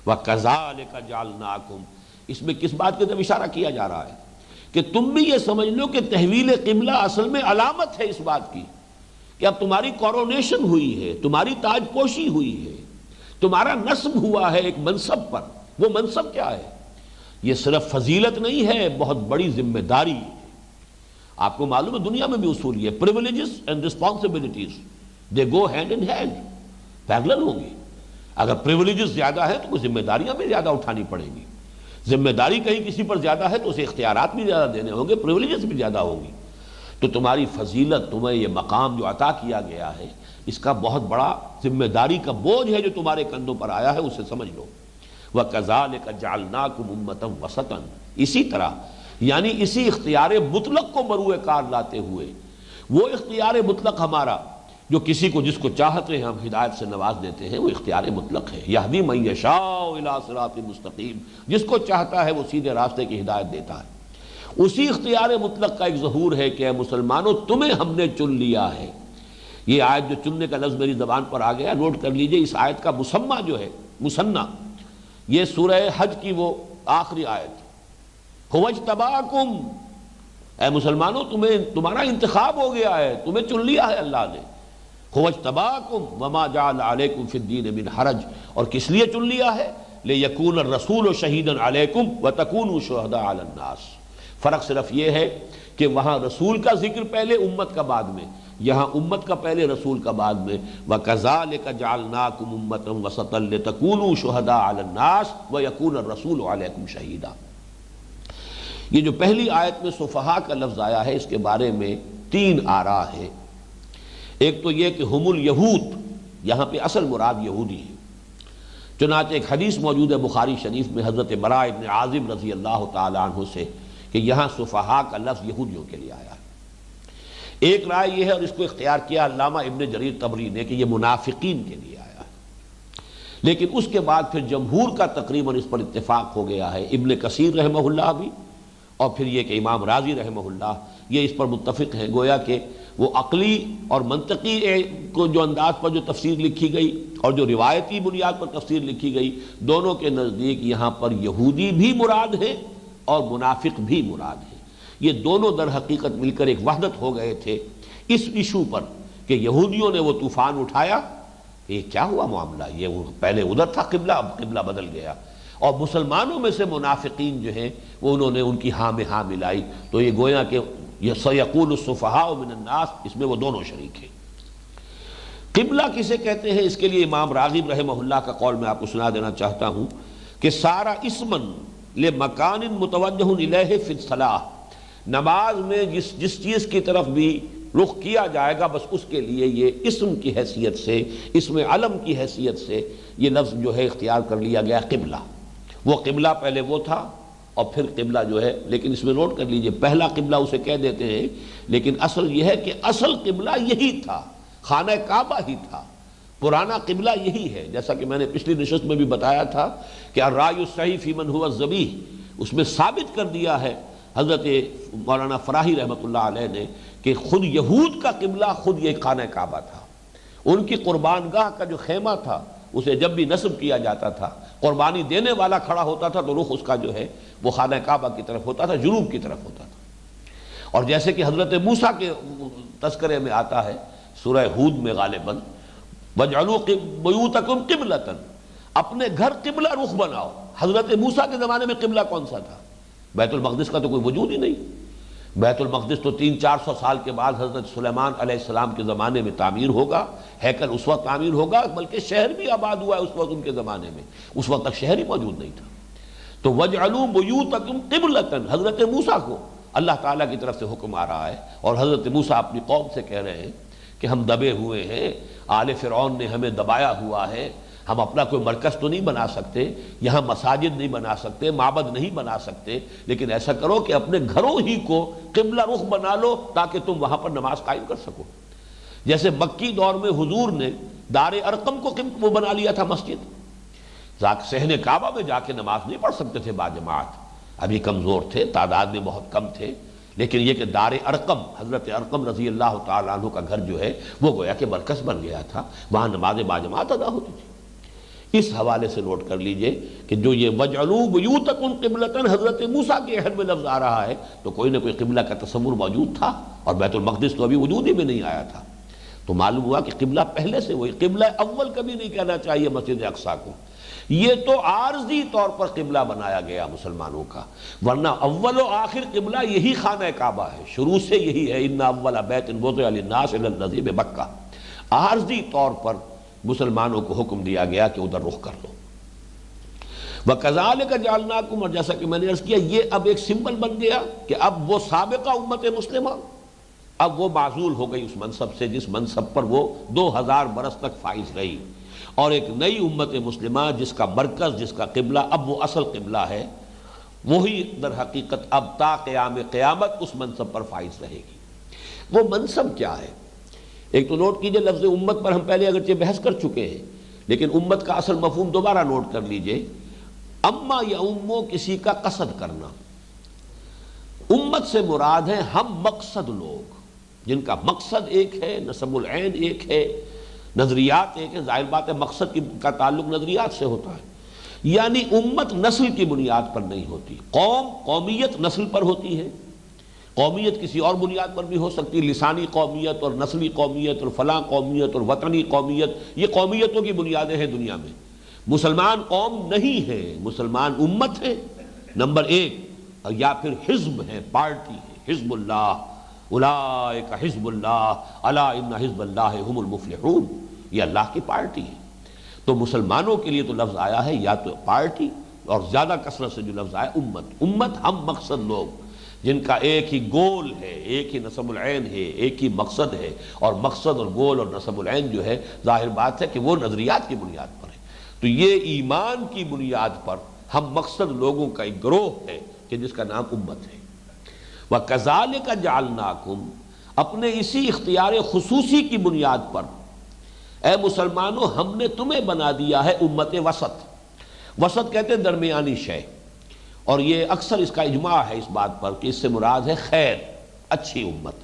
وَكَذَلِكَ جَعَلْنَاكُمْ، اس میں کس بات کی طرف اشارہ کیا جا رہا ہے کہ تم بھی یہ سمجھ لو کہ تحویل قبلہ اصل میں علامت ہے اس بات کی کہ اب تمہاری کورونیشن ہوئی ہے، تمہاری تاج پوشی ہوئی ہے، تمہارا نصب ہوا ہے ایک منصب پر۔ وہ منصب کیا ہے؟ یہ صرف فضیلت نہیں ہے، بہت بڑی ذمہ داری ہے۔ آپ کو معلوم ہے دنیا میں بھی اصول یہ privileges and responsibilities they go hand in hand, parallel ہوں گی۔ اگر پریولیجز زیادہ ہے تو کوئی ذمہ داریاں بھی زیادہ اٹھانی پڑیں گی، ذمہ داری کہیں کسی پر زیادہ ہے تو اسے اختیارات بھی زیادہ دینے ہوں گے، پریولیجز بھی زیادہ ہوں گی۔ تو تمہاری فضیلت، تمہیں یہ مقام جو عطا کیا گیا ہے، اس کا بہت بڑا ذمہ داری کا بوجھ ہے جو تمہارے کندھوں پر آیا ہے، اسے سمجھ لو۔ وَكَذَلِكَ جَعَلْنَاكُمْ أُمَّةً وَسَطًا، اسی طرح یعنی اسی اختیار مطلق کو مروع کار لاتے ہوئے، وہ اختیار مطلق ہمارا جو کسی کو جس کو چاہتے ہیں ہم ہدایت سے نواز دیتے ہیں، وہ اختیار مطلق ہے۔ یہدی من یشاء الی صراط مستقیم، جس کو چاہتا ہے وہ سیدھے راستے کی ہدایت دیتا ہے۔ اسی اختیار مطلق کا ایک ظہور ہے کہ اے مسلمانوں تمہیں ہم نے چن لیا ہے۔ یہ آیت جو چننے کا لفظ میری زبان پر آ گیا، نوٹ کر لیجئے، اس آیت کا مسمى جو ہے، مثنى، یہ سورہ حج کی وہ آخری آیت، هو اجتباکم، اے مسلمانوں تمہارا انتخاب ہو گیا ہے، تمہیں چن لیا ہے اللہ نے۔ هو اجتباکم وما جعل علیکم فی الدین من حرج، اور کس لیے چن لیا ہے؟ لیکون الرسول شہیدا علیکم وتکونوا شہداء علی الناس۔ فرق صرف یہ ہے کہ وہاں رسول کا ذکر پہلے، امت کا بعد میں، یہاں امت کا پہلے رسول کا بعد میں۔ وَكَذَلِكَ جَعَلْنَاكُمْ أُمَّةً وَسَطًا لِتَكُونُوا شُهَدَاءَ عَلَى النَّاسِ وَيَكُونَ الرَّسُولُ عَلَيْكُمْ شَهِيدًا۔ یہ جو پہلی آیت میں صفحاء کا لفظ آیا ہے، اس کے بارے میں تین آراء ہے۔ ایک تو یہ کہ ہم الیہود، یہاں پہ اصل مراد یہودی ہے۔ چنانچہ ایک حدیث موجود ہے بخاری شریف میں حضرت براء ابن عازب رضی اللہ تعالی عنہ سے کہ یہاں صفحاء کا لفظ یہودیوں کے لیے آیا ہے۔ ایک رائے یہ ہے، اور اس کو اختیار کیا علامہ ابن جریر طبری نے، کہ یہ منافقین کے لیے آیا ہے، لیکن اس کے بعد پھر جمہور کا تقریباً اس پر اتفاق ہو گیا ہے۔ ابن کثیر رحمہ اللہ بھی، اور پھر یہ کہ امام رازی رحمہ اللہ، یہ اس پر متفق ہیں، گویا کہ وہ عقلی اور منطقی کو جو انداز پر جو تفسیر لکھی گئی اور جو روایتی بنیاد پر تفسیر لکھی گئی، دونوں کے نزدیک یہاں پر یہودی بھی مراد ہے اور منافق بھی مراد ہے۔ یہ دونوں در حقیقت مل کر ایک وحدت ہو گئے تھے اس ایشو پر کہ یہودیوں نے وہ طوفان اٹھایا، یہ کیا ہوا معاملہ، یہ پہلے ادھر تھا قبلہ، اب قبلہ بدل گیا، اور مسلمانوں میں سے منافقین جو ہیں وہ انہوں نے ان کی ہاں میں ہاں ملائی، تو یہ گویا کہ سَيَقُولُ السُّفَهَاءُ مِنَ النَّاسِ، اس میں وہ دونوں شریک ہیں۔ قبلہ کسے کہتے ہیں؟ اس کے لیے امام راغب رحمہ اللہ کا قول میں آپ کو سنا دینا چاہتا ہوں کہ سارا اسمن لمکان متوجہ الیہ فی الصلاۃ، نماز میں جس چیز کی طرف بھی رخ کیا جائے گا بس اس کے لیے یہ اسم کی حیثیت سے، اسم علم کی حیثیت سے یہ لفظ جو ہے اختیار کر لیا گیا قبلہ۔ وہ قبلہ پہلے وہ تھا اور پھر قبلہ جو ہے، لیکن اس میں نوٹ کر لیجئے پہلا قبلہ اسے کہہ دیتے ہیں، لیکن اصل یہ ہے کہ اصل قبلہ یہی تھا، خانہ کعبہ ہی تھا، پرانا قبلہ یہی ہے۔ جیسا کہ میں نے پچھلی نشست میں بھی بتایا تھا کہ الرائے الصحیح فی من هو الذبیح، اس میں ثابت کر دیا ہے حضرت مولانا فراہی رحمۃ اللہ علیہ نے کہ خود یہود کا قبلہ خود یہ خانہ کعبہ تھا۔ ان کی قربان گاہ کا جو خیمہ تھا اسے جب بھی نصب کیا جاتا تھا، قربانی دینے والا کھڑا ہوتا تھا تو رخ اس کا جو ہے وہ خانہ کعبہ کی طرف ہوتا تھا، جنوب کی طرف ہوتا تھا۔ اور جیسے کہ حضرت موسیٰ کے تذکرے میں آتا ہے سورہ ہود میں غالباً، وَاجْعَلُوا بُيُوتَكُمْ قِبْلَةً، اپنے گھر قبلہ رخ بناؤ۔ حضرت موسیٰ کے زمانے میں قبلہ کون سا تھا؟ بیت المقدس کا تو کوئی وجود ہی نہیں۔ بیت المقدس تو 300-400 سال کے بعد حضرت سلیمان علیہ السلام کے زمانے میں تعمیر ہوگا، ہیکل اس وقت تعمیر ہوگا، بلکہ شہر بھی آباد ہوا ہے اس وقت ان کے زمانے میں، اس وقت تک شہر ہی موجود نہیں تھا۔ تو وَاجْعَلُوا بُيُوتَكُمْ قِبْلَةً، حضرت موسیٰ کو اللہ تعالیٰ کی طرف سے حکم آ رہا ہے، اور حضرت موسیٰ اپنی قوم سے کہہ رہے ہیں کہ ہم دبے ہوئے ہیں، آل فرعون نے ہمیں دبایا ہوا ہے، ہم اپنا کوئی مرکز تو نہیں بنا سکتے، یہاں مساجد نہیں بنا سکتے، معبد نہیں بنا سکتے، لیکن ایسا کرو کہ اپنے گھروں ہی کو قبلہ رخ بنا لو تاکہ تم وہاں پر نماز قائم کر سکو۔ جیسے مکی دور میں حضور نے دار ارقم کو وہ بنا لیا تھا مسجد، صحن کعبہ میں جا کے نماز نہیں پڑھ سکتے تھے باجماعت، ابھی کمزور تھے، تعداد میں بہت کم تھے، لیکن یہ کہ دار ارقم، حضرت ارقم رضی اللہ تعالیٰ عنہ کا گھر جو ہے وہ گویا کہ مرکز بن گیا تھا، وہاں نماز باجماعت ادا ہوتی تھی۔ اس حوالے سے نوٹ کر لیجئے کہ جو یہ وَاجْعَلُوا بُيُوتَكُمْ قِبْلَةً حضرت موسیٰ کے عہد میں لفظ آ رہا ہے تو کوئی نہ کوئی قبلہ کا تصور موجود تھا، اور بیت المقدس تو ابھی وجود ہی میں نہیں آیا تھا، تو معلوم ہوا کہ قبلہ پہلے سے وہی، قبلہ اول کبھی نہیں کہنا چاہیے مسجد اقصیٰ کو، یہ تو عارضی طور پر قبلہ بنایا گیا مسلمانوں کا، ورنہ اول و آخر قبلہ یہی خانہ کعبہ ہے، شروع سے یہی ہے، ان اول بیت وضع للناس للذی بمکہ، عارضی طور پر مسلمانوں کو حکم دیا گیا کہ ادھر رخ کر لو۔ وَكَذَلِكَ جَعَلْنَاكُمْ، اور جیسا کہ میں نے عرض کیا یہ اب ایک سمبل بن گیا کہ اب وہ سابقہ امت مسلمہ اب وہ معزول ہو گئی اس منصب سے جس منصب پر وہ 2000 برس تک فائز رہی، اور ایک نئی امت مسلمہ جس کا مرکز، جس کا قبلہ اب وہ اصل قبلہ ہے، وہی در حقیقت اب تا قیام قیامت اس منصب پر فائز رہے گی۔ وہ منصب کیا ہے؟ ایک تو نوٹ کیجئے لفظ امت پر ہم پہلے اگرچہ بحث کر چکے ہیں، لیکن امت کا اصل مفہوم دوبارہ نوٹ کر لیجئے۔ اما یا امو، کسی کا قصد کرنا، امت سے مراد ہے ہم مقصد لوگ، جن کا مقصد ایک ہے، نسب العین ایک ہے، نظریات ایک ہے، ظاہر بات ہے مقصد کا تعلق نظریات سے ہوتا ہے، یعنی امت نسل کی بنیاد پر نہیں ہوتی، قومیت نسل پر ہوتی ہے، قومیت کسی اور بنیاد پر بھی ہو سکتی، لسانی قومیت اور نسلی قومیت اور فلاں قومیت اور وطنی قومیت، یہ قومیتوں کی بنیادیں ہیں دنیا میں۔ مسلمان قوم نہیں ہے، مسلمان امت ہے نمبر ایک، یا پھر حزب ہے، پارٹی ہے، حزب اللہ، اولئک حزب اللہ الا ان حزب اللہ هم المفلحون، یہ اللہ کی پارٹی ہے۔ تو مسلمانوں کے لیے تو لفظ آیا ہے یا تو پارٹی، اور زیادہ کثرت سے جو لفظ آیا امت ہم مقصد لوگ، جن کا ایک ہی گول ہے، ایک ہی نسب العین ہے، ایک ہی مقصد ہے، اور مقصد اور گول اور نسب العین جو ہے ظاہر بات ہے کہ وہ نظریات کی بنیاد پر ہے۔ تو یہ ایمان کی بنیاد پر ہم مقصد لوگوں کا ایک گروہ ہے کہ جس کا نام امت ہے۔ وَكَذَلِكَ جَعَلْنَاكُمْ، اپنے اسی اختیار خصوصی کی بنیاد پر اے مسلمانوں ہم نے تمہیں بنا دیا ہے امت وسط۔ وسط کہتے ہیں درمیانی شے، اور یہ اکثر اس کا اجماع ہے اس بات پر کہ اس سے مراد ہے خیر، اچھی امت،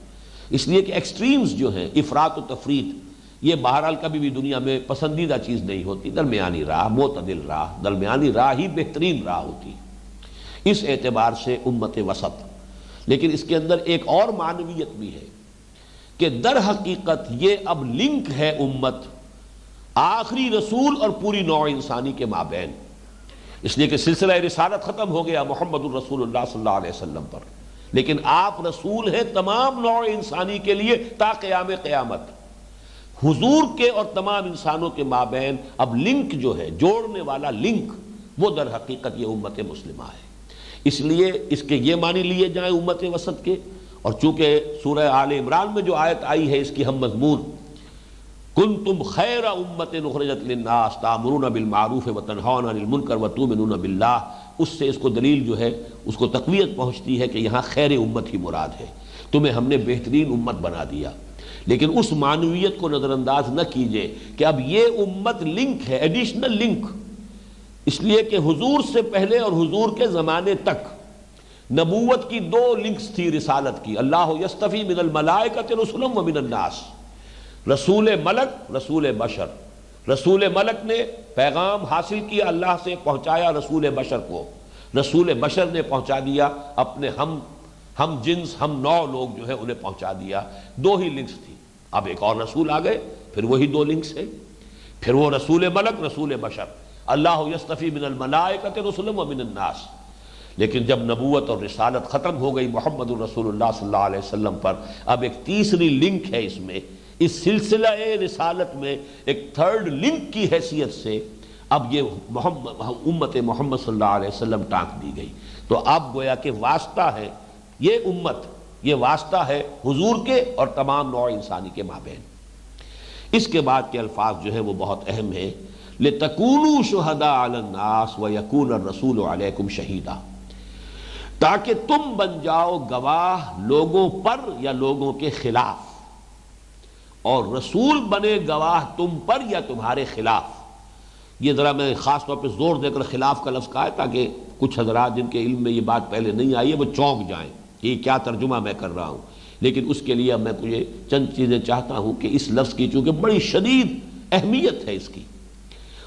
اس لیے کہ ایکسٹریمز جو ہیں، افراط و تفریط، یہ بہرحال کبھی بھی دنیا میں پسندیدہ چیز نہیں ہوتی، درمیانی راہ، معتدل راہ، درمیانی راہ ہی بہترین راہ ہوتی ہے، اس اعتبار سے امت وسط۔ لیکن اس کے اندر ایک اور معنویت بھی ہے کہ در حقیقت یہ اب لنک ہے امت آخری رسول اور پوری نوع انسانی کے مابین، اس لیے کہ سلسلہ رسالت ختم ہو گیا محمد الرسول اللہ صلی اللہ علیہ وسلم پر، لیکن آپ رسول ہیں تمام نوع انسانی کے لیے تا قیام قیامت۔ حضور کے اور تمام انسانوں کے مابین اب لنک جو ہے، جوڑنے والا لنک، وہ در حقیقت یہ امت مسلمہ ہے۔ اس لیے اس کے یہ معنی لیے جائیں امت وسط کے، اور چونکہ سورہ آل عمران میں جو آیت آئی ہے اس کی ہم مضمون، کنتم خیر امت اخرجت للناس تأمرون بالمعروف وتنہون عن المنکر وتؤمنون باللہ، اس سے اس کو دلیل جو ہے اس کو تقویت پہنچتی ہے کہ یہاں خیر امت ہی مراد ہے، تمہیں ہم نے بہترین امت بنا دیا۔ لیکن اس معنویت کو نظر انداز نہ کیجئے کہ اب یہ امت لنک ہے، ایڈیشنل لنک، اس لیے کہ حضور سے پہلے اور حضور کے زمانے تک نبوت کی دو لنکس تھی رسالت کی، اللہ یصطفی من الملائکۃ رسلا ومن الناس، رسول ملک، رسول بشر۔ رسول ملک نے پیغام حاصل کیا اللہ سے، پہنچایا رسول بشر کو، رسول بشر نے پہنچا دیا اپنے ہم جنس ہم نوع لوگ جو ہے انہیں پہنچا دیا۔ دو ہی لنکس تھی، اب ایک اور رسول آ گئے، پھر وہی دو لنکس ہیں، پھر وہ رسول ملک، رسول بشر، اللہ یصطفی من الملائکۃ رسلا ومن الناس۔ لیکن جب نبوت اور رسالت ختم ہو گئی محمد الرسول اللہ صلی اللہ علیہ وسلم پر، اب ایک تیسری لنک ہے اس میں، اس سلسلہ رسالت میں ایک تھرڈ لنک کی حیثیت سے اب یہ امت محمد صلی اللہ علیہ وسلم ٹانک دی گئی، تو اب گویا کہ واسطہ ہے یہ امت، یہ واسطہ ہے حضور کے اور تمام نوع انسانی کے مابین۔ اس کے بعد کے الفاظ جو ہیں وہ بہت اہم ہیں، لِتَكُونُوا شُهَدَاءَ عَلَى النَّاسِ وَيَكُونَ الرَّسُولُ عَلَيْكُمْ شَهِيدًا، تاکہ تم بن جاؤ گواہ لوگوں پر یا لوگوں کے خلاف، اور رسول بنے گواہ تم پر یا تمہارے خلاف۔ یہ ذرا میں خاص طور پہ زور دے کر خلاف کا لفظ کہا ہے تاکہ کچھ حضرات جن کے علم میں یہ بات پہلے نہیں آئی ہے وہ چونک جائیں کہ یہ کیا ترجمہ میں کر رہا ہوں، لیکن اس کے لیے اب میں تجھے چند چیزیں چاہتا ہوں کہ اس لفظ کی چونکہ بڑی شدید اہمیت ہے اس کی،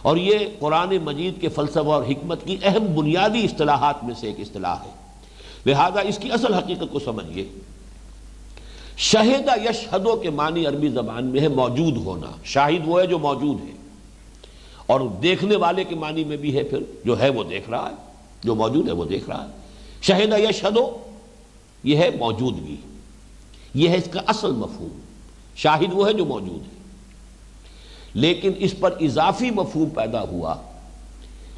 اور یہ قرآن مجید کے فلسفہ اور حکمت کی اہم بنیادی اصطلاحات میں سے ایک اصطلاح ہے، لہذا اس کی اصل حقیقت کو سمجھیے۔ شہد یشہدو کے معنی عربی زبان میں ہے موجود ہونا، شاہد وہ ہے جو موجود ہے، اور دیکھنے والے کے معنی میں بھی ہے پھر جو ہے وہ دیکھ رہا ہے، جو موجود ہے وہ دیکھ رہا ہے۔ شہد یشہدو یہ ہے موجودگی، یہ ہے اس کا اصل مفہوم، شاہد وہ ہے جو موجود ہے، لیکن اس پر اضافی مفہوم پیدا ہوا،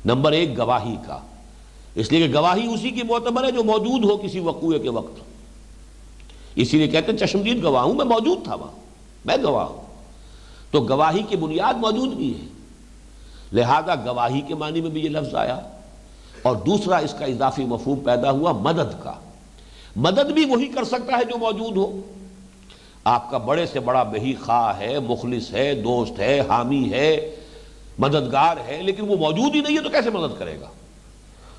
نمبر ایک گواہی کا، اس لیے کہ گواہی اسی کی معتبر ہے جو موجود ہو کسی وقوعے کے وقت، اسی لیے کہتے ہیں چشمدید گواہ ہوں، میں موجود تھا وہاں، میں گواہ ہوں، تو گواہی کی بنیاد موجودگی ہے، لہذا گواہی کے معنی میں بھی یہ لفظ آیا، اور دوسرا اس کا اضافی مفہوم پیدا ہوا مدد کا، مدد بھی وہی کر سکتا ہے جو موجود ہو، آپ کا بڑے سے بڑا بہی خواہ ہے، مخلص ہے، دوست ہے، حامی ہے، مددگار ہے، لیکن وہ موجود ہی نہیں ہے تو کیسے مدد کرے گا؟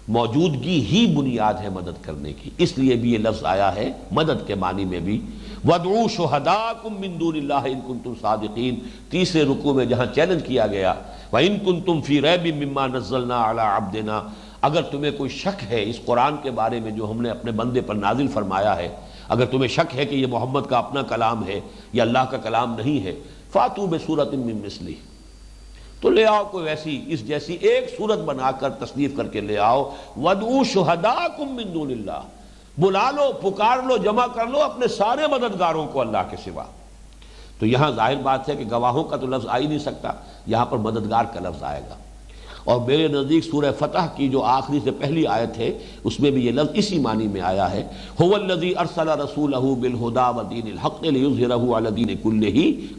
موجودگی ہی بنیاد ہے مدد کرنے کی، اس لیے بھی یہ لفظ آیا ہے مدد کے معنی میں بھی۔ وَادْعُوا شُهَدَاءَكُم مِّن دُونِ اللَّهِ إِن كُنتُمْ صَادِقِينَ، تیسرے رکوع میں جہاں چیلنج کیا گیا وَإِن كُنتُمْ فِي رَيْبٍ مِّمَّا نَزَّلْنَا عَلَىٰ عَبْدِنَا، اگر تمہیں کوئی شک ہے اس قرآن کے بارے میں جو ہم نے اپنے بندے پر نازل فرمایا ہے، اگر تمہیں شک ہے کہ یہ محمد کا اپنا کلام ہے یا اللہ کا کلام نہیں ہے، فَأْتُوا بِسُورَةٍ مِّن مِّثْلِهِ، تو لے آؤ کوئی ایسی اس جیسی ایک صورت بنا کر تصنیف کر کے لے آؤ۔ وَادْعُوا شُهَدَاءَكُم مِّن دُونِ اللَّهِ، بلا لو، پکار لو، جمع کر لو اپنے سارے مددگاروں کو اللہ کے سوا۔ تو یہاں ظاہر بات ہے کہ گواہوں کا تو لفظ آ ہی نہیں سکتا، یہاں پر مددگار کا لفظ آئے گا، اور میرے نزدیک سورہ فتح کی جو آخری سے پہلی آیت ہے اس میں بھی یہ لفظ اسی معنی میں آیا ہے، هُوَ الَّذِي أَرْسَلَ رَسُولَهُ بِالْهُدَىٰ وَدِينِ الْحَقِّ لِيُظْهِرَهُ عَلَى الدِّينِ كُلِّهِ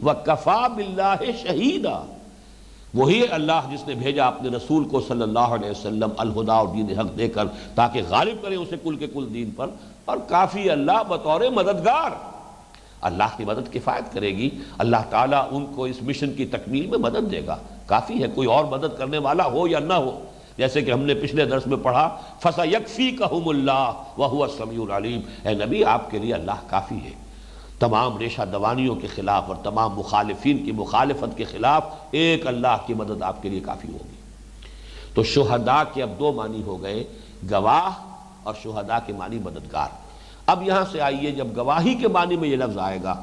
وَكَفَىٰ بِاللَّهِ شَهِيدًا، وہی اللہ جس نے بھیجا اپنے رسول کو صلی اللہ علیہ وسلم الہدا اور دین حق دے کر تاکہ غالب کرے اسے کل کے کل دین پر، اور کافی اللہ بطور مددگار، اللہ کی مدد کفایت کرے گی، اللہ تعالیٰ ان کو اس مشن کی تکمیل میں مدد دے گا، کافی ہے، کوئی اور مدد کرنے والا ہو یا نہ ہو، جیسے کہ ہم نے پچھلے درس میں پڑھا فَسَيَكْفِيكَهُمُ اللَّهُ وَهُوَ السَّمِيعُ الْعَلِيمُ، اے نبی آپ کے لیے اللہ کافی ہے، تمام ریشہ دوانیوں کے خلاف اور تمام مخالفین کی مخالفت کے خلاف ایک اللہ کی مدد آپ کے لیے کافی ہوگی۔ تو شہداء کے اب دو معنی ہو گئے، گواہ اور شہداء کے معنی مددگار۔ اب یہاں سے آئیے، جب گواہی کے معنی میں یہ لفظ آئے گا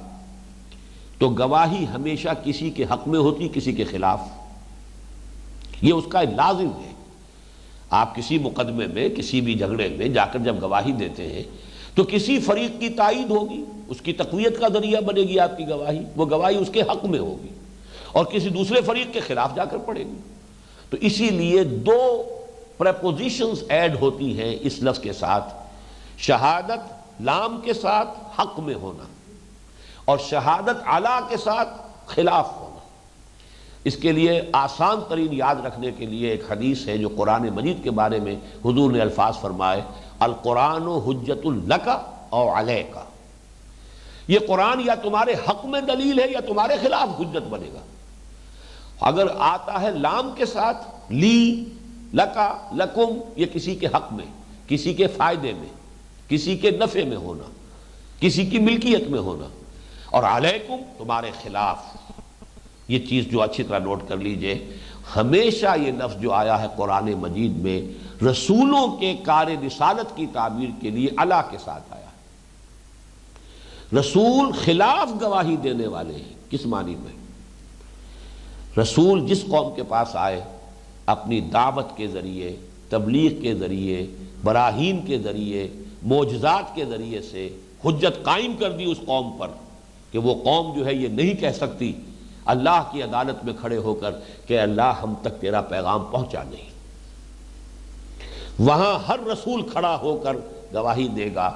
تو گواہی ہمیشہ کسی کے حق میں ہوتی، کسی کے خلاف، یہ اس کا لازم ہے۔ آپ کسی مقدمے میں، کسی بھی جھگڑے میں جا کر جب گواہی دیتے ہیں تو کسی فریق کی تائید ہوگی، اس کی تقویت کا ذریعہ بنے گی آپ کی گواہی، وہ گواہی اس کے حق میں ہوگی، اور کسی دوسرے فریق کے خلاف جا کر پڑے گی۔ تو اسی لیے دو پریپوزیشنز ایڈ ہوتی ہیں اس لفظ کے ساتھ، شہادت لام کے ساتھ حق میں ہونا، اور شہادت علی کے ساتھ خلاف ہونا۔ اس کے لیے آسان ترین یاد رکھنے کے لیے ایک حدیث ہے جو قرآن مجید کے بارے میں حضور نے الفاظ فرمائے، القرآن حجت لک او علیک، یہ قرآن یا تمہارے حق میں دلیل ہے یا تمہارے خلاف حجت بنے گا۔ اگر آتا ہے لام کے ساتھ، لی، لکا، لکم، یہ کسی کے حق میں، کسی کے فائدے میں، کسی کے نفع میں ہونا، کسی کی ملکیت میں ہونا، اور علیکم تمہارے خلاف۔ یہ چیز جو اچھی طرح نوٹ کر لیجئے، ہمیشہ یہ لفظ جو آیا ہے قرآن مجید میں رسولوں کے کار رسالت کی تعبیر کے لیے اللہ کے ساتھ آیا ہے۔ رسول خلاف گواہی دینے والے ہیں، کس معنی میں؟ رسول جس قوم کے پاس آئے، اپنی دعوت کے ذریعے، تبلیغ کے ذریعے، براہین کے ذریعے، معجزات کے ذریعے سے حجت قائم کر دی اس قوم پر کہ وہ قوم جو ہے یہ نہیں کہہ سکتی اللہ کی عدالت میں کھڑے ہو کر کہ اللہ ہم تک تیرا پیغام پہنچا نہیں. وہاں ہر رسول کھڑا ہو کر گواہی دے گا،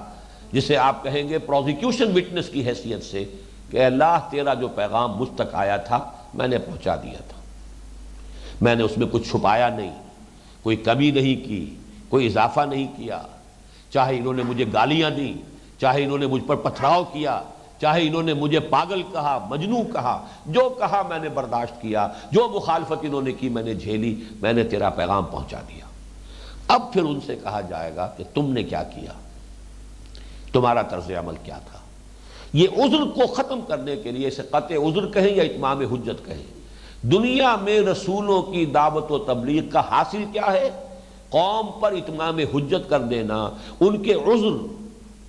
جسے آپ کہیں گے پروزیکیوشن وٹنس کی حیثیت سے، کہ اللہ تیرا جو پیغام مجھ تک آیا تھا میں نے پہنچا دیا تھا، میں نے اس میں کچھ چھپایا نہیں، کوئی کمی نہیں کی، کوئی اضافہ نہیں کیا. چاہے انہوں نے مجھے گالیاں دیں، چاہے انہوں نے مجھ پر پتھراؤ کیا، چاہے انہوں نے مجھے پاگل کہا، مجنوں کہا، جو کہا میں نے برداشت کیا، جو مخالفت انہوں نے کی میں نے جھیلی، میں نے تیرا پیغام پہنچا دیا. اب پھر ان سے کہا جائے گا کہ تم نے کیا کیا، تمہارا طرز عمل کیا تھا. یہ عذر کو ختم کرنے کے لیے، اسے قطع عذر کہیں یا اتمام حجت کہیں، دنیا میں رسولوں کی دعوت و تبلیغ کا حاصل کیا ہے؟ قوم پر اتمام حجت کر دینا، ان کے عذر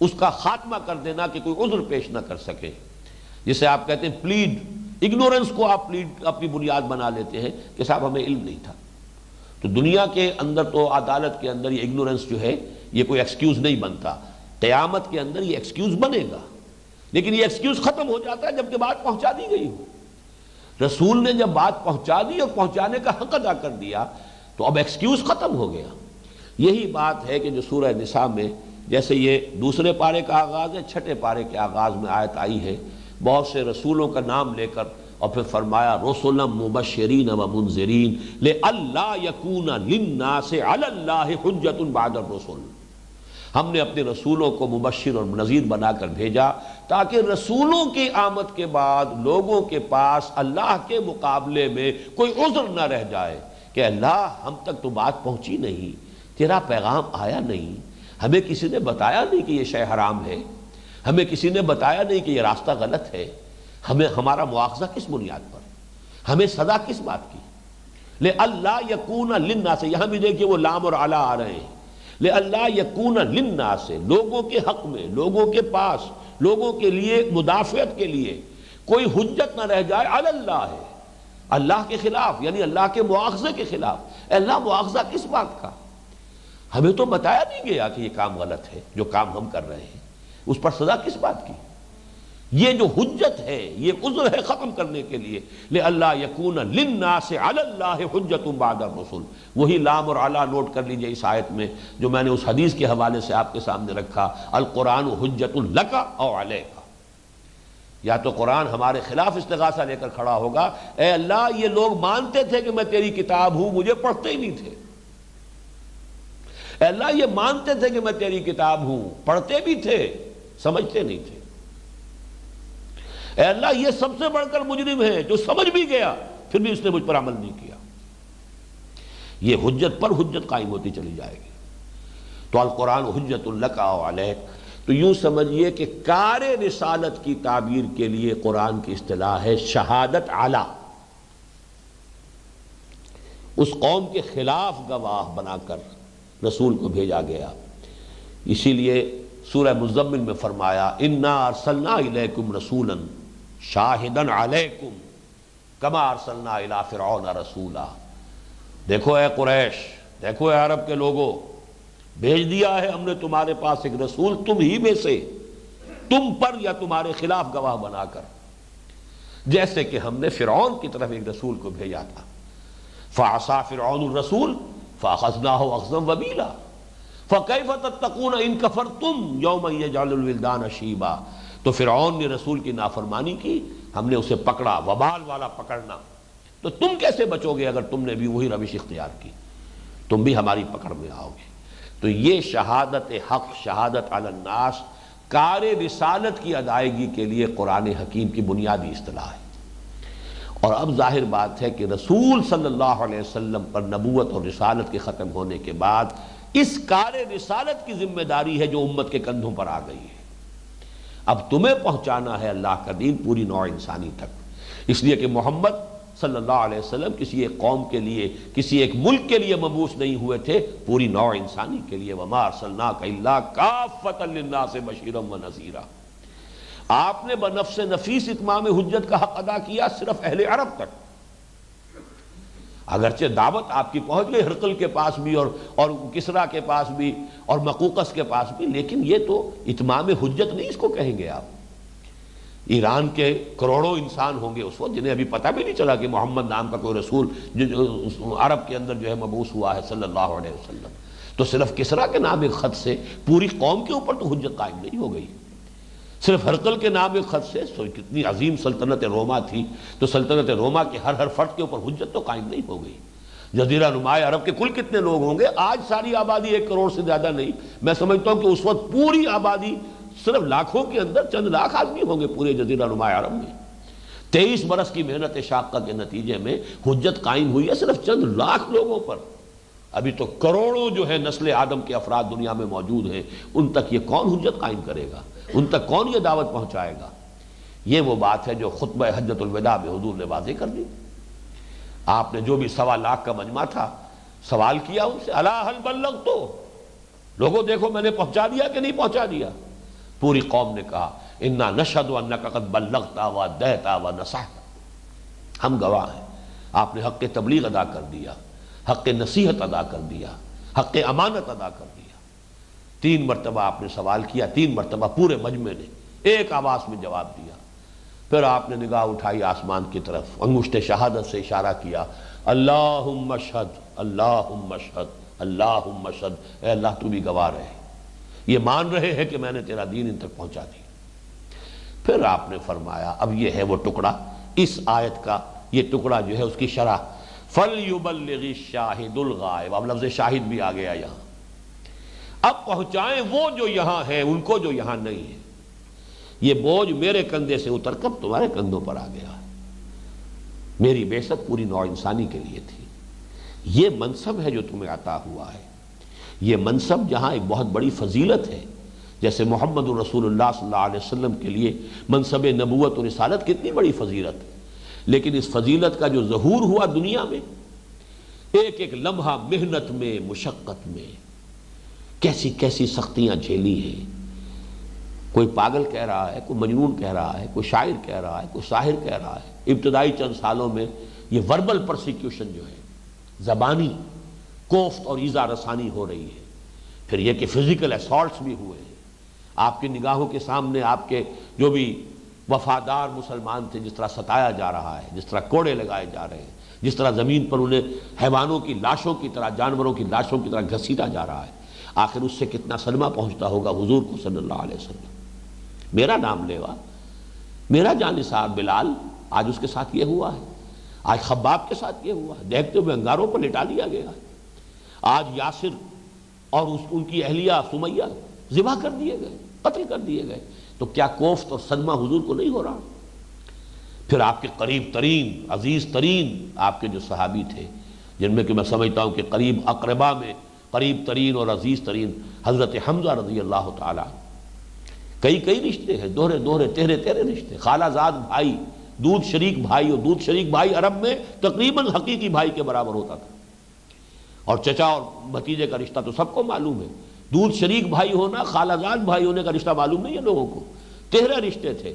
اس کا خاتمہ کر دینا کہ کوئی عذر پیش نہ کر سکے. جسے آپ کہتے ہیں پلیڈ، اگنورنس کو آپ پلیڈ اپنی بنیاد بنا لیتے ہیں کہ صاحب ہمیں علم نہیں تھا. تو دنیا کے اندر تو عدالت کے اندر یہ اگنورنس جو ہے یہ کوئی ایکسکیوز نہیں بنتا، قیامت کے اندر یہ ایکسکیوز بنے گا. لیکن یہ ایکسکیوز ختم ہو جاتا ہے جب کہ بات پہنچا دی گئی ہو. رسول نے جب بات پہنچا دی اور پہنچانے کا حق ادا کر دیا تو اب ایکسکیوز ختم ہو گیا. یہی بات ہے کہ جو سورہ نساء میں جیسے یہ دوسرے پارے کا آغاز ہے، چھٹے پارے کے آغاز میں آیت آئی ہے بہت سے رسولوں کا نام لے کر، اور پھر فرمایا رسلا مبشرین و منذرین لئلا یکون للناس علی اللہ حجۃ بعد الرسل. ہم نے اپنے رسولوں کو مبشر اور نذیر بنا کر بھیجا تاکہ رسولوں کی آمد کے بعد لوگوں کے پاس اللہ کے مقابلے میں کوئی عذر نہ رہ جائے کہ اللہ ہم تک تو بات پہنچی نہیں، تیرا پیغام آیا نہیں، ہمیں کسی نے بتایا نہیں کہ یہ شے حرام ہے، ہمیں کسی نے بتایا نہیں کہ یہ راستہ غلط ہے، ہمیں ہمارا مواخذہ کس بنیاد پر، ہمیں سزا کس بات کی. لئلا یکون للناس، یہاں بھی دیکھیے وہ لام اور علا آ رہے ہیں. لئلا یکون للناس، لوگوں کے حق میں، لوگوں کے پاس، لوگوں کے لیے مدافعت کے لیے کوئی حجت نہ رہ جائے علی اللہ ہے، اللہ کے خلاف، یعنی اللہ کے مواخذے کے خلاف. اللہ مواخذہ کس بات کا؟ ہمیں تو بتایا نہیں گیا کہ یہ کام غلط ہے، جو کام ہم کر رہے ہیں اس پر سزا کس بات کی؟ یہ جو حجت ہے، یہ عذر ہے ختم کرنے کے لیے. لئلا یکون للناس علی اللہ حجۃ بعد الرسل. وہی لام اور علا نوٹ کر لیجئے اس آیت میں جو میں نے اس حدیث کے حوالے سے آپ کے سامنے رکھا، القرآن حجۃ لک او علیک. یا تو قرآن ہمارے خلاف استغاثہ لے کر کھڑا ہوگا، اے اللہ یہ لوگ مانتے تھے کہ میں تیری کتاب ہوں، مجھے پڑھتے ہی نہیں تھے. اے اللہ یہ مانتے تھے کہ میں تیری کتاب ہوں، پڑھتے بھی تھے، سمجھتے نہیں تھے. اے اللہ یہ سب سے بڑھ کر مجرم ہے جو سمجھ بھی گیا پھر بھی اس نے مجھ پر عمل نہیں کیا. یہ حجت پر حجت قائم ہوتی چلی جائے گی. تو القرآن حجت لک او علیک. تو یوں سمجھیے کہ کار رسالت کی تعبیر کے لیے قرآن کی اصطلاح ہے شہادت اعلی. اس قوم کے خلاف گواہ بنا کر رسول کو بھیجا گیا. اسی لیے سورہ مزمل میں فرمایا انا ارسلنا الیکم رسولا شاہدا علیکم کما ارسلنا الی فرعون رسولا. دیکھو اے قریش، دیکھو اے عرب کے لوگوں، بھیج دیا ہے ہم نے تمہارے پاس ایک رسول تم ہی میں سے، تم پر یا تمہارے خلاف گواہ بنا کر، جیسے کہ ہم نے فرعون کی طرف ایک رسول کو بھیجا تھا. فعصا فرعون الرسول فاخذناہ اخذا وبیلا فکیف تتقون ان کفرتم یوما یجعل الولدان شیبا. تو فرعون نے رسول کی نافرمانی کی، ہم نے اسے پکڑا، وبال والا پکڑنا. تو تم کیسے بچو گے اگر تم نے بھی وہی روش اختیار کی؟ تم بھی ہماری پکڑ میں آؤ گے. تو یہ شہادت حق، شہادت علی الناس، کار رسالت کی ادائیگی کے لیے قرآن حکیم کی بنیادی اصطلاح ہے. اور اب ظاہر بات ہے کہ رسول صلی اللہ علیہ وسلم پر نبوت اور رسالت کے ختم ہونے کے بعد اس کار رسالت کی ذمہ داری ہے جو امت کے کندھوں پر آ گئی ہے. اب تمہیں پہنچانا ہے اللہ کا دین پوری نوع انسانی تک. اس لیے کہ محمد صلی اللہ علیہ وسلم کسی ایک قوم کے لیے، کسی ایک ملک کے لیے مبعوث نہیں ہوئے تھے، پوری نوع انسانی کے لیے. وما ارسلناک الا کافۃ للناس بشیرا ونذیرا. آپ نے بنفس نفیس اتمام حجت کا حق ادا کیا صرف اہل عرب تک. اگرچہ دعوت آپ کی پہنچ گئی ہرقل کے پاس بھی اور کسریٰ کے پاس بھی اور مقوقس کے پاس بھی، لیکن یہ تو اتمام حجت نہیں اس کو کہیں گے آپ. ایران کے کروڑوں انسان ہوں گے اس وقت جنہیں ابھی پتہ بھی نہیں چلا کہ محمد نام کا کوئی رسول جو عرب کے اندر جو ہے مبعوث ہوا ہے صلی اللہ علیہ وسلم. تو صرف کسریٰ کے نام ایک خط سے پوری قوم کے اوپر تو حجت قائم نہیں ہو گئی. صرف ہرقل کے نام ایک خط سے کتنی عظیم سلطنت روما تھی، تو سلطنت روما کے ہر فرد کے اوپر حجت تو قائم نہیں ہو گئی. جزیرہ نماء عرب کے کل کتنے لوگ ہوں گے؟ آج ساری آبادی 1 کروڑ سے زیادہ نہیں. میں سمجھتا ہوں کہ اس وقت پوری آبادی صرف لاکھوں کے اندر چند لاکھ آدمی ہوں گے پورے جزیرہ نماء عرب میں. 23 برس کی محنت شاقہ کے نتیجے میں حجت قائم ہوئی ہے صرف چند لاکھ لوگوں پر. ابھی تو کروڑوں جو ہے نسل آدم کے افراد دنیا میں موجود ہیں، ان تک یہ کون حجت قائم کرے گا؟ ان تک کون یہ دعوت پہنچائے گا؟ یہ وہ بات ہے جو خطبہ حجۃ الوداع میں حضور نے واضح کر دی. آپ نے جو بھی 1.25 لاکھ کا مجمع تھا سوال کیا ان سے، الا هل بلغت، لوگوں دیکھو میں نے پہنچا دیا کہ نہیں پہنچا دیا؟ پوری قوم نے کہا انا نشهد انک قد بلغت وادیت ونصحت، ہم گواہ ہیں آپ نے حق تبلیغ ادا کر دیا، حق نصیحت ادا کر دیا، حق امانت ادا کر دیا. 3 مرتبہ آپ نے سوال کیا، 3 مرتبہ پورے مجمع نے ایک آواز میں جواب دیا. پھر آپ نے نگاہ اٹھائی آسمان کی طرف، انگشت شہادت سے اشارہ کیا، اللہم اشہد اللہم اشہد اللہم اشہد، اے اللہ تو بھی گواہ رہے، یہ مان رہے ہیں کہ میں نے تیرا دین ان تک پہنچا دیا. پھر آپ نے فرمایا اب یہ ہے وہ ٹکڑا، اس آیت کا یہ ٹکڑا جو ہے اس کی شرح، فَلْيُبَلِّغِ الشَّاهِدُ الْغَائِبُ، اب لفظ شاہد بھی آ گیا یہاں. اب پہنچائیں وہ جو یہاں ہیں ان کو جو یہاں نہیں ہے. یہ بوجھ میرے کندھے سے اتر کر تمہارے کندھوں پر آ گیا. میری بعثت پوری نوع انسانی کے لیے تھی. یہ منصب ہے جو تمہیں عطا ہوا ہے. یہ منصب جہاں ایک بہت بڑی فضیلت ہے، جیسے محمد رسول اللہ صلی اللہ علیہ وسلم کے لیے منصب نبوت و رسالت کتنی بڑی فضیلت ہے، لیکن اس فضیلت کا جو ظہور ہوا دنیا میں، ایک ایک لمحہ محنت میں، مشقت میں، کیسی کیسی سختیاں جھیلی ہیں. کوئی پاگل کہہ رہا ہے، کوئی مجنون کہہ رہا ہے، کوئی شاعر کہہ رہا ہے، کوئی ساحر کہہ رہا ہے. ابتدائی چند سالوں میں یہ وربل پرسیکیوشن جو ہے، زبانی کوفت اور ایذا رسانی ہو رہی ہے. پھر یہ کہ فزیکل اسالٹس بھی ہوئے ہیں. آپ کی نگاہوں کے سامنے آپ کے جو بھی وفادار مسلمان تھے جس طرح ستایا جا رہا ہے، جس طرح کوڑے لگائے جا رہے ہیں، جس طرح زمین پر انہیں حیوانوں کی لاشوں کی طرح، جانوروں کی لاشوں کی طرح گھسیٹا جا رہا ہے. آخر اس سے کتنا صدمہ پہنچتا ہوگا حضور کو صلی اللہ علیہ وسلم. میرا نام لیوا، میرا جانثار بلال، آج اس کے ساتھ یہ ہوا ہے. آج خباب کے ساتھ یہ ہوا ہے، دیکھتے ہوئے انگاروں پر لٹا دیا گیا ہے. آج یاسر اور ان کی اہلیہ سمیہ ذبح کر دیے گئے، قتل کر دیے گئے. تو کیا کوفت اور صدمہ حضور کو نہیں ہو رہا؟ پھر آپ کے قریب ترین، عزیز ترین آپ کے جو صحابی تھے، جن میں کہ میں سمجھتا ہوں کہ قریب اقربا میں قریب ترین اور عزیز ترین حضرت حمزہ رضی اللہ تعالیٰ، کئی رشتے ہیں، دوہرے تیرے رشتے، خالہ زاد بھائی، دودھ شریک بھائی، اور دودھ شریک بھائی عرب میں تقریباً حقیقی بھائی کے برابر ہوتا تھا. اور چچا اور بھتیجے کا رشتہ تو سب کو معلوم ہے. دودھ شریک بھائی ہونا، خالہ زاد بھائی ہونے کا رشتہ معلوم نہیں ہے لوگوں کو. 13 رشتے تھے.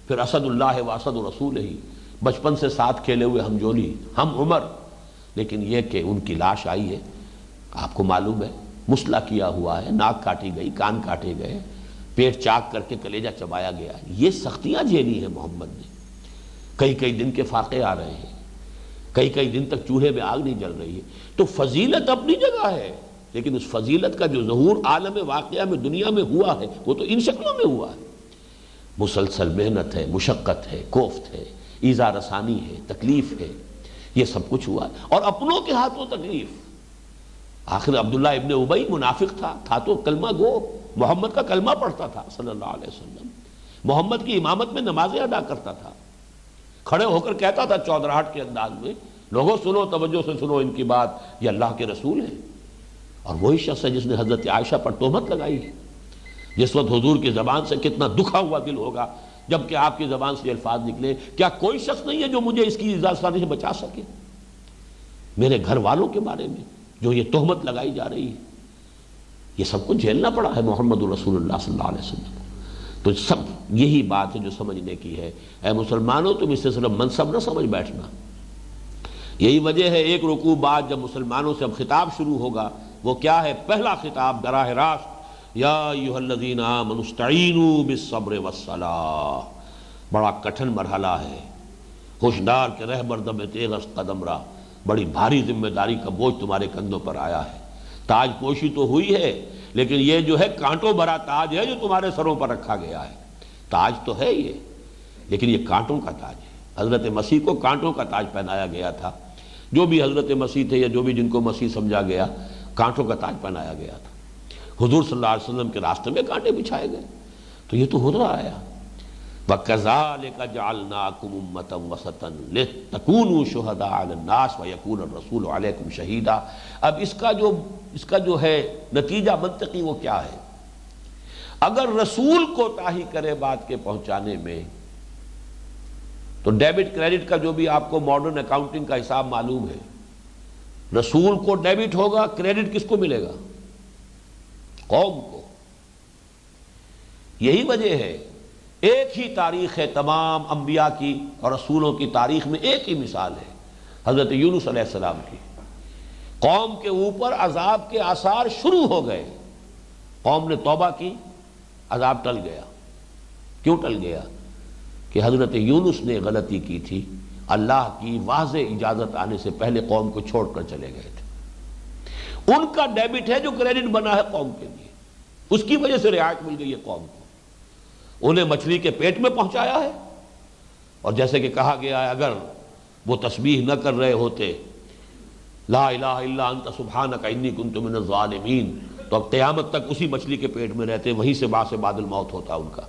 پھر اسد اللہ و اسد رسول ہی، بچپن سے ساتھ کھیلے ہوئے ہم جولی، ہم عمر. لیکن یہ کہ ان کی لاش آئی ہے، آپ کو معلوم ہے، مسلح کیا ہوا ہے، ناک کاٹی گئی، کان کاٹے گئے، پیٹ چاک کر کے کلیجہ چبایا گیا. یہ سختیاں جھیلی ہیں محمد نے. کئی دن کے فاقے آ رہے ہیں، کئی دن تک چولہے میں آگ نہیں جل رہی ہے. تو فضیلت اپنی جگہ ہے، لیکن اس فضیلت کا جو ظہور عالم واقعہ میں دنیا میں ہوا ہے وہ تو ان شکلوں میں ہوا ہے. مسلسل محنت ہے، مشقت ہے، کوفت ہے، ایذا رسانی ہے، تکلیف ہے، یہ سب کچھ ہوا ہے. اور اپنوں کے ہاتھوں تکلیف. آخر عبداللہ ابن ابی منافق تھا تو کلمہ گو، محمد کا کلمہ پڑھتا تھا صلی اللہ علیہ وسلم، محمد کی امامت میں نمازیں ادا کرتا تھا، کھڑے ہو کر کہتا تھا چودراہٹ کے انداز میں، لوگوں سنو، توجہ سے سنو ان کی بات، یہ اللہ کے رسول ہیں. اور وہی شخص ہے جس نے حضرت عائشہ پر تہمت لگائی ہے. جس وقت حضور کی زبان سے کتنا دکھا ہوا دل ہوگا جبکہ آپ کی زبان سے الفاظ نکلے، کیا کوئی شخص نہیں ہے جو مجھے اس کی اجازت سے بچا سکے؟ میرے گھر والوں کے بارے میں جو یہ تہمت لگائی جا رہی ہے، یہ سب کو جھیلنا پڑا ہے محمد رسول اللہ صلی اللہ علیہ وسلم. تو سب یہی بات ہے جو سمجھنے کی ہے. اے مسلمانوں، تم اس سے صرف منصب نہ سمجھ بیٹھنا. یہی وجہ ہے ایک رکوع بعد جب مسلمانوں سے اب خطاب شروع ہوگا، وہ کیا ہے؟ پہلا خطاب براہ راست، یا ایھا الذین آمنوا استعینوا بالصبر والصلاۃ. بڑا کٹھن مرحلہ ہے، ہوشدار کے رہبر دم تیغ قدم را، بڑی بھاری ذمہ داری کا بوجھ تمہارے کندھوں پر آیا ہے۔ تاج پوشی تو ہوئی ہے، لیکن یہ جو ہے کانٹوں بھرا تاج ہے جو تمہارے سروں پر رکھا گیا ہے۔ تاج تو ہے یہ، لیکن یہ کانٹوں کا تاج ہے۔ حضرت مسیح کو کانٹوں کا تاج پہنایا گیا تھا، جو بھی حضرت مسیح تھے یا جو بھی جن کو مسیح سمجھا گیا، کانٹوں کا تاج پہنایا گیا تھا۔ حضور صلی اللہ علیہ وسلم کے راستے میں کانٹے بچھائے گئے، تو یہ تو ہو رہا ہے۔ وَكَذَلِكَ جَعَلْنَاكُمْ أُمَّةً وَسَطًا لِتَكُونُوا شُهَدَاءَ عَلَى النَّاسِ وَيَكُونَ الرَّسُولُ عَلَيْكُمْ شَهِيدًا۔ اب اس کا جو ہے نتیجہ منطقی وہ کیا ہے؟ اگر رسول کوتاہی کرے بات کے پہنچانے میں، تو ڈیبٹ کریڈٹ کا جو بھی آپ کو ماڈرن اکاؤنٹنگ کا حساب معلوم ہے، رسول کو ڈیبٹ ہوگا، کریڈٹ کس کو ملے گا؟ قوم کو۔ یہی وجہ ہے، ایک ہی تاریخ ہے تمام انبیاء کی اور رسولوں کی تاریخ میں، ایک ہی مثال ہے حضرت یونس علیہ السلام کی۔ قوم کے اوپر عذاب کے آثار شروع ہو گئے، قوم نے توبہ کی، عذاب ٹل گیا۔ کیوں ٹل گیا؟ کہ حضرت یونس نے غلطی کی تھی، اللہ کی واضح اجازت آنے سے پہلے قوم کو چھوڑ کر چلے گئے تھے۔ ان کا ڈیبٹ ہے جو کریڈٹ بنا ہے قوم کے لیے، اس کی وجہ سے رعایت مل گئی ہے قوم کو۔ انہیں مچھلی کے پیٹ میں پہنچایا ہے، اور جیسے کہ کہا گیا ہے اگر وہ تسبیح نہ کر رہے ہوتے لا الہ الا انت سبحانک انی کنت من الظالمین، تو اب قیامت تک اسی مچھلی کے پیٹ میں رہتے، وہیں سے باعث بعد الموت ہوتا ان کا۔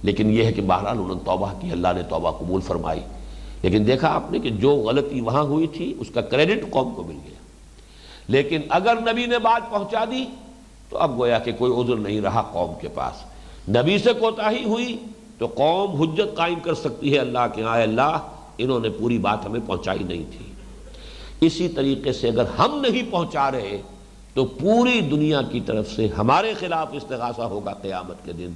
لیکن یہ ہے کہ بہرحال انہوں نے توبہ کی، اللہ نے توبہ قبول فرمائی۔ لیکن دیکھا آپ نے کہ جو غلطی وہاں ہوئی تھی اس کا کریڈٹ قوم کو مل گیا۔ لیکن اگر نبی نے بات پہنچا دی تو اب گویا کہ کوئی عذر نہیں رہا قوم کے پاس۔ نبی سے کوتاہی ہوئی تو قوم حجت قائم کر سکتی ہے اللہ کے ہاں، اے اللہ انہوں نے پوری بات ہمیں پہنچائی نہیں تھی۔ اسی طریقے سے اگر ہم نہیں پہنچا رہے تو پوری دنیا کی طرف سے ہمارے خلاف استغاثہ ہوگا قیامت کے دن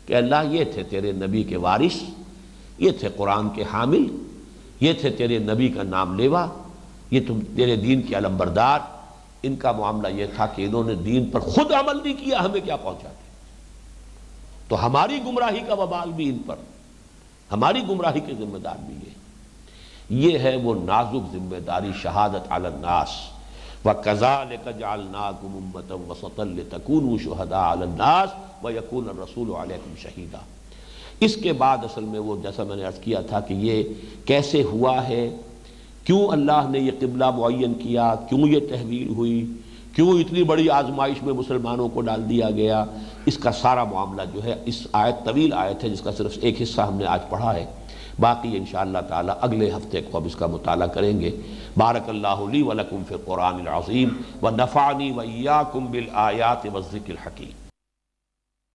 کہ اللہ یہ تھے تیرے نبی کے وارث، یہ تھے قرآن کے حامل، یہ تھے تیرے نبی کا نام لیوا، یہ تم تیرے دین کے علمبردار، ان کا معاملہ یہ تھا کہ انہوں نے دین پر خود عمل نہیں کیا، ہمیں کیا پہنچاتے؟ تو ہماری گمراہی کا وبال بھی ان پر، ہماری گمراہی کے ذمہ دار بھی یہ ہے وہ نازک ذمہ داری شہادت علی الناس۔ وَكَذَلِكَ جَعَلْنَاكُمْ أُمَّةً وَسَطًا لِتَكُونُوا شُهَدَاءَ عَلَى النَّاسِ وَيَكُونَ الرَّسُولُ عَلَيْكُمْ شَهِيدًا۔ اس کے بعد اصل میں وہ جیسا میں نے عرض کیا تھا کہ یہ کیسے ہوا ہے، کیوں اللہ نے یہ قبلہ معین کیا، کیوں یہ تحویل ہوئی، کیوں اتنی بڑی آزمائش میں مسلمانوں کو ڈال دیا گیا، اس کا سارا معاملہ جو ہے اس آیت، طویل آیت ہے جس کا صرف ایک حصہ ہم نے آج پڑھا ہے، باقی انشاءاللہ تعالی اگلے ہفتے کو اب اس کا مطالعہ کریں گے۔ بارک اللہ لی ولکم فی القرآن العظیم ونفعنی وإیاکم بالآیات والذکر الحکیم۔